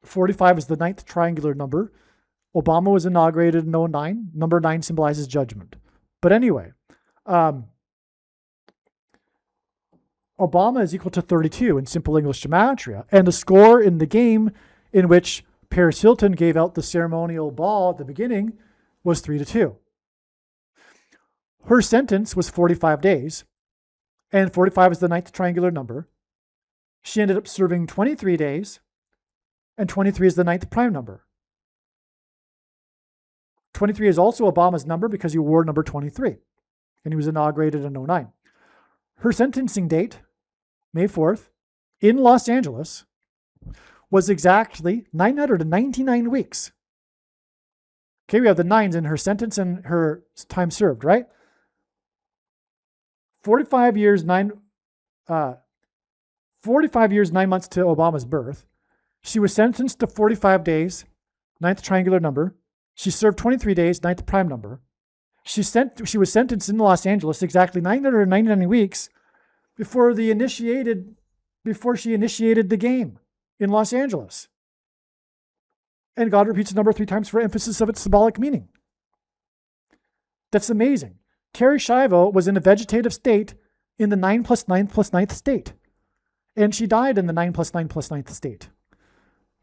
45 is the 9th triangular number. Obama was inaugurated in 2009. Number 9 symbolizes judgment. But anyway, Obama is equal to 32 in simple English gematria. And the score in the game in which Paris Hilton gave out the ceremonial ball at the beginning was 3-2. Her sentence was 45 days, and 45 is the 9th triangular number. She ended up serving 23 days, and 23 is the 9th prime number. 23 is also Obama's number because he wore number 23, and he was inaugurated in 2009. Her sentencing date, May 4th, in Los Angeles, was exactly 999 weeks. Okay, we have the 9s in her sentence and her time served, right? 45 years, 9 months to Obama's birth. She was sentenced to 45 days, 9th triangular number. She served 23 days, 9th prime number. She was sentenced in Los Angeles exactly 999 weeks before she initiated the game in Los Angeles. And God repeats the number 3 times for emphasis of its symbolic meaning. That's amazing. Terry Schiavo was in a vegetative state in the 9 plus 9 plus 9th state. And she died in the 9+9+9th state.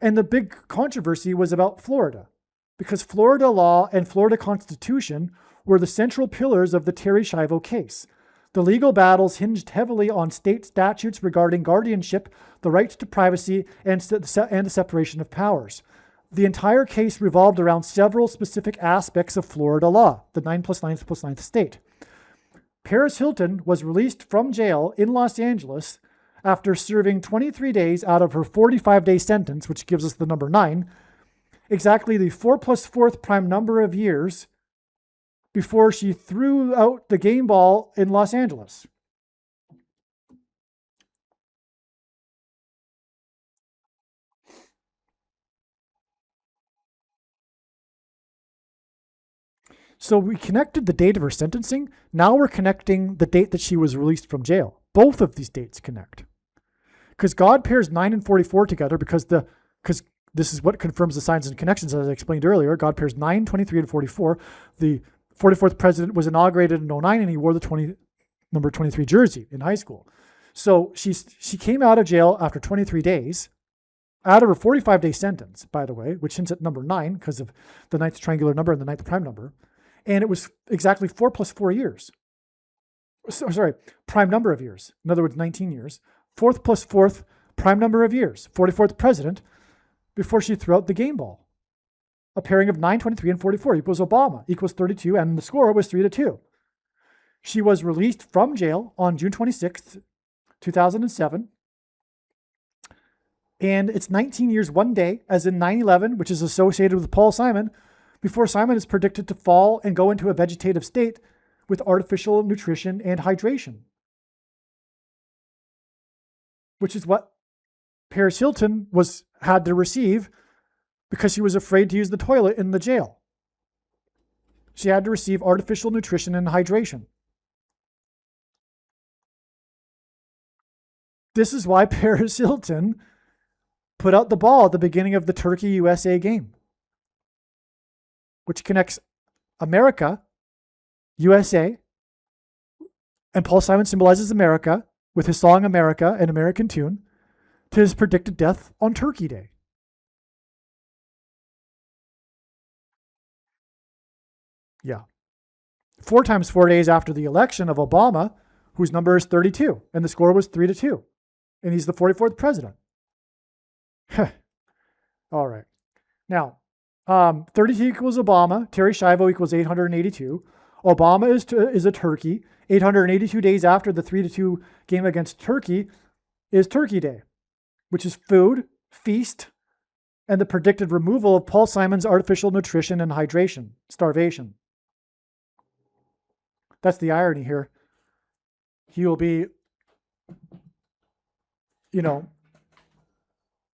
And the big controversy was about Florida, because Florida law and Florida Constitution were the central pillars of the Terry Schiavo case. The legal battles hinged heavily on state statutes regarding guardianship, the right to privacy, and the separation of powers. The entire case revolved around several specific aspects of Florida law, the 9+9+9th state. Paris Hilton was released from jail in Los Angeles after serving 23 days out of her 45-day sentence, which gives us the number 9, exactly the 4 plus 4th prime number of years before she threw out the game ball in Los Angeles. So we connected the date of her sentencing. Now we're connecting the date that she was released from jail. Both of these dates connect. Because God pairs 9 and 44 together because this is what confirms the signs and connections, as I explained earlier. God pairs 9, 23, and 44. The 44th president was inaugurated in 09, and he wore the number 23 jersey in high school. So she came out of jail after 23 days, out of her 45-day sentence, by the way, which hints at number 9 because of the 9th triangular number and the 9th prime number. And it was exactly 4 plus 4 years. Prime number of years. In other words, 19 years. 4th plus 4th prime number of years. 44th president before she threw out the game ball. A pairing of 9, 23, and 44 equals Obama, equals 32, and the score was 3-2. She was released from jail on June 26th, 2007. And it's 19 years, 1 day, as in 9/11, which is associated with Paul Simon, before Simon is predicted to fall and go into a vegetative state with artificial nutrition and hydration, which is what Paris Hilton had to receive because she was afraid to use the toilet in the jail. She had to receive artificial nutrition and hydration. This is why Paris Hilton put out the ball at the beginning of the Turkey-USA game, which connects America, USA, and Paul Simon symbolizes America with his song America, an American tune, to his predicted death on Turkey Day. Yeah. 4 times 4 days after the election of Obama, whose number is 32, and the score was 3-2. And he's the 44th president. All right. Now, 32 equals Obama. Terry Schiavo equals 882. Obama is a turkey. 882 days after the 3-2 game against Turkey is Turkey Day, which is food, feast, and the predicted removal of Paul Simon's artificial nutrition and hydration, starvation. That's the irony here. He will be,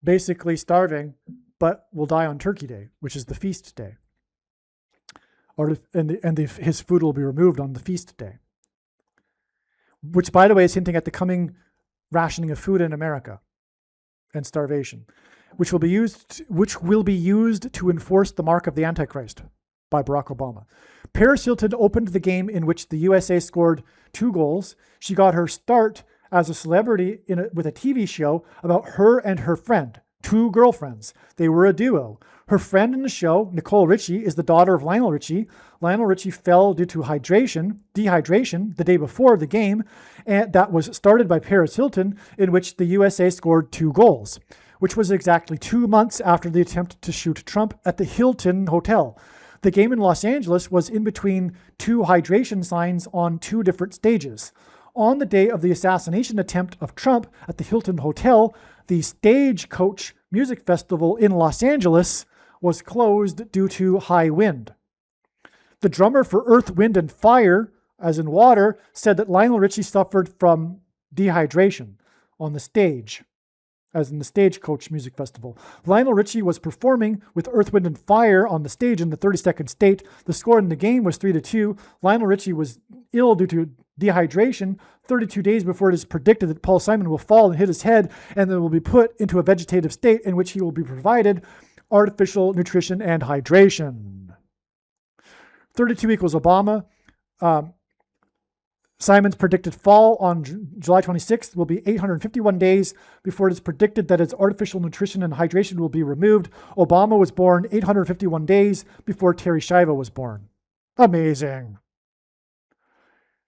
basically starving, but will die on Turkey Day, which is the feast day. His food will be removed on the feast day, which, by the way, is hinting at the coming rationing of food in America and starvation, which will be used to enforce the mark of the Antichrist by Barack Obama. Paris Hilton opened the game in which the USA scored 2 goals. She got her start as a celebrity with a TV show about her and her friend, 2 girlfriends. They were a duo. Her friend in the show, Nicole Richie, is the daughter of Lionel Richie. Lionel Richie fell due to dehydration the day before the game, and that was started by Paris Hilton, in which the USA scored 2 goals, which was exactly 2 months after the attempt to shoot Trump at the Hilton Hotel. The game in Los Angeles was in between 2 hydration signs on 2 different stages. On the day of the assassination attempt of Trump at the Hilton Hotel, the Stagecoach Music Festival in Los Angeles was closed due to high wind. The drummer for Earth, Wind, and Fire, as in water, said that Lionel Richie suffered from dehydration on the stage, as in the Stagecoach Music Festival. Lionel Richie was performing with Earth, Wind, and Fire on the stage in the 32nd state. The score in the game was 3-2. Lionel Richie was ill due to dehydration 32 days before it is predicted that Paul Simon will fall and hit his head and then will be put into a vegetative state in which he will be provided artificial nutrition and hydration. 32 equals Obama. Simon's predicted fall on July 26th will be 851 days before it is predicted that its artificial nutrition and hydration will be removed. Obama was born 851 days before Terry Schiavo was born. Amazing.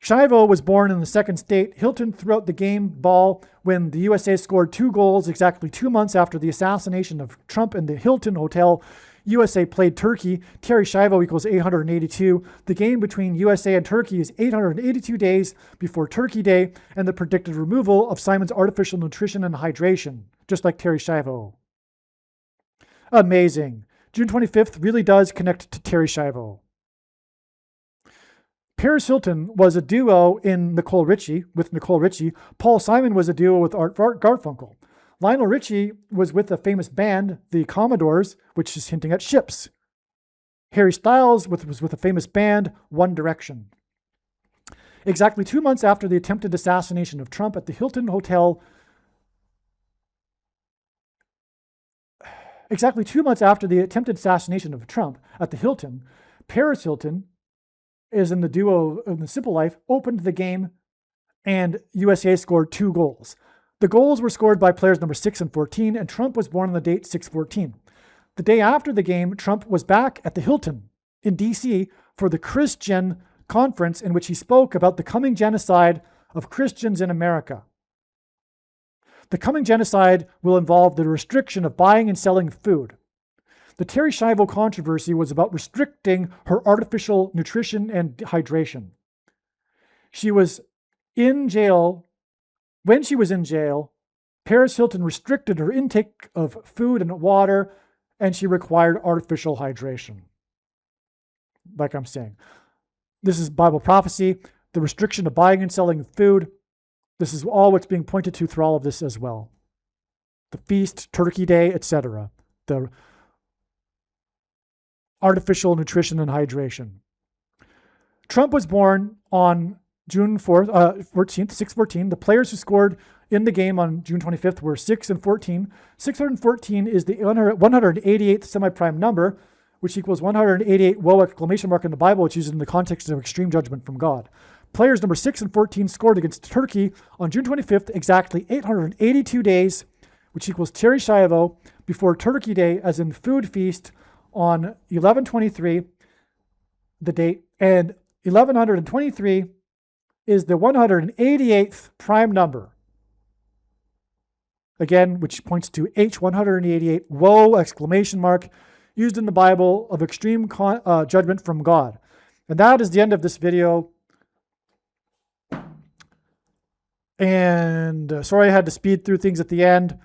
Schiavo was born in the second state. Hilton threw out the game ball when the USA scored 2 goals exactly 2 months after the assassination of Trump in the Hilton Hotel. USA played Turkey. Terry Schiavo equals 882. The game between USA and Turkey is 882 days before Turkey Day and the predicted removal of Simon's artificial nutrition and hydration, just like Terry Schiavo. Amazing. June 25th really does connect to Terry Schiavo. Paris Hilton was a duo with Nicole Richie. Paul Simon was a duo with Art Garfunkel. Lionel Richie was with a famous band, the Commodores, which is hinting at ships. Harry Styles was with a famous band, One Direction. Exactly 2 months after the attempted assassination of Trump at the Hilton Hotel, Paris Hilton is in the duo in The Simple Life, opened the game, and USA scored 2 goals. The goals were scored by players number 6 and 14, and Trump was born on the date 6/14. The day after the game, Trump was back at the Hilton in D.C. for the Christian conference in which he spoke about the coming genocide of Christians in America. The coming genocide will involve the restriction of buying and selling food. The Terry Schiavo controversy was about restricting her artificial nutrition and hydration. She was in jail. When she was in jail, Paris Hilton restricted her intake of food and water, and she required artificial hydration. Like I'm saying, this is Bible prophecy, the restriction of buying and selling food. This is all what's being pointed to through all of this as well. The feast, Turkey Day, etc. The artificial nutrition and hydration. Trump was born on June 14th, 6/14. The players who scored in the game on June 25th were 6 and 14. 614 is the 188th semi-prime number, which equals 188 whoa exclamation mark in the Bible, which is used in the context of extreme judgment from God. Players number 6 and 14 scored against Turkey on June 25th, exactly 882 days, which equals Terry Schiavo, before Turkey Day, as in food feast, on 11/23, the date, and 1123 is the 188th prime number. Again, which points to H188, whoa, exclamation mark, used in the Bible of extreme judgment from God. And that is the end of this video. And sorry I had to speed through things at the end.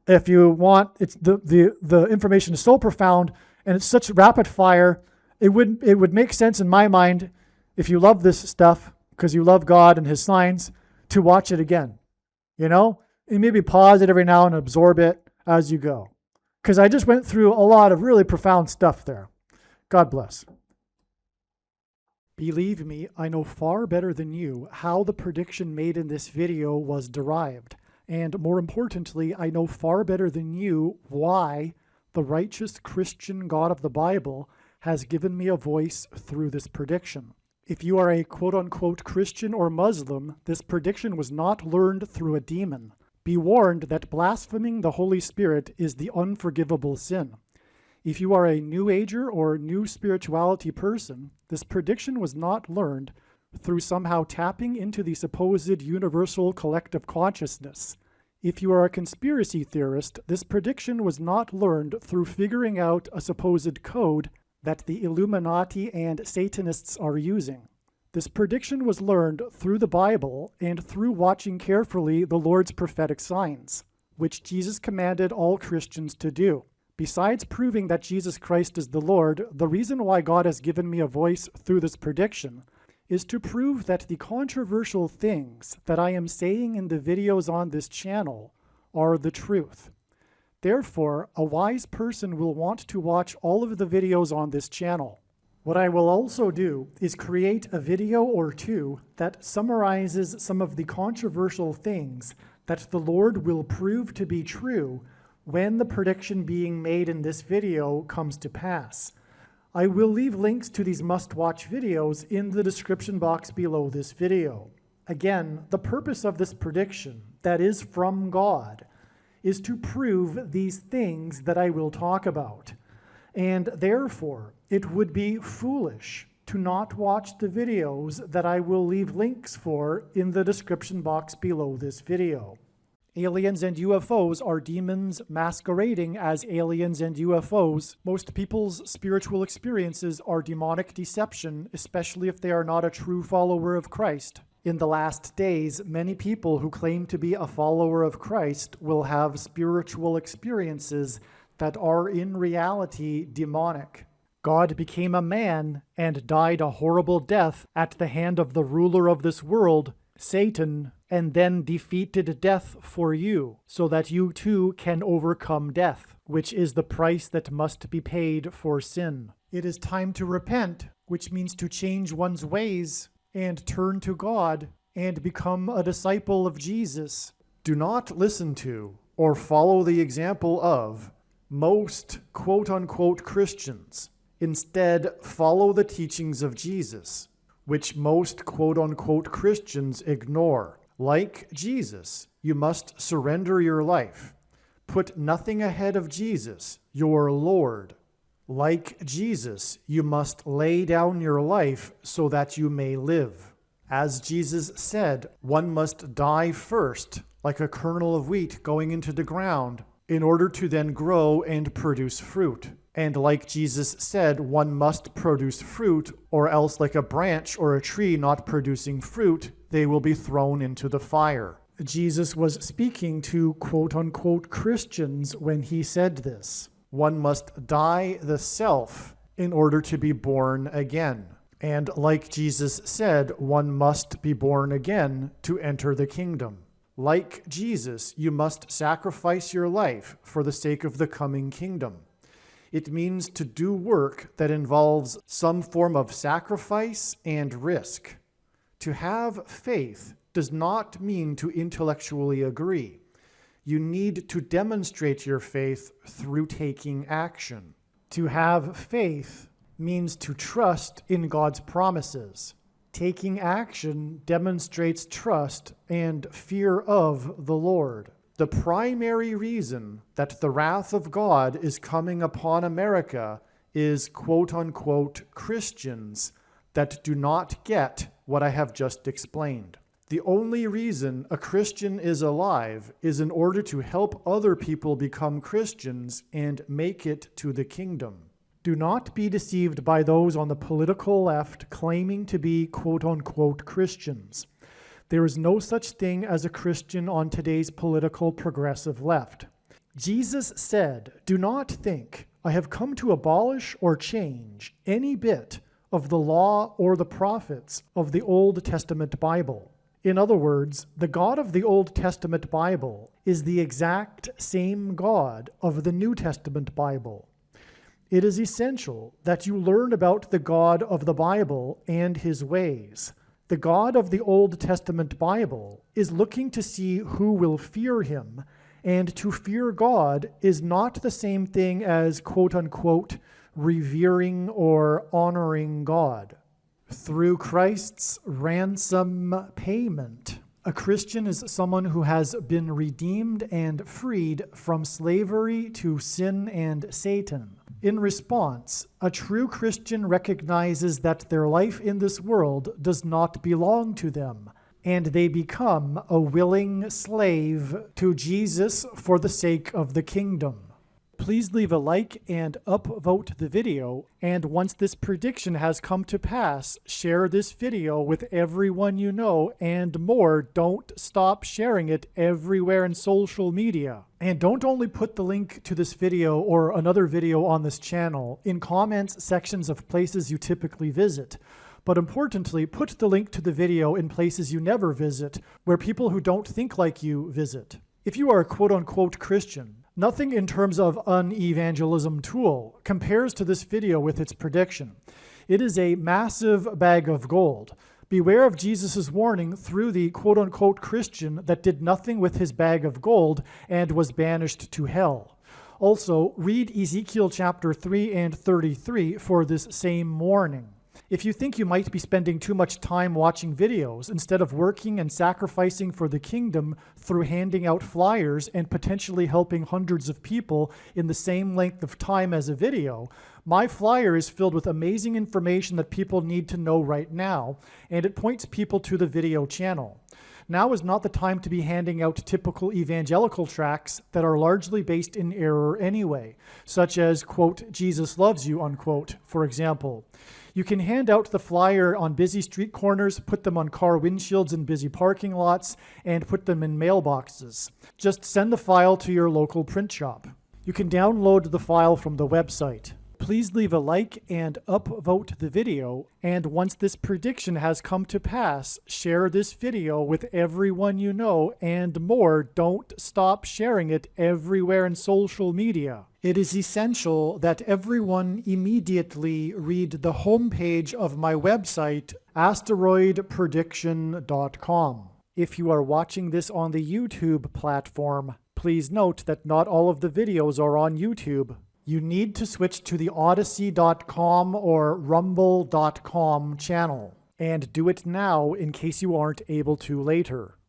If you want, it's the information is so profound and it's such rapid fire. It would make sense in my mind, if you love this stuff because you love God and his signs, to watch it again. You know, and maybe pause it every now and absorb it as you go, because I just went through a lot of really profound stuff there. God bless. Believe me, I know far better than you how the prediction made in this video was derived. And more importantly, I know far better than you why the righteous Christian God of the Bible has given me a voice through this prediction. If you are a quote-unquote Christian or Muslim, this prediction was not learned through a demon. Be warned that blaspheming the Holy Spirit is the unforgivable sin. If you are a New Ager or New Spirituality person, this prediction was not learned through somehow tapping into the supposed universal collective consciousness. If you are a conspiracy theorist, this prediction was not learned through figuring out a supposed code that the Illuminati and Satanists are using. This prediction was learned through the Bible and through watching carefully the Lord's prophetic signs, which Jesus commanded all Christians to do. Besides proving that Jesus Christ is the Lord, the reason why God has given me a voice through this prediction is to prove that the controversial things that I am saying in the videos on this channel are the truth. Therefore, a wise person will want to watch all of the videos on this channel. What I will also do is create a video or two that summarizes some of the controversial things that the Lord will prove to be true when the prediction being made in this video comes to pass. I will leave links to these must-watch videos in the description box below this video. Again, the purpose of this prediction, that is from God, is to prove these things that I will talk about. And therefore, it would be foolish to not watch the videos that I will leave links for in the description box below this video. Aliens and UFOs are demons masquerading as aliens and UFOs. Most people's spiritual experiences are demonic deception, especially if they are not a true follower of Christ. In the last days, many people who claim to be a follower of Christ will have spiritual experiences that are in reality demonic. God became a man and died a horrible death at the hand of the ruler of this world, Satan, and then defeated death for you, so that you too can overcome death, which is the price that must be paid for sin. It is time to repent, which means to change one's ways and turn to God and become a disciple of Jesus. Do not listen to or follow the example of most quote-unquote Christians. Instead, follow the teachings of Jesus, which most quote-unquote Christians ignore. Like Jesus, you must surrender your life. Put nothing ahead of Jesus, your Lord. Like Jesus, you must lay down your life so that you may live. As Jesus said, one must die first, like a kernel of wheat going into the ground, in order to then grow and produce fruit. And like Jesus said, one must produce fruit, or else like a branch or a tree not producing fruit, they will be thrown into the fire. Jesus was speaking to quote-unquote Christians when he said this. One must die the self in order to be born again. And like Jesus said, one must be born again to enter the kingdom. Like Jesus, you must sacrifice your life for the sake of the coming kingdom. It means to do work that involves some form of sacrifice and risk. To have faith does not mean to intellectually agree. You need to demonstrate your faith through taking action. To have faith means to trust in God's promises. Taking action demonstrates trust and fear of the Lord. The primary reason that the wrath of God is coming upon America is quote-unquote Christians that do not get what I have just explained. The only reason a Christian is alive is in order to help other people become Christians and make it to the kingdom. Do not be deceived by those on the political left claiming to be quote-unquote Christians. There is no such thing as a Christian on today's political progressive left. Jesus said, "Do not think I have come to abolish or change any bit of the law or the prophets of the Old Testament Bible." In other words, the God of the Old Testament Bible is the exact same God of the New Testament Bible. It is essential that you learn about the God of the Bible and his ways. The God of the Old Testament Bible is looking to see who will fear him, and to fear God is not the same thing as quote-unquote revering or honoring God. Through Christ's ransom payment, a Christian is someone who has been redeemed and freed from slavery to sin and Satan. In response, a true Christian recognizes that their life in this world does not belong to them, and they become a willing slave to Jesus for the sake of the kingdom. Please leave a like and upvote the video, and once this prediction has come to pass, share this video with everyone you know, and more. Don't stop sharing it everywhere in social media. And don't only put the link to this video or another video on this channel in comments sections of places you typically visit, but importantly, put the link to the video in places you never visit, where people who don't think like you visit. If you are a quote-unquote Christian, nothing in terms of an evangelism tool compares to this video with its prediction. It is a massive bag of gold. Beware of Jesus' warning through the quote-unquote Christian that did nothing with his bag of gold and was banished to hell. Also, read Ezekiel chapter 3 and 33 for this same morning. If you think you might be spending too much time watching videos instead of working and sacrificing for the kingdom through handing out flyers and potentially helping hundreds of people in the same length of time as a video, my flyer is filled with amazing information that people need to know right now, and it points people to the video channel. Now is not the time to be handing out typical evangelical tracts that are largely based in error anyway, such as, quote, Jesus loves you, unquote, for example. You can hand out the flyer on busy street corners, put them on car windshields in busy parking lots, and put them in mailboxes. Just send the file to your local print shop. You can download the file from the website. Please leave a like and upvote the video, and once this prediction has come to pass, share this video with everyone you know, and more, don't stop sharing it everywhere in social media. It is essential that everyone immediately read the homepage of my website, asteroidprediction.com. If you are watching this on the YouTube platform, please note that not all of the videos are on YouTube. You need to switch to the Odyssey.com or Rumble.com channel, and do it now in case you aren't able to later.